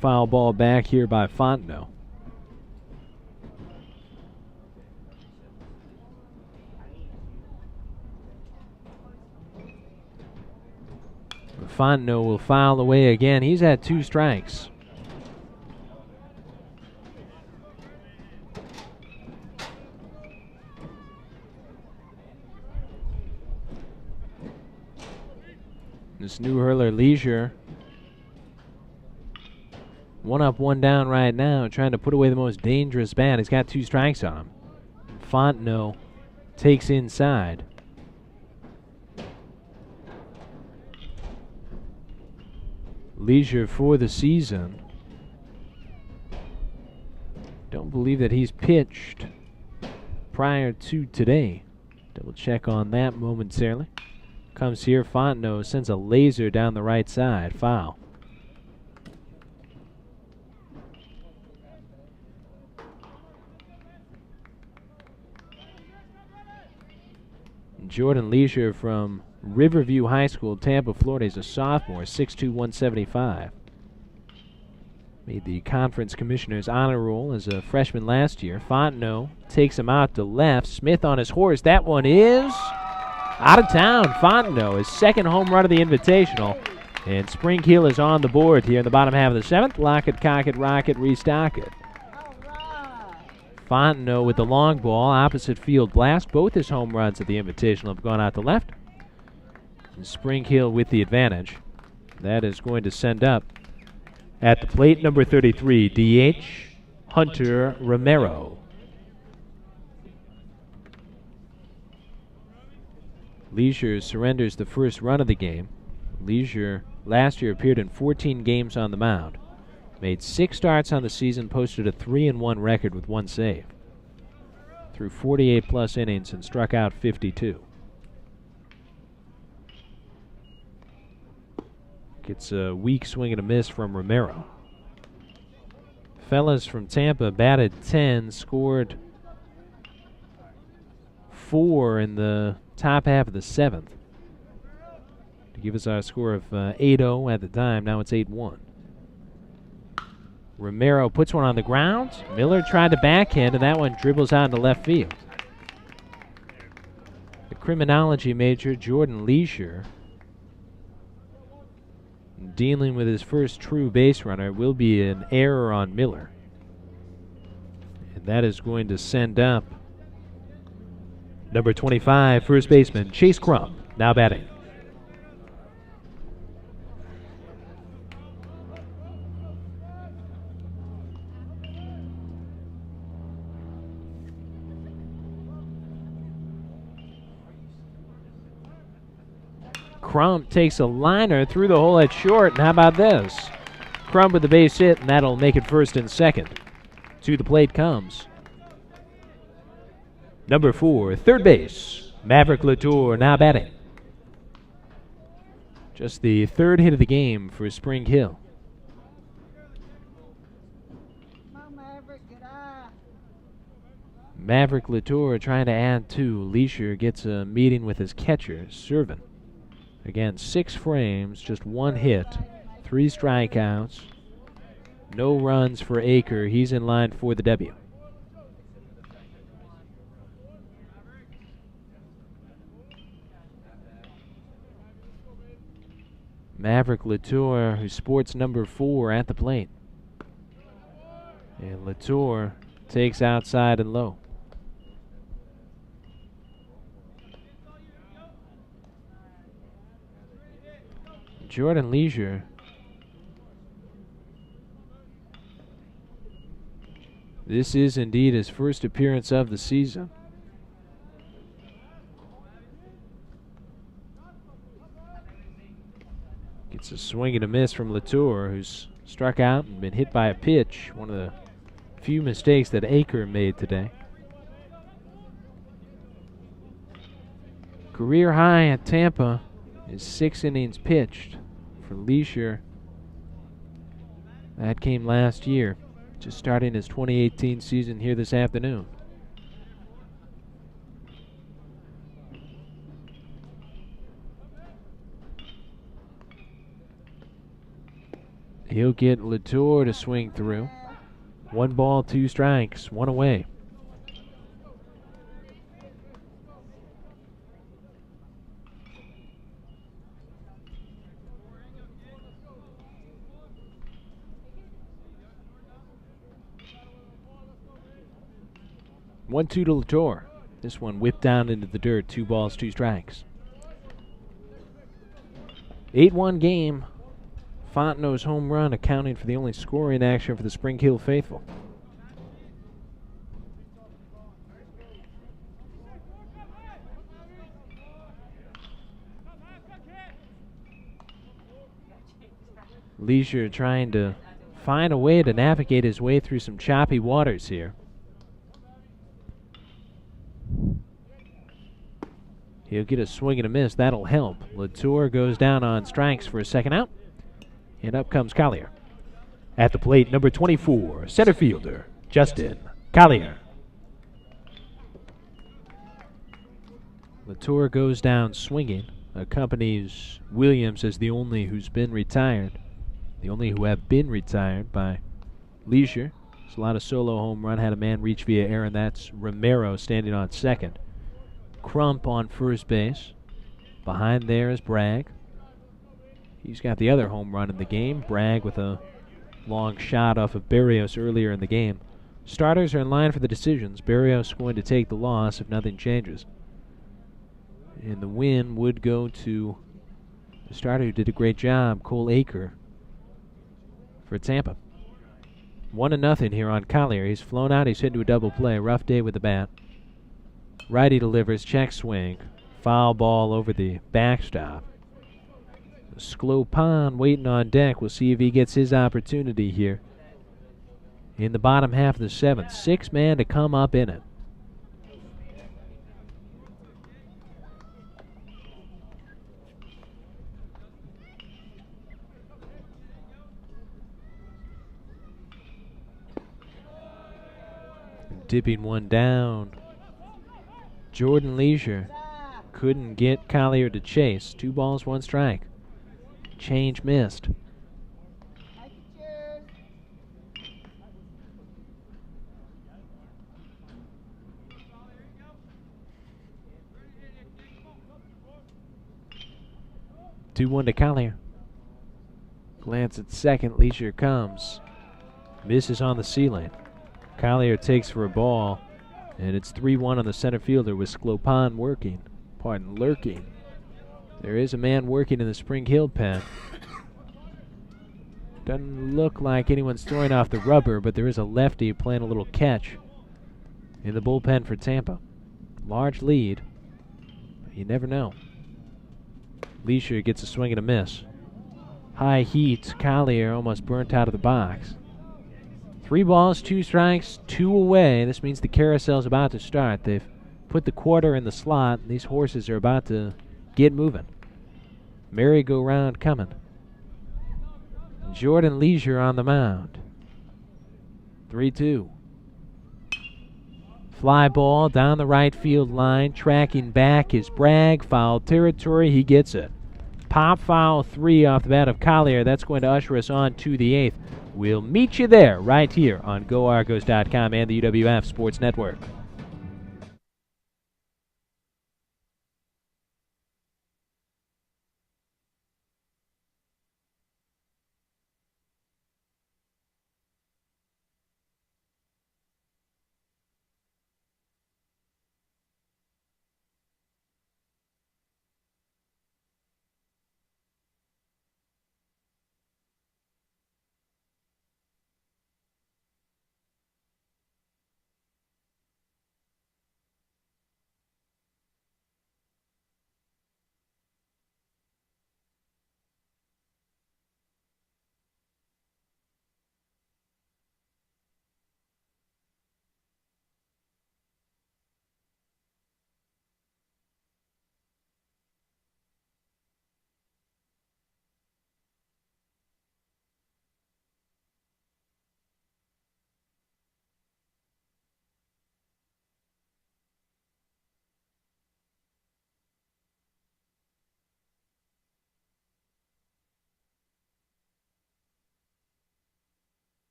Foul ball back here by Fontenot. Fontenot will foul away again. He's had 2 strikes. This new hurler, Leisure, 1 up, 1 down right now, trying to put away the most dangerous bat. He's got 2 strikes on him. Fontenot takes inside. Leisure for the season. Don't believe that he's pitched prior to today. Double check on that momentarily. comes here. Fontenot sends a laser down the right side. Foul. Jordan Leisure from Riverview High School, Tampa, Florida. He's a sophomore, 6'2", 175. Made the conference commissioner's honor roll as a freshman last year. Fontenot takes him out to left. Smith on his horse. That one is out of town. Fontenot, his second home run of the Invitational. And Spring Hill is on the board here in the bottom half of the seventh. Lock it, cock it, rock it, restock it. Fontenot with the long ball, opposite field blast. Both his home runs at the Invitational have gone out to left. And Spring Hill with the advantage. That is going to send up at the plate, number 33, DH, Hunter Romero. Leisure surrenders the first run of the game. Leisure last year appeared in 14 games on the mound. Made 6 starts on the season, posted a 3-1 record with 1 save. Threw 48-plus innings and struck out 52. Gets a weak swing and a miss from Romero. Fellas from Tampa batted 10, scored 4 in the top half of the seventh to give us our score of 8-0 at the time. Now it's 8-1. Romero puts one on the ground. Miller tried to backhand, and that one dribbles out into left field. The criminology major, Jordan Leisure, dealing with his first true base runner. Will be an error on Miller. And that is going to send up number 25, first baseman Chase Crump, now batting. Crump takes a liner through the hole at short, and how about this? Crump with the base hit, and that'll make it first and second. To the plate comes number 4, third base, Maverick Latour, now batting. Just the third hit of the game for Spring Hill. Maverick Latour trying to add 2. Leisure gets a meeting with his catcher, Servin. Again, 6 frames, just 1 hit, 3 strikeouts, no runs for Aker. He's in line for the W. Maverick Latour, who sports number 4 at the plate. And Latour takes outside and low. Jordan Leisure this is indeed his first appearance of the season. Gets a swing and a miss from Latour, who's struck out and been hit by a pitch. One of the few mistakes that Aker made today. Career high at Tampa is 6 innings pitched for Leisure. That came last year, just starting his 2018 season here this afternoon. He'll get Latour to swing through. 1 ball, 2 strikes, 1 away. One-two to Latour. This one whipped down into the dirt. 2 balls, 2 strikes. 8-1 game. Fontenot's home run accounting for the only scoring action for the Spring Hill faithful. Leisure trying to find a way to navigate his way through some choppy waters here. He'll get a swing and a miss. That'll help. Latour goes down on strikes for a second out. And up comes Collier. At the plate, number 24, center fielder, Justin Collier. Latour goes down swinging. Accompanies Williams as the only who's been retired. The only who have been retired by Leisure. It's a lot of solo home run. Had a man reach via error, and that's Romero standing on second. Crump on first base. Behind there is Bragg. He's got the other home run in the game. Bragg with a long shot off of Berrios earlier in the game. Starters are in line for the decisions. Berrios going to take the loss if nothing changes. And the win would go to the starter who did a great job, Cole Aker, for Tampa. 1-0 here on Collier. He's flown out. He's hit into a double play. Rough day with the bat. Righty delivers. Check swing. Foul ball over the backstop. Sklopan waiting on deck. We'll see if he gets his opportunity here in the bottom half of the seventh. 6 man to come up in it. Dipping one down. Jordan Leisure couldn't get Collier to chase. 2 balls, 1 strike. Change missed. Two one to Collier. Glance at second. Leisure comes. Misses on the ceiling. Collier takes for a ball, and it's 3-1 on the center fielder with Sklopan lurking. There is a man working in the Spring Hill pen. Doesn't look like anyone's throwing off the rubber, but there is a lefty playing a little catch in the bullpen for Tampa. Large lead. You never know. Leisure gets a swing and a miss. High heat. Collier almost burnt out of the box. 3 balls, 2 strikes, 2 away. This means the carousel's about to start. They've put the quarter in the slot, and these horses are about to get moving. Merry-go-round coming. Jordan Leisure on the mound. 3-2. Fly ball down the right field line. Tracking back is Bragg. Foul territory. He gets it. Pop foul 3 off the bat of Collier. That's going to usher us on to the 8th. We'll meet you there right here on GoArgos.com and the UWF Sports Network.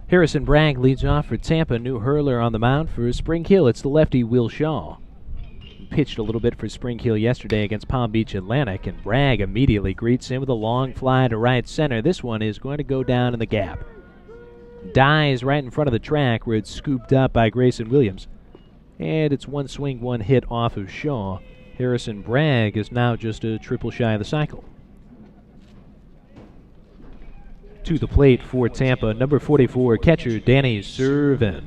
Harrison Bragg leads off for Tampa. New hurler on the mound for Spring Hill. It's the lefty Will Shaw. Pitched a little bit for Spring Hill yesterday against Palm Beach Atlantic, and Bragg immediately greets him with a long fly to right center. This one is going to go down in the gap. Dies right in front of the track where it's scooped up by Grayson Williams. And it's one swing, one hit off of Shaw. Harrison Bragg is now just a triple shy of the cycle. To the plate for Tampa, number 44, catcher Danny Servin.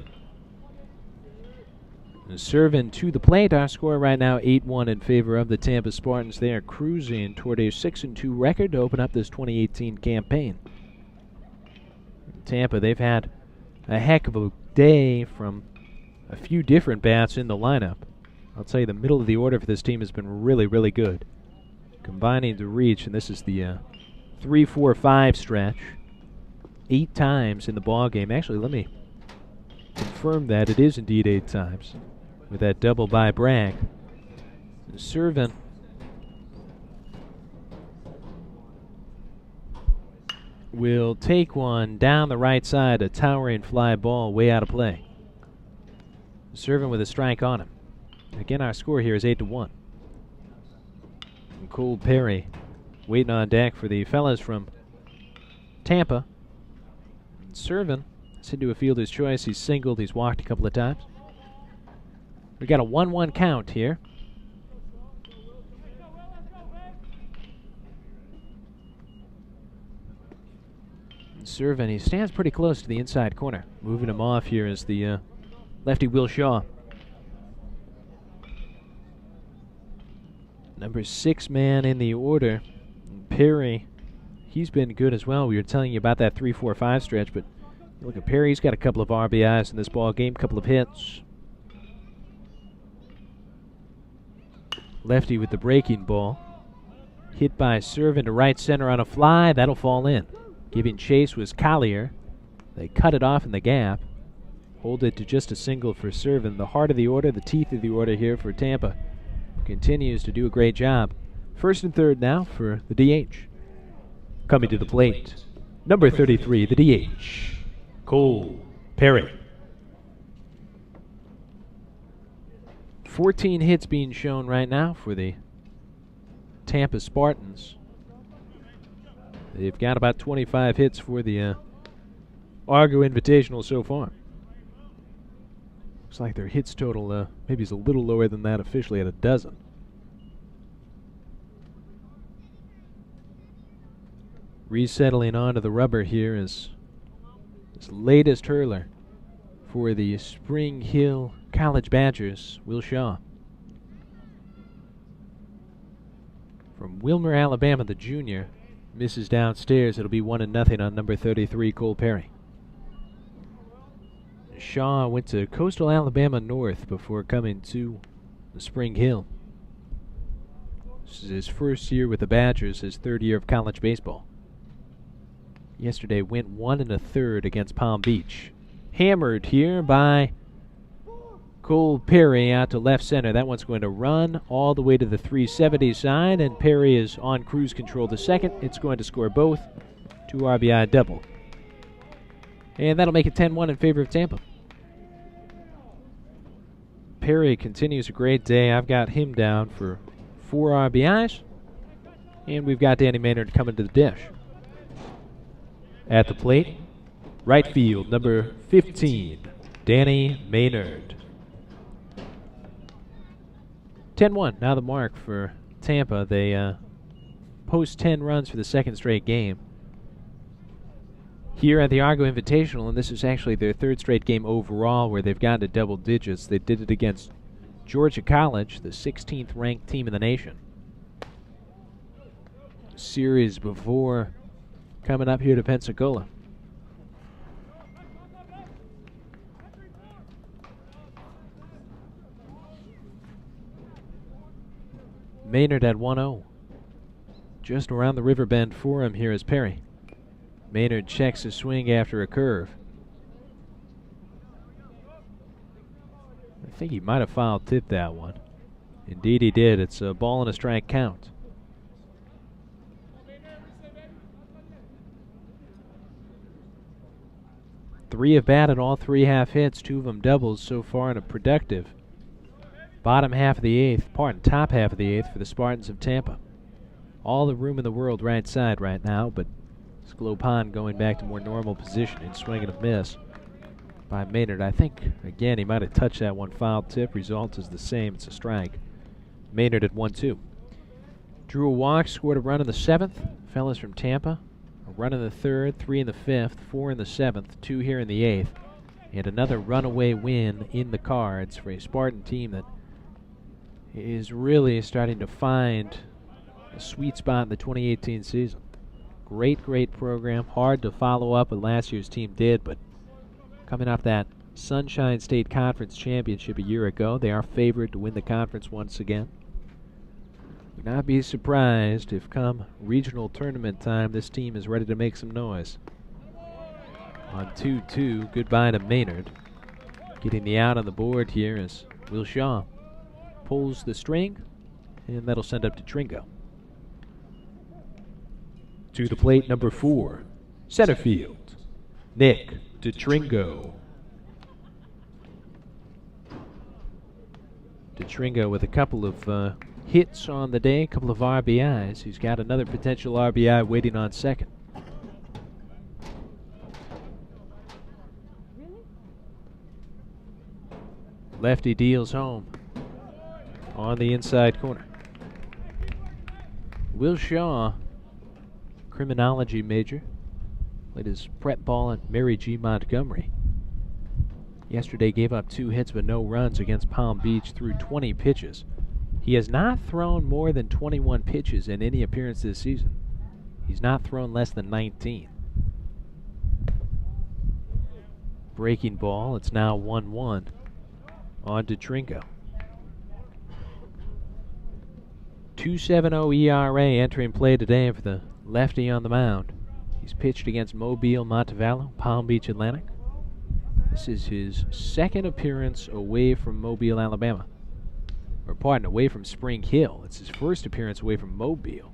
Servin to the plate. Our score right now 8-1 in favor of the Tampa Spartans. They are cruising toward a 6-2 record to open up this 2018 campaign. Tampa, they've had a heck of a day from a few different bats in the lineup. I'll tell you, the middle of the order for this team has been really, really good. Combining to reach, and this is the 3-4-5 stretch. 8 times in the ball game. Actually, let me confirm that it is indeed 8 times with that double by Bragg. Servin will take one down the right side, a towering fly ball way out of play. Servin with a strike on him. Again, our score here is 8-1. And Cole Perry waiting on deck for the fellas from Tampa. Servin is into a fielder's choice. He's singled. He's walked a couple of times. We got a 1-1 count here. Servin, he stands pretty close to the inside corner. Moving him off here is the lefty Will Shaw. Number 6 man in the order, Perry. He's been good as well. We were telling you about that 3-4-5 stretch, but look at Perry. He's got a couple of RBIs in this ball game, couple of hits. Lefty with the breaking ball. Hit by Servin to right center on a fly. That'll fall in. Giving chase was Collier. They cut it off in the gap. Hold it to just a single for Servin. The heart of the order, the teeth of the order here for Tampa. Continues to do a great job. First and third now for the DH. Coming to the plate, number 33, the DH, Cole Perry. 14 hits being shown right now for the Tampa Spartans. They've got about 25 hits for the Argo Invitational so far. Looks like their hits total maybe is a little lower than that officially at a dozen. Resettling onto the rubber here is his latest hurler for the Spring Hill College Badgers, Will Shaw. From Wilmer, Alabama, the junior, misses downstairs. It'll be 1-0 on number 33, Cole Perry. Shaw went to Coastal Alabama North before coming to Spring Hill. This is his first year with the Badgers, his third year of college baseball. Yesterday went 1 1/3 against Palm Beach. Hammered here by Cole Perry out to left center. That one's going to run all the way to the 370 side, and Perry is on cruise control to second. It's going to score both. 2 RBI double. And that'll make it 10-1 in favor of Tampa. Perry continues a great day. I've got him down for 4 RBIs. And we've got Danny Maynard coming to the dish. At the plate, right field, number 15, Danny Maynard. 10-1, now the mark for Tampa. They post 10 runs for the second straight game here at the Argo Invitational, and this is actually their third straight game overall where they've gone to double digits. They did it against Georgia College, the 16th ranked team in the nation. Series before coming up here to Pensacola. Maynard at 1-0. Just around the river bend for him here is Perry. Maynard checks his swing after a curve. I think he might have foul tipped that one. Indeed he did. It's a ball and a strike count. 3 have batted, all 3 half hits, 2 of them doubles so far in a productive top half of the 8th for the Spartans of Tampa. All the room in the world right side right now, but Sklopan going back to more normal positioning, swinging a miss by Maynard. I think, again, he might have touched that one foul tip. Result is the same. It's a strike. Maynard at 1-2. Drew a walk, scored a run in the 7th. Fellas from Tampa. A run in the 3rd, 3 in the 5th, 4 in the 7th, 2 here in the 8th. And another runaway win in the cards for a Spartan team that is really starting to find a sweet spot in the 2018 season. Great program. Hard to follow up what last year's team did, but coming off that Sunshine State Conference Championship a year ago, they are favored to win the conference once again. Would not be surprised if come regional tournament time this team is ready to make some noise. On 2-2, goodbye to Maynard. Getting the out on the board here is Will Shaw. Pulls the string, and that'll send up to Tringo. To the plate, number 4, center field, Nick DeTringo. DeTringo with a couple of hits on the day, a couple of RBIs. He's got another potential RBI waiting on second. Lefty deals home on the inside corner. Will Shaw, criminology major, played his prep ball at Mary G. Montgomery. Yesterday gave up 2 hits but no runs against Palm Beach through 20 pitches. He has not thrown more than 21 pitches in any appearance this season. He's not thrown less than 19. Breaking ball, it's now 1-1 on DeTringo. 2.70 ERA entering play today for the lefty on the mound. He's pitched against Mobile, Montevallo, Palm Beach, Atlantic. This is his 2nd appearance away from Mobile, Alabama. Or pardon, away from Spring Hill. It's his 1st appearance away from Mobile.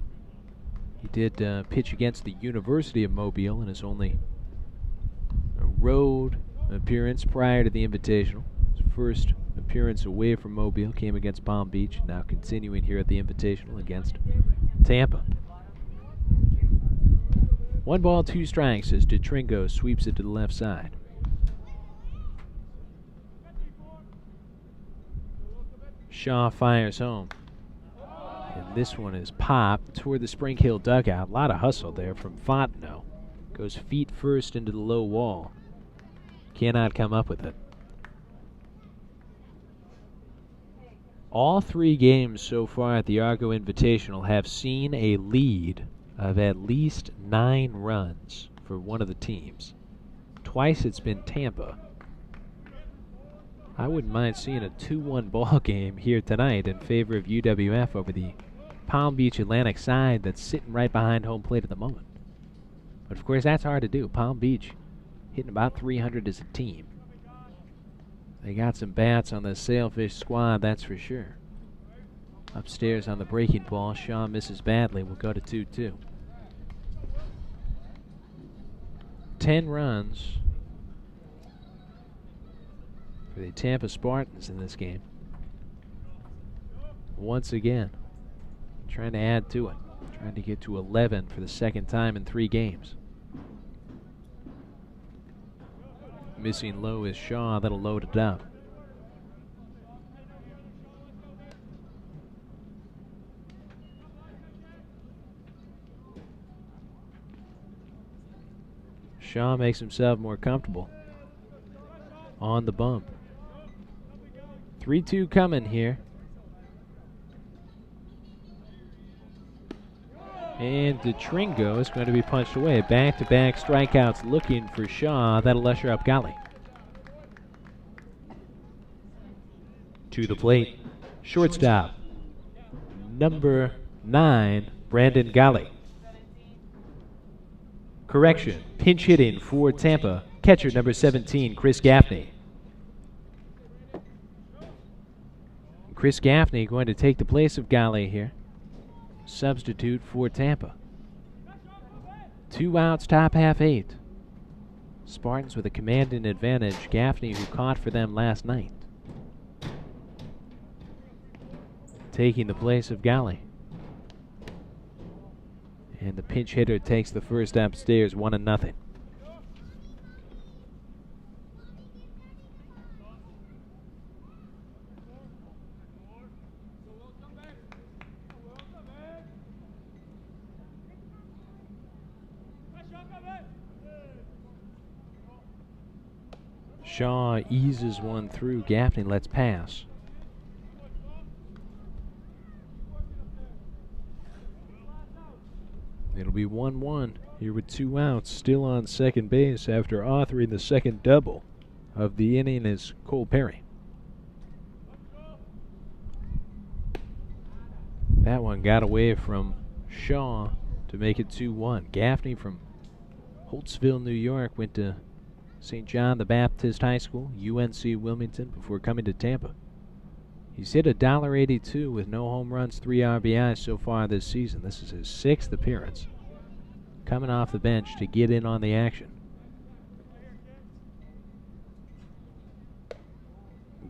He did pitch against the University of Mobile in his only road appearance prior to the Invitational. His 1st appearance away from Mobile came against Palm Beach, now continuing here at the Invitational against Tampa. 1 ball, 2 strikes as DeTringo sweeps it to the left side. Shaw fires home. And this one is popped toward the Spring Hill dugout. A lot of hustle there from Fontenot. Goes feet first into the low wall. Cannot come up with it. All 3 games so far at the Argo Invitational have seen a lead of at least 9 runs for one of the teams. Twice it's been Tampa. I wouldn't mind seeing a 2-1 ball game here tonight in favor of UWF over the Palm Beach Atlantic side that's sitting right behind home plate at the moment. But of course that's hard to do. Palm Beach hitting about 300 as a team. They got some bats on the Sailfish squad, that's for sure. Upstairs on the breaking ball, Shaw misses badly. We'll go to 2-2. 10 runs for the Tampa Spartans in this game. Once again, trying to add to it. Trying to get to 11 for the 2nd time in 3 games. Missing low is Shaw. That'll load it up. Shaw makes himself more comfortable on the bump. 3-2 coming here. And DeTringo is going to be punched away. Back-to-back strikeouts looking for Shaw. That'll usher up Gali. To the plate, shortstop, number 9, Brandon Gali. Correction, pinch hitting for Tampa, catcher number 17, Chris Gaffney. Chris Gaffney going to take the place of Gali here. Substitute for Tampa. 2 outs, top half 8. Spartans with a commanding advantage. Gaffney, who caught for them last night, taking the place of Galley. And the pinch hitter takes the first upstairs, 1-0. Shaw eases one through. Gaffney lets pass. It'll be 1-1 here with 2 outs. Still on second base after authoring the second double of the inning is Cole Perry. That one got away from Shaw to make it 2-1. Gaffney from Holtzville, New York, went to St. John the Baptist High School, UNC Wilmington, before coming to Tampa. He's hit $1.82 with no home runs, 3 RBIs so far this season. This is his 6th appearance. Coming off the bench to get in on the action.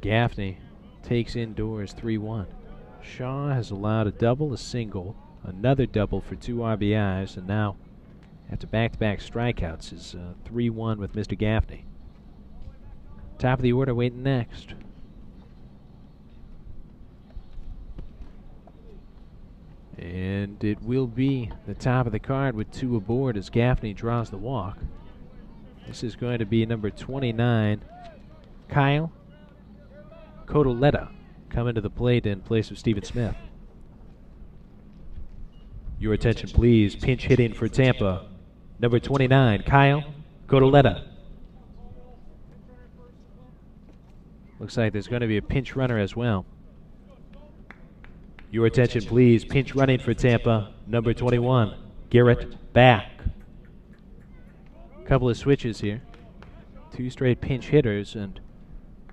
Gaffney takes indoors 3-1. Shaw has allowed a double, a single, another double for 2 RBIs, and now, after back-to-back strikeouts, is 3-1 with Mr. Gaffney. Top of the order waiting next. And it will be the top of the card with 2 aboard as Gaffney draws the walk. This is going to be number 29, Kyle Codoletta, coming to the plate in place of Stephen Smith. Your attention, please. Pinch hitting for Tampa, number 29, Kyle Codoletta. Looks like there's going to be a pinch runner as well. Your attention, please. Pinch running for Tampa, number 21, Garrett Back. Couple of switches here. 2 straight pinch hitters and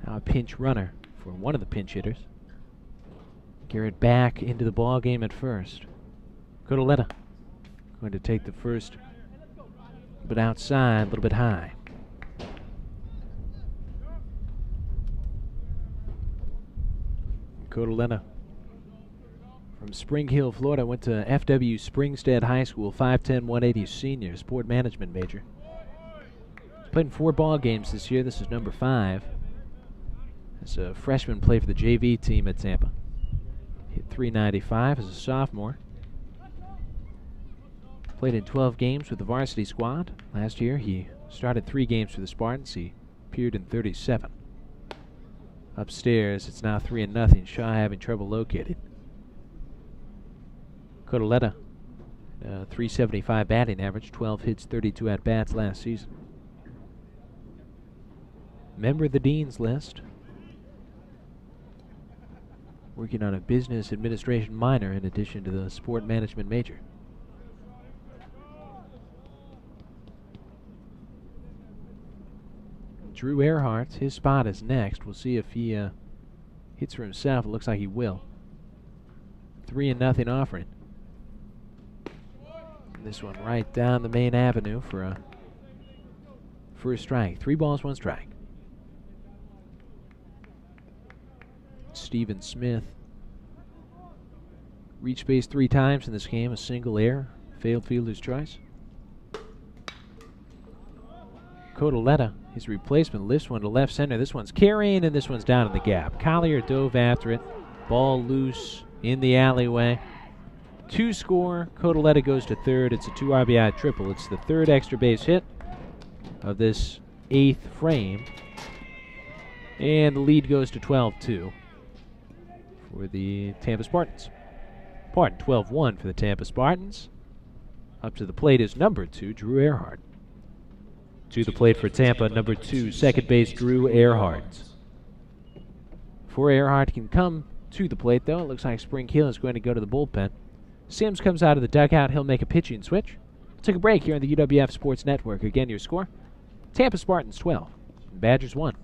now a pinch runner for one of the pinch hitters. Garrett Back into the ball game at first. Codoletta going to take the first, but outside, a little bit high. Codoletta from Spring Hill, Florida, went to FW Springstead High School, 5'10", 180 senior, sport management major. He's played in 4 ball games this year. This is number 5. As a freshman, played for the JV team at Tampa. Hit .395 as a sophomore. Played in 12 games with the varsity squad. Last year, he started 3 games for the Spartans. He appeared in 37. Upstairs, it's now 3-0. Shaw having trouble locating. Codoletta, .375 batting average, 12 hits, 32 at-bats last season. Member of the Dean's List. Working on a business administration minor in addition to the sport management major. Drew Earhart, his spot is next. We'll see if he hits for himself. It looks like he will. 3-0 offering. This one right down the main avenue for a first strike. 3 balls, 1 strike. Stephen Smith reached base 3 times in this game. A single error, failed fielder's choice. Codoletta, his replacement, lifts one to left center. This one's carrying, and this one's down in the gap. Collier dove after it. Ball loose in the alleyway. 2 score. Codoletta goes to third. It's a 2 RBI triple. It's the 3rd extra base hit of this 8th frame. And the lead goes to 12-2 for the Tampa Spartans. 12-1 for the Tampa Spartans. Up to the plate is number 2, Drew Earhart. To the plate for Tampa, number 2, second base, Drew Earhart. Before Earhart can come to the plate, though, it looks like Spring Hill is going to go to the bullpen. Sims comes out of the dugout. He'll make a pitching switch. We'll take a break here on the UWF Sports Network. Again, your score, Tampa Spartans 12, Badgers 1.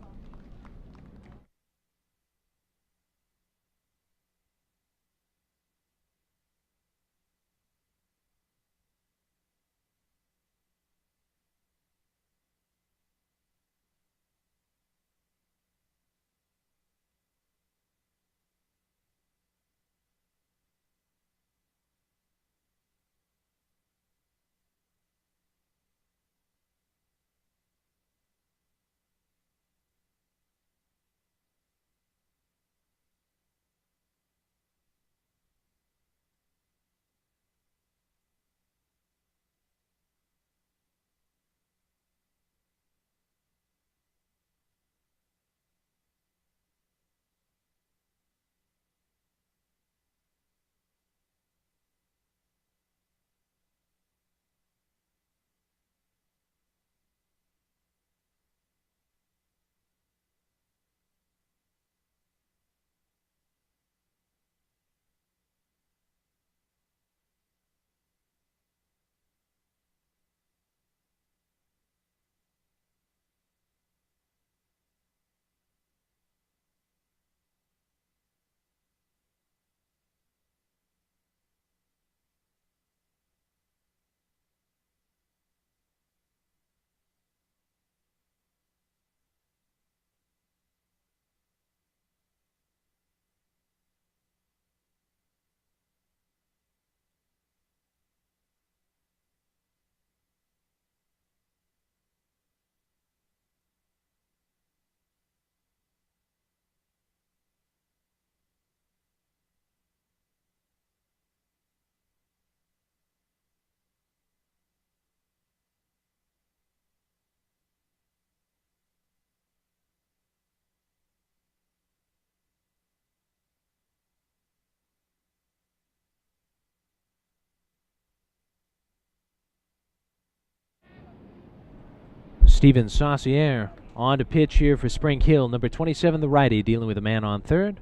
Steven Saucier on to pitch here for Spring Hill. Number 27, the righty, dealing with a man on third.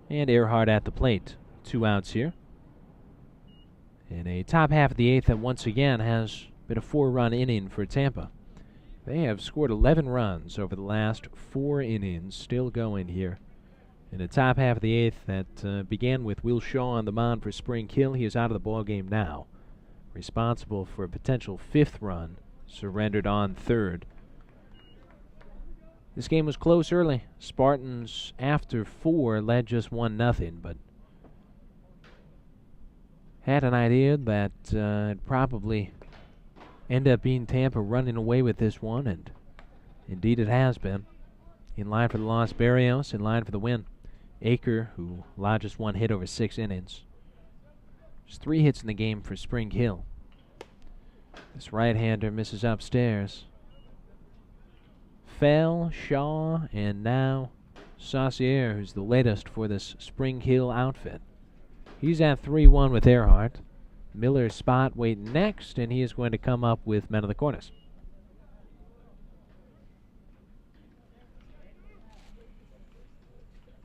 And Earhart at the plate. 2 outs here. In a top half of the 8th that once again has been a 4-run inning for Tampa. They have scored 11 runs over the last 4 innings, still going here. In the top half of the 8th that began with Will Shaw on the mound for Spring Hill. He is out of the ball game now. Responsible for a potential 5th run, surrendered on third. This game was close early. Spartans, after 4, led just 1-0, but had an idea that it'd probably end up being Tampa running away with this one, and indeed it has been. In line for the loss, Barrios. In line for the win, Aker, who allowed just 1 hit over 6 innings. Just 3 hits in the game for Spring Hill. This right-hander misses upstairs. Fell, Shaw, and now Saucier, who's the latest for this Spring Hill outfit. He's at 3-1 with Earhart. Miller's spot waiting next, and he is going to come up with men of the corners.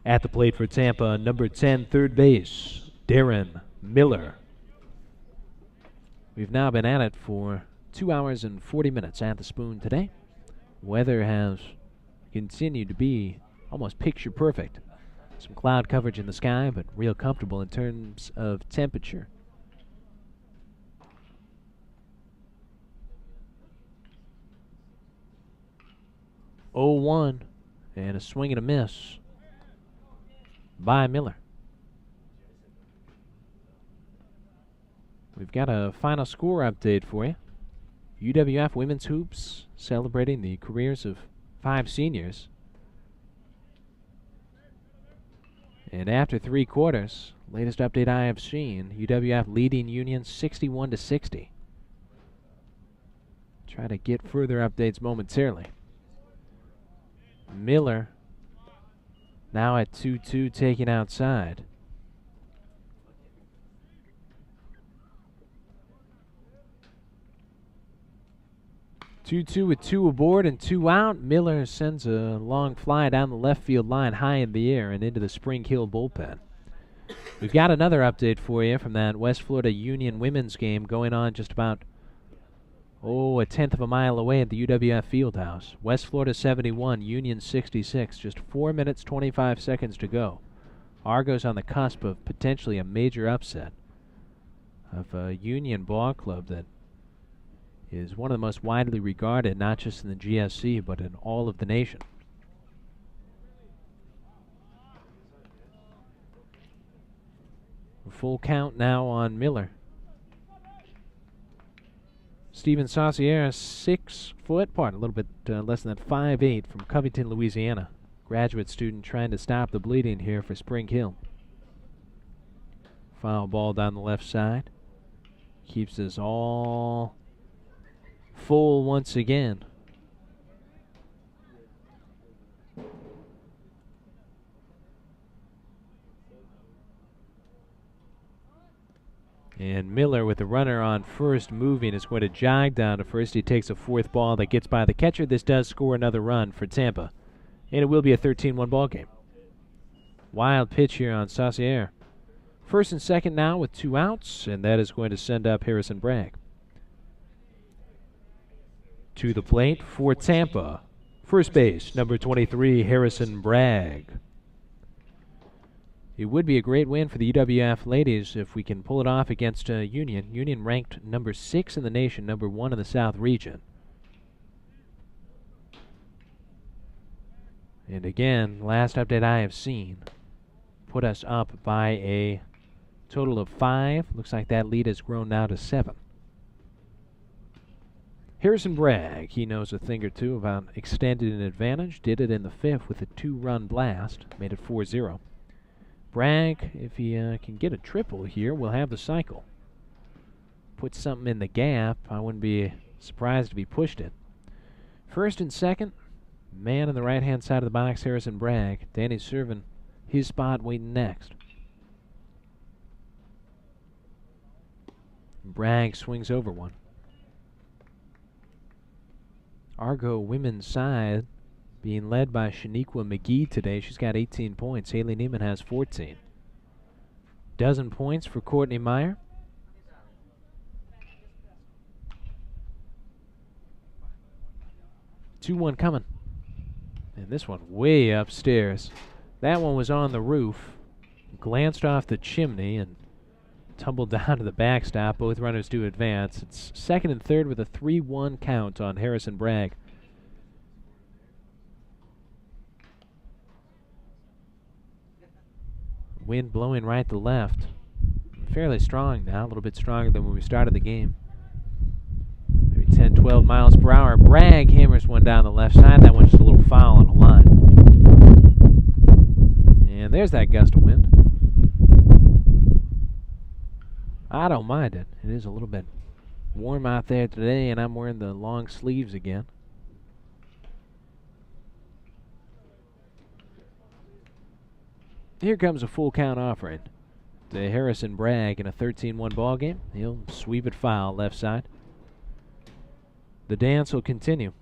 At the plate for Tampa, number 10, third base, Darren Miller. We've now been at it for 2 hours and 40 minutes at the Spoon today. Weather has continued to be almost picture perfect. Some cloud coverage in the sky, but real comfortable in terms of temperature. Oh, 1 and a swing and a miss by Miller. We've got a final score update for you. UWF Women's Hoops celebrating the careers of 5 seniors. And after 3 quarters, latest update I have seen, UWF leading Union 61-60. Try to get further updates momentarily. Miller now at 2-2, taking outside. Two with 2 aboard and 2 out. Miller sends a long fly down the left field line, high in the air and into the Spring Hill bullpen. We've got another update for you from that West Florida Union women's game going on just about, a tenth of a mile away at the UWF Fieldhouse. West Florida 71, Union 66. Just 4 minutes, 25 seconds to go. Argos on the cusp of potentially a major upset of a Union ball club that is one of the most widely regarded, not just in the GSC, but in all of the nation. A full count now on Miller. Steven Saucier, 6 foot, a little bit less than that, 5'8", from Covington, Louisiana. Graduate student trying to stop the bleeding here for Spring Hill. Foul ball down the left side. Keeps us all full once again. And Miller, with the runner on first moving, is going to jog down to first. He takes a 4th ball that gets by the catcher. This does score another run for Tampa, and it will be a 13-1 ball game. Wild pitch here on Saucier. First and second now with 2 outs, and that is going to send up Harrison Bragg. To the plate for Tampa, first base, number 23, Harrison Bragg. It would be a great win for the UWF ladies if we can pull it off against Union. Union ranked number 6 in the nation, number 1 in the South region. And again, last update I have seen put us up by a total of 5. Looks like that lead has grown now to 7. Harrison Bragg, he knows a thing or two about extending an advantage. Did it in the 5th with a 2-run blast. Made it 4-0. Bragg, if he can get a triple here, will have the cycle. Put something in the gap. I wouldn't be surprised if he pushed it. First and second, man on the right-hand side of the box, Harrison Bragg. Danny serving his spot, waiting next. Bragg swings over one. Argo women's side being led by Shaniqua McGee today. She's got 18 points. Haley Neiman has 14. Dozen points for Courtney Meyer. Two-one coming. And this one way upstairs. That one was on the roof, glanced off the chimney, and tumbled down to the backstop. Both runners do advance. It's second and third with a 3-1 count on Harrison Bragg. Wind blowing right to left. Fairly strong now, a little bit stronger than when we started the game. Maybe 10, 12 miles per hour. Bragg hammers one down the left side. That one's just a little foul on the line. And there's that gust of wind. I don't mind it. It is a little bit warm out there today, and I'm wearing the long sleeves again. Here comes a full count offering to Harrison Bragg in a 13-1 ball game. He'll sweep it foul left side. The dance will continue.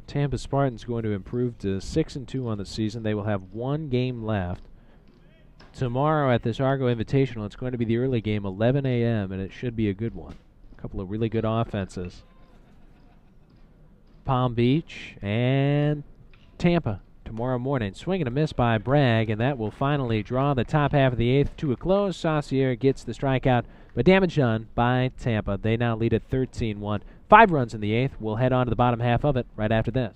Tampa Spartans going to improve to 6-2 on the season. They will have one game left. Tomorrow at this Argo Invitational, it's going to be the early game, 11 a.m., and it should be a good one. A couple of really good offenses. Palm Beach and Tampa tomorrow morning. Swing and a miss by Bragg, and that will finally draw the top half of the eighth to a close. Saucier gets the strikeout, but damage done by Tampa. They now lead at 13-1. 5 runs in the eighth. We'll head on to the bottom half of it right after this.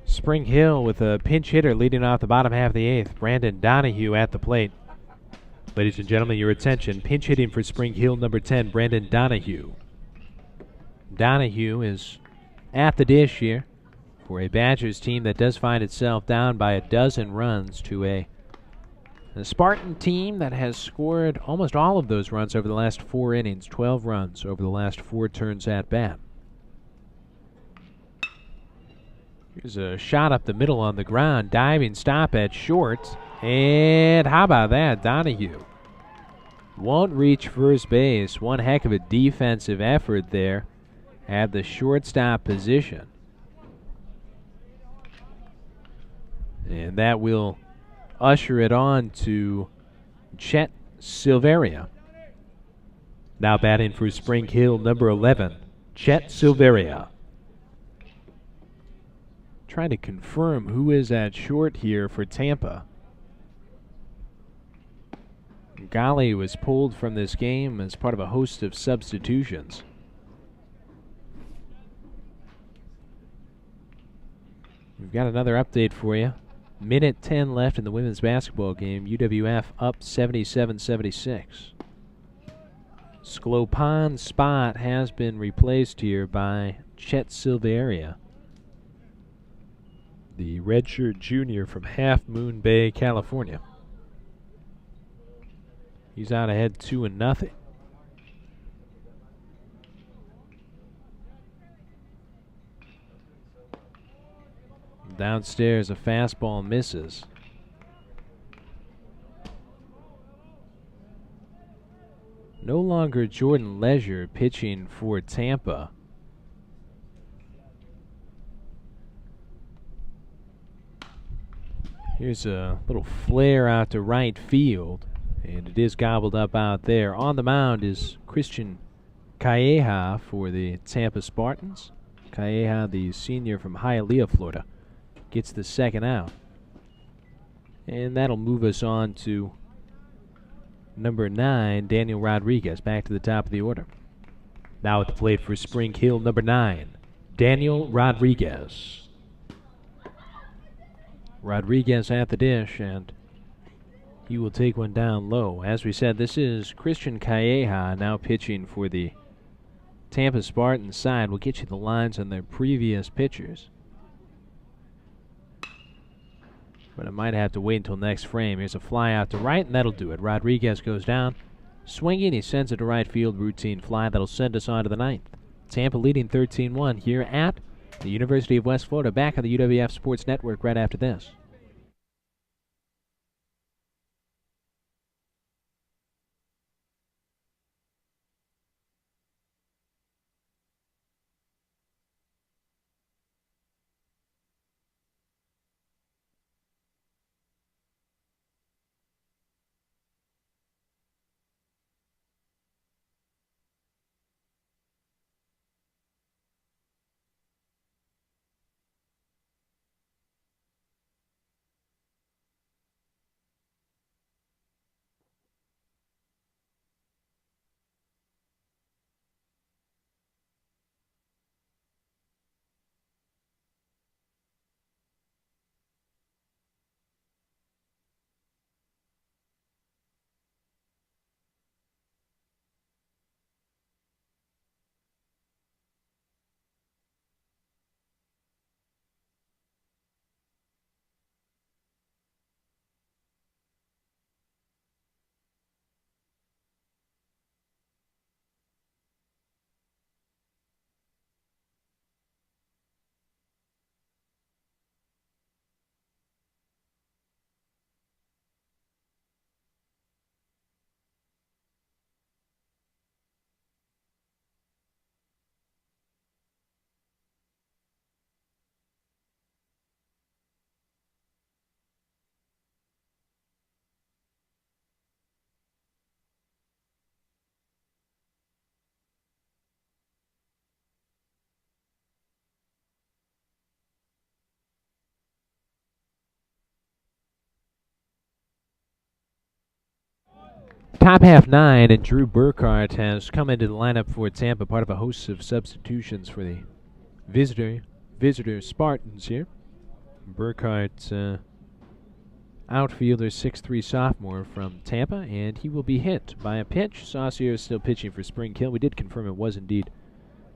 Spring Hill with a pinch hitter leading off the bottom half of the eighth. Brandon Donahue at the plate. Ladies and gentlemen, your attention. Pinch hitting for Spring Hill, number 10, Brandon Donahue. Donahue is at the dish here for a Badgers team that does find itself down by a dozen runs to a Spartan team that has scored almost all of those runs over the last 4 innings, 12 runs over the last 4 turns at bat. Here's a shot up the middle on the ground, diving stop at short, and how about that, Donahue won't reach first base. One heck of a defensive effort there at the shortstop position. And that will usher it on to Chet Silveria. Now batting for Spring Hill, number 11, Chet Silveria. Trying to confirm who is at short here for Tampa. Gali was pulled from this game as part of a host of substitutions. We've got another update for you. Minute 10 left in the women's basketball game. UWF up 77-76. Sklopan's spot has been replaced here by Chet Silveria, the redshirt junior from Half Moon Bay, California. He's out ahead 2-0. Downstairs, a fastball misses. No longer Jordan Leisure pitching for Tampa. Here's a little flare out to right field, and it is gobbled up out there. On the mound is Christian Calleja for the Tampa Spartans. Calleja, the senior from Hialeah, Florida, gets the second out. And that'll move us on to number 9, Daniel Rodriguez, back to the top of the order. Now at the plate for Spring Hill, number 9, Daniel Rodriguez. Rodriguez at the dish, and he will take one down low. As we said, this is Christian Calleja now pitching for the Tampa Spartans side. We'll get you the lines on their previous pitchers, but I might have to wait until next frame. Here's a fly out to right, and that'll do it. Rodriguez goes down, swinging. He sends it to right field, routine fly. That'll send us on to the ninth. Tampa leading 13-1 here at the University of West Florida. Back on the UWF Sports Network right after this. Top half 9, and Drew Burkhardt has come into the lineup for Tampa, part of a host of substitutions for the visitor Spartans here. Burkhardt, outfielder, 6'3" sophomore from Tampa, and he will be hit by a pitch. Saucier is still pitching for Spring Hill. We did confirm it was indeed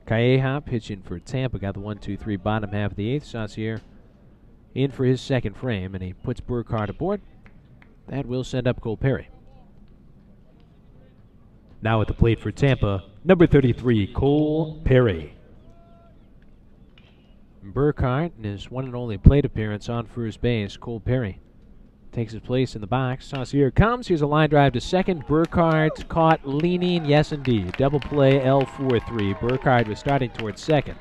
Calleja pitching for Tampa. Got the 1-2-3 bottom half of the 8th. Saucier in for his second frame, and he puts Burkhardt aboard. That will send up Cole Perry. Now at the plate for Tampa, number 33, Cole Perry. Burkhardt, in his one and only plate appearance on first base, Cole Perry takes his place in the box. Saucier comes. Here's a line drive to second. Burkhardt caught leaning. Yes, indeed. Double play, L4-3. Burkhardt was starting towards second.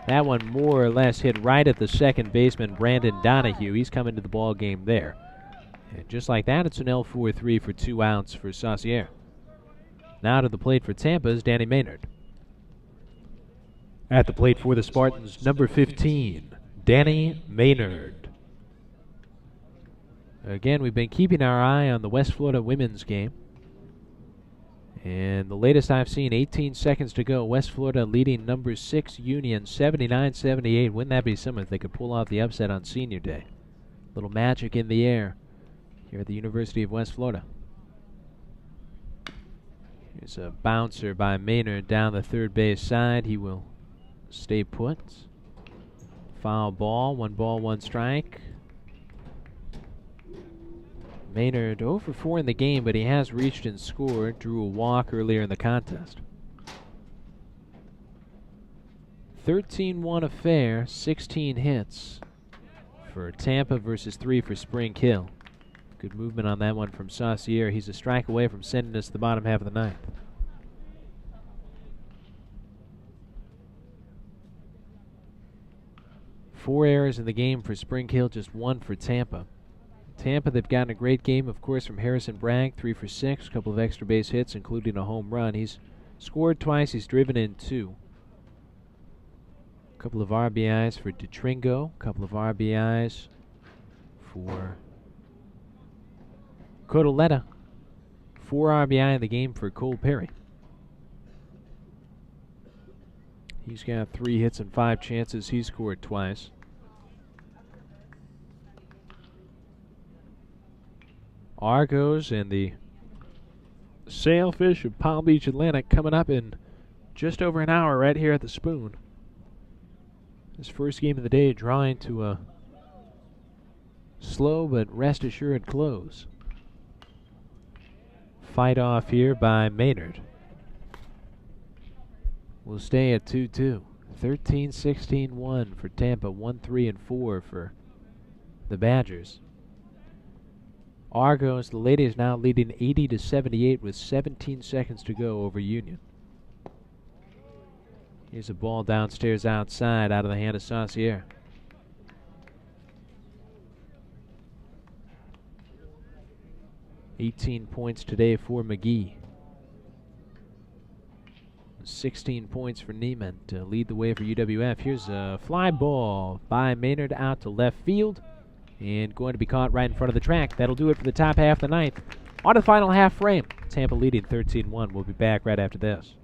That one more or less hit right at the second baseman, Brandon Donahue. He's coming to the ball game there. And just like that, it's an L4-3 for 2 outs for Saucier. Now to the plate for Tampa is Danny Maynard. At the plate for the Spartans, number 15, Danny Maynard. Again, we've been keeping our eye on the West Florida women's game. And the latest I've seen, 18 seconds to go. West Florida leading number 6 Union 79-78. Wouldn't that be something if they could pull off the upset on Senior Day? Little magic in the air here at the University of West Florida. Here's a bouncer by Maynard down the third base side. He will stay put. Foul ball, 1 strike. Maynard 0 for 4 in the game, but he has reached and scored. Drew a walk earlier in the contest. 13-1 affair, 16 hits for Tampa versus 3 for Spring Hill. Good movement on that one from Saucier. He's a strike away from sending us to the bottom half of the ninth. Four errors in the game for Spring Hill, just 1 for Tampa. Tampa, they've gotten a great game, of course, from Harrison Bragg, 3 for 6, a couple of extra base hits, including a home run. He's scored twice, he's driven in 2. A couple of RBIs for DeTringo, a couple of RBIs for Codoletta. 4 RBI in the game for Cole Perry. He's got 3 hits and 5 chances. He scored twice. Argos and the Sailfish of Palm Beach Atlantic coming up in just over an hour right here at the Spoon. This first game of the day drawing to a slow but rest assured close. Fight off here by Maynard. We'll stay at 2-2. 13-16-1 for Tampa, 1-3-4 for the Badgers. Argos, the ladies now leading 80-78 with 17 seconds to go over Union. Here's a ball downstairs outside out of the hand of Saucier. $18 points today for McGee. 16 points for Neiman to lead the way for UWF. Here's a fly ball by Maynard out to left field and going to be caught right in front of the track. That'll do it for the top half of the ninth. On to the final half frame. Tampa leading 13-1. We'll be back right after this.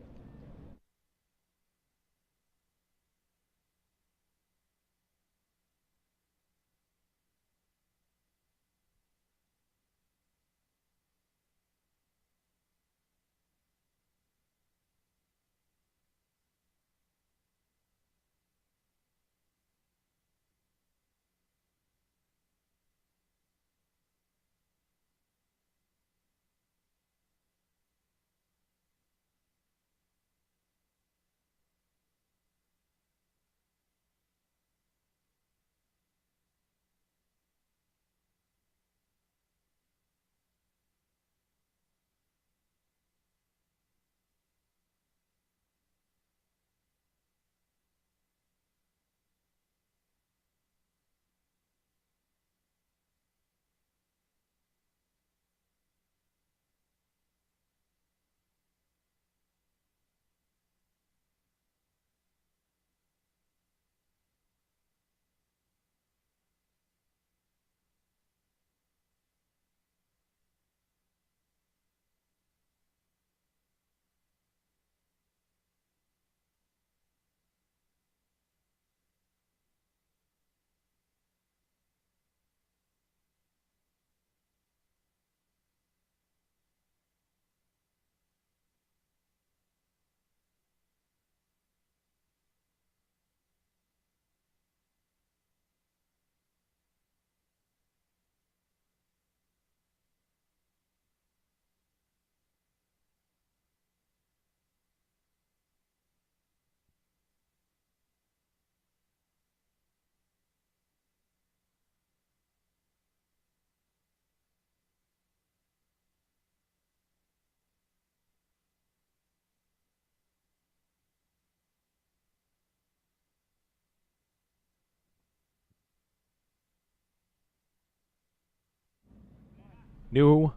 New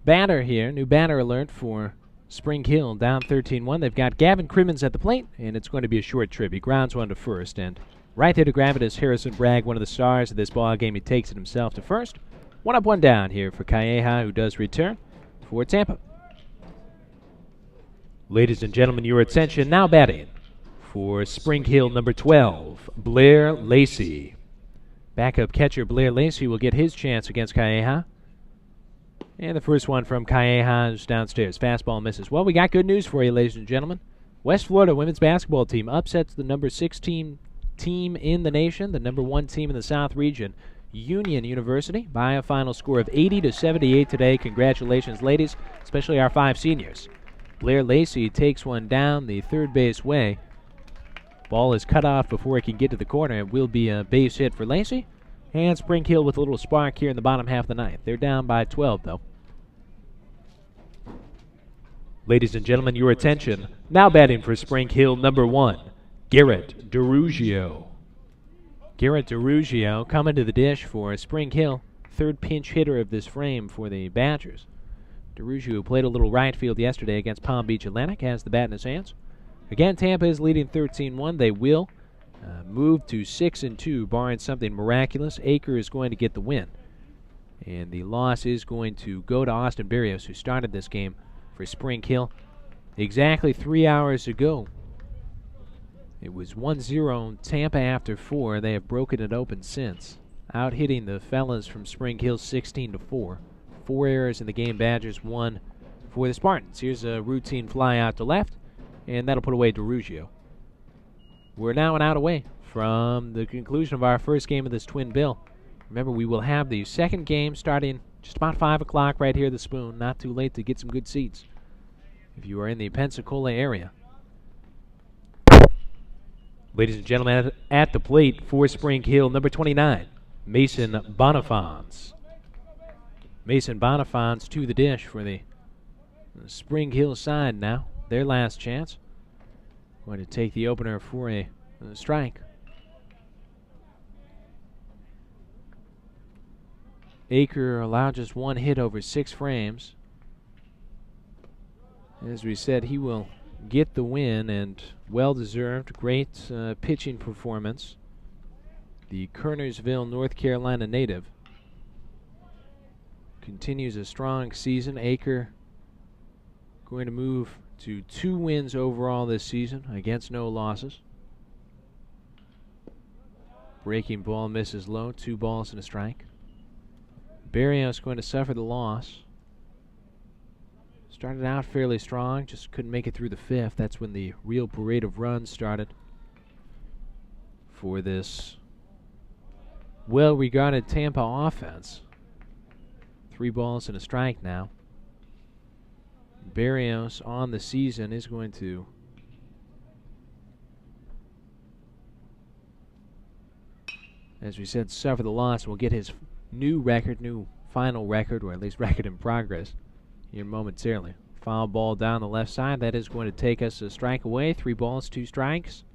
batter here, new batter alert for Spring Hill, down 13-1. They've got Gavin Crimmins at the plate, and it's going to be a short trip. He grounds one to first, and right there to grab it is Harrison Bragg, one of the stars of this ball game. He takes it himself to first. 1 up, 1 down here for Calleja, who does return for Tampa. Ladies and gentlemen, your attention. Now batting for Spring Hill, number 12, Blair Lacey. Backup catcher Blair Lacey will get his chance against Calleja. And the first one from Calleja is downstairs. Fastball misses. Well, we got good news for you, ladies and gentlemen. West Florida women's basketball team upsets the number 16 team in the nation, the number 1 team in the South region, Union University, by a final score of 80-78 today. Congratulations, ladies, especially our 5 seniors. Blair Lacey takes one down the third base way. Ball is cut off before it can get to the corner. It will be a base hit for Lacey. And Spring Hill with a little spark here in the bottom half of the ninth. They're down by 12, though. Ladies and gentlemen, your attention. Now batting for Spring Hill, number 1, Garrett DeRugio. Garrett DeRugio coming to the dish for Spring Hill, third pinch hitter of this frame for the Badgers. DeRugio played a little right field yesterday against Palm Beach Atlantic, has the bat in his hands. Again, Tampa is leading 13-1. They will move to 6-2, barring something miraculous. Aker is going to get the win. And the loss is going to go to Austin Berrios, who started this game for Spring Hill exactly 3 hours ago. It was 1-0 Tampa after 4. They have broken it open since, out hitting the fellas from Spring Hill 16-4. 4 errors in the game. Badgers 1 for the Spartans. Here's a routine fly out to left, and that'll put away DeRugio. We're now an out away from the conclusion of our first game of this twin bill. Remember, we will have the second game starting just about 5 o'clock right here at the Spoon. Not too late to get some good seats if you are in the Pensacola area. Ladies and gentlemen, at the plate for Spring Hill, number 29, Mason Bonifants. Mason Bonifants to the dish for the Spring Hill side now. Their last chance. Going to take the opener for a strike. Aker allowed just 1 hit over 6 frames. As we said, he will get the win, and well-deserved. Great pitching performance. The Kernersville, North Carolina native continues a strong season. Aker going to move to 2 wins overall this season against no losses. Breaking ball misses low. 2 balls and a strike. Berrios going to suffer the loss. Started out fairly strong, just couldn't make it through the 5th. That's when the real parade of runs started for this well-regarded Tampa offense. 3 balls and a strike now. Berrios on the season is going to as we said, suffer the loss. Will get his new record, new final record, or at least record in progress here momentarily. Foul ball down the left side. That is going to take us a strike away. 3 balls, 2 strikes.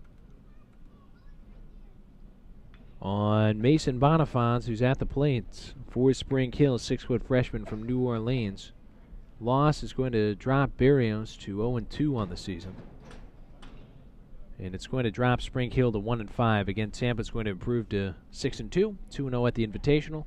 On Mason Bonifants, who's at the plate for Spring Hill, 6-foot freshman from New Orleans. Loss is going to drop Berrios to 0-2 on the season. And it's going to drop Spring Hill to 1-5. Again, Tampa's going to improve to 6-2, 2-0 at the Invitational.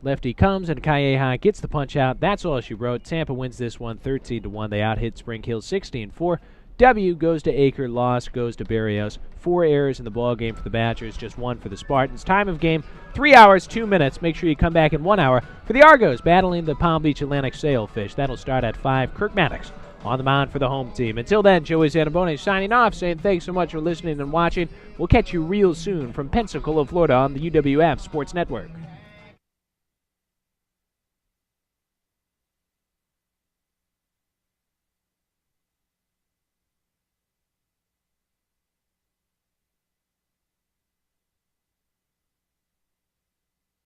Lefty comes, and Calleja gets the punch out. That's all she wrote. Tampa wins this one 13-1. They out-hit Spring Hill 16-4. W goes to Aker, loss goes to Berrios. 4 errors in the ball game for the Badgers, just 1 for the Spartans. Time of game, 3 hours, 2 minutes. Make sure you come back in 1 hour for the Argos battling the Palm Beach Atlantic Sailfish. That'll start at 5. Kirk Maddox on the mound for the home team. Until then, Joey Zanabone signing off, saying thanks so much for listening and watching. We'll catch you real soon from Pensacola, Florida on the UWF Sports Network.